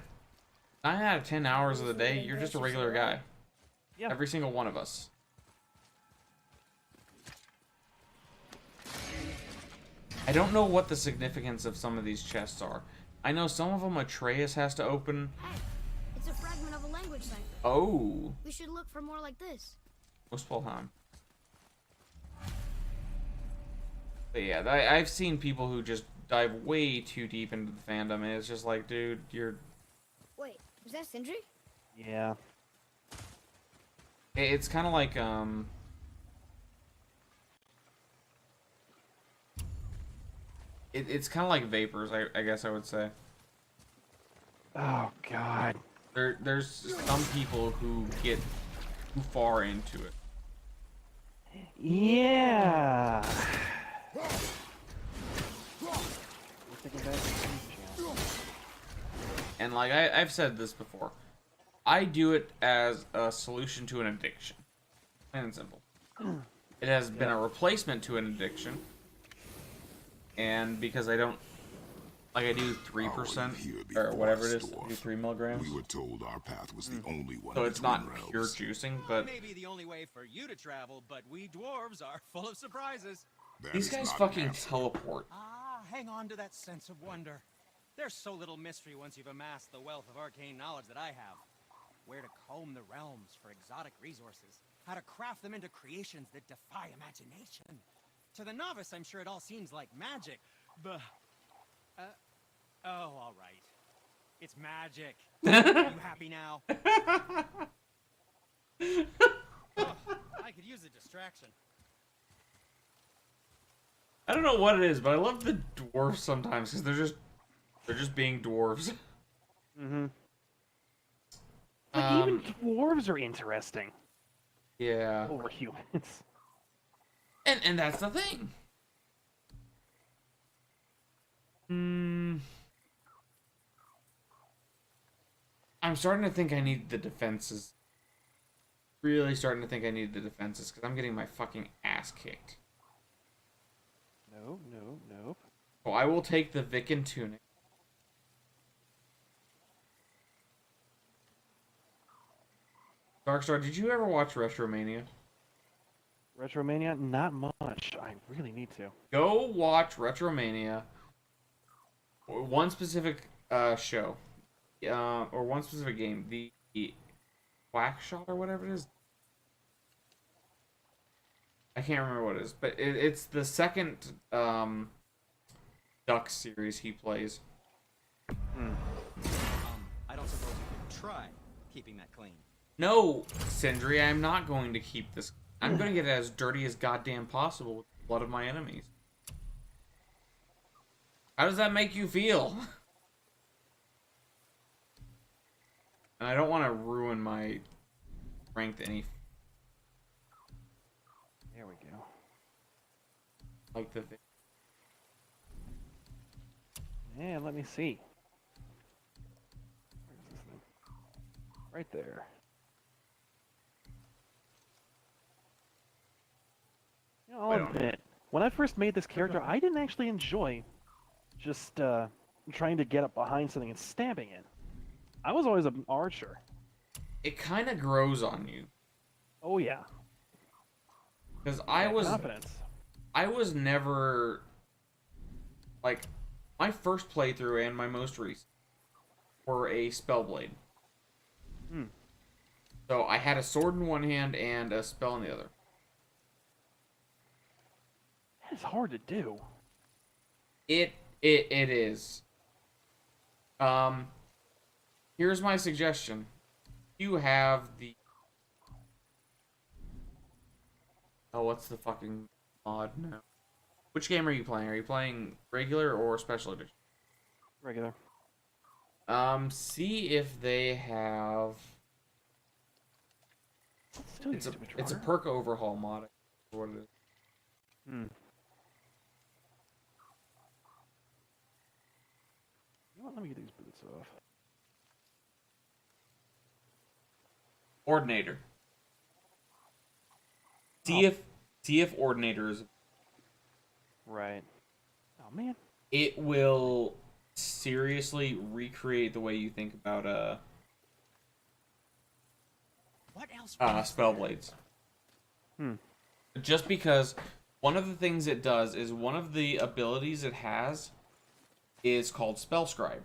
Speaker 1: out of 10 hours of the day, you're just a regular guy.
Speaker 4: Yeah.
Speaker 1: Every single one of us. I don't know what the significance of some of these chests are. I know some of them Atreus has to open.
Speaker 3: Hey, it's a fragment of a language cipher.
Speaker 1: Oh.
Speaker 3: We should look for more like this.
Speaker 1: Muspelheim. But yeah, I've seen people who just dive way too deep into the fandom, and it's just like, dude, you're...
Speaker 3: Wait, was that Sindri?
Speaker 4: Yeah.
Speaker 1: It's kind of like, It's kind of like vapors, I guess I would say.
Speaker 4: Oh, God.
Speaker 1: There's some people who get too far into it.
Speaker 4: Yeah.
Speaker 1: And like I've said this before, I do it as a solution to an addiction. Plain and simple. It has been a replacement to an addiction. And because I don't, like I do 3% or whatever it is, do 3 milligrams.
Speaker 2: We were told our path was the only one.
Speaker 1: So it's not
Speaker 2: between
Speaker 1: pure
Speaker 2: realms.
Speaker 1: juicing, but
Speaker 8: Maybe the only way for you to travel, but we dwarves are full of surprises.
Speaker 2: That
Speaker 1: these
Speaker 2: is
Speaker 1: guys
Speaker 2: not
Speaker 1: fucking
Speaker 2: an answer.
Speaker 1: teleport.
Speaker 8: Hang on to that sense of wonder. There's so little mystery once you've amassed the wealth of arcane knowledge that I have. Where to comb the realms for exotic resources. How to craft them into creations that defy imagination. To the novice, I'm sure it all seems like magic, but... oh, all right. It's magic. Are you happy now? Oh, I could use a distraction.
Speaker 1: I don't know what it is, but I love the dwarves sometimes because they're just being dwarves.
Speaker 4: Mm-hmm. Like, even dwarves are interesting
Speaker 1: Yeah.
Speaker 4: over humans.
Speaker 1: And that's the thing. I'm starting to think I need the defenses. Really starting to think I need the defenses because I'm getting my fucking ass kicked.
Speaker 4: No, no, nope.
Speaker 1: So I will take the Viken tunic. Darkstar, did you ever watch Retromania?
Speaker 4: Retromania? Not much. I really need to.
Speaker 1: Go watch Retromania. One specific show. Or one specific game. The Quack Shot or whatever it is. I can't remember what it is. But it's the second Duck series he plays.
Speaker 7: I don't suppose you could try keeping that clean.
Speaker 1: No, Sindri, I'm not going to keep this. I'm going to get it as dirty as goddamn possible with the blood of my enemies. How does that make you feel? And I don't want to ruin my strength any.
Speaker 4: There we go.
Speaker 1: Like the.
Speaker 4: Yeah, let me see. Where's this thing? Right there. You know, I'll admit, when I first made this character, I didn't actually enjoy just trying to get up behind something and stabbing it. I was always an archer.
Speaker 1: It kind of grows on you.
Speaker 4: Oh yeah.
Speaker 1: Because
Speaker 4: Confidence.
Speaker 1: I was never like my first playthrough and my most recent were a spellblade.
Speaker 4: Hmm.
Speaker 1: So I had a sword in one hand and a spell in the other.
Speaker 4: It's hard to do.
Speaker 1: It is. Here's my suggestion. You have the what's the fucking mod now? Which game are you playing? Are you playing regular or special edition?
Speaker 4: Regular.
Speaker 1: See if they have.
Speaker 4: Still
Speaker 1: It's a perk overhaul mod. What it is.
Speaker 4: Hmm. You know what? Let me get these boots off.
Speaker 1: Ordinator. See if Ordinator is.
Speaker 4: Right. Oh man.
Speaker 1: It will seriously recreate the way you think about
Speaker 8: What else?
Speaker 1: spell blades.
Speaker 4: Hmm.
Speaker 1: Just because one of the things it does is one of the abilities it has is called Spell Scribe.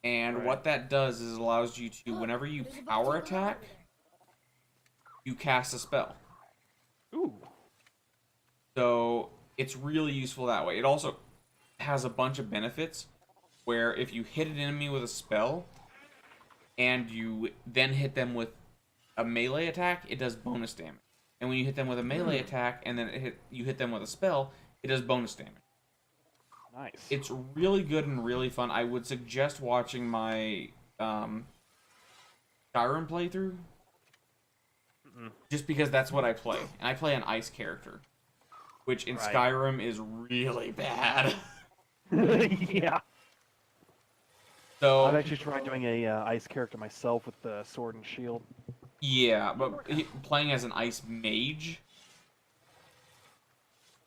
Speaker 1: And
Speaker 4: Right.
Speaker 1: what that does is it allows you to, whenever you power attack, you cast a spell.
Speaker 4: Ooh.
Speaker 1: So it's really useful that way. It also has a bunch of benefits where if you hit an enemy with a spell and you then hit them with a melee attack, it does bonus damage. And when you hit them with a melee attack and then you hit them with a spell, it does bonus damage.
Speaker 4: Nice.
Speaker 1: It's really good and really fun. I would suggest watching my Skyrim playthrough. Just because that's what I play. And I play an ice character. Which in
Speaker 4: Right.
Speaker 1: Skyrim is really bad.
Speaker 4: Yeah.
Speaker 1: So
Speaker 4: I've actually tried doing a ice character myself with the sword and shield.
Speaker 1: yeah, but playing as an ice mage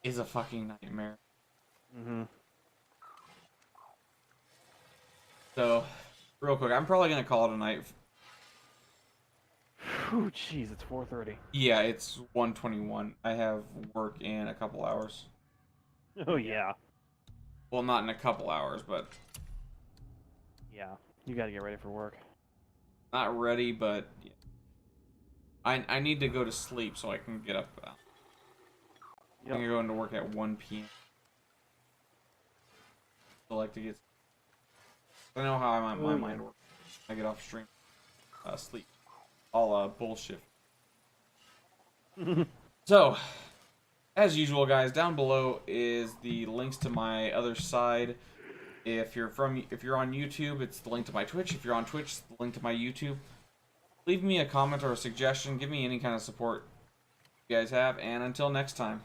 Speaker 1: is a fucking nightmare.
Speaker 4: Mm-hmm.
Speaker 1: So, real quick, I'm probably gonna call it a night.
Speaker 4: Whew, jeez, it's 4:30.
Speaker 1: Yeah, it's 1:21. I have work in a couple hours.
Speaker 4: Oh yeah.
Speaker 1: Well, not in a couple hours, but
Speaker 4: Yeah. You gotta get ready for work.
Speaker 1: not ready. But yeah. I need to go to sleep so I can get up. I'm gonna go into work at 1 p.m. I like to get. I know how my mind works. I get off stream, sleep, all bullshit. So, as usual, guys, down below is the links to my other side. If you're on YouTube, it's the link to my Twitch. If you're on Twitch, it's the link to my YouTube. Leave me a comment or a suggestion. Give me any kind of support you guys have, and until next time.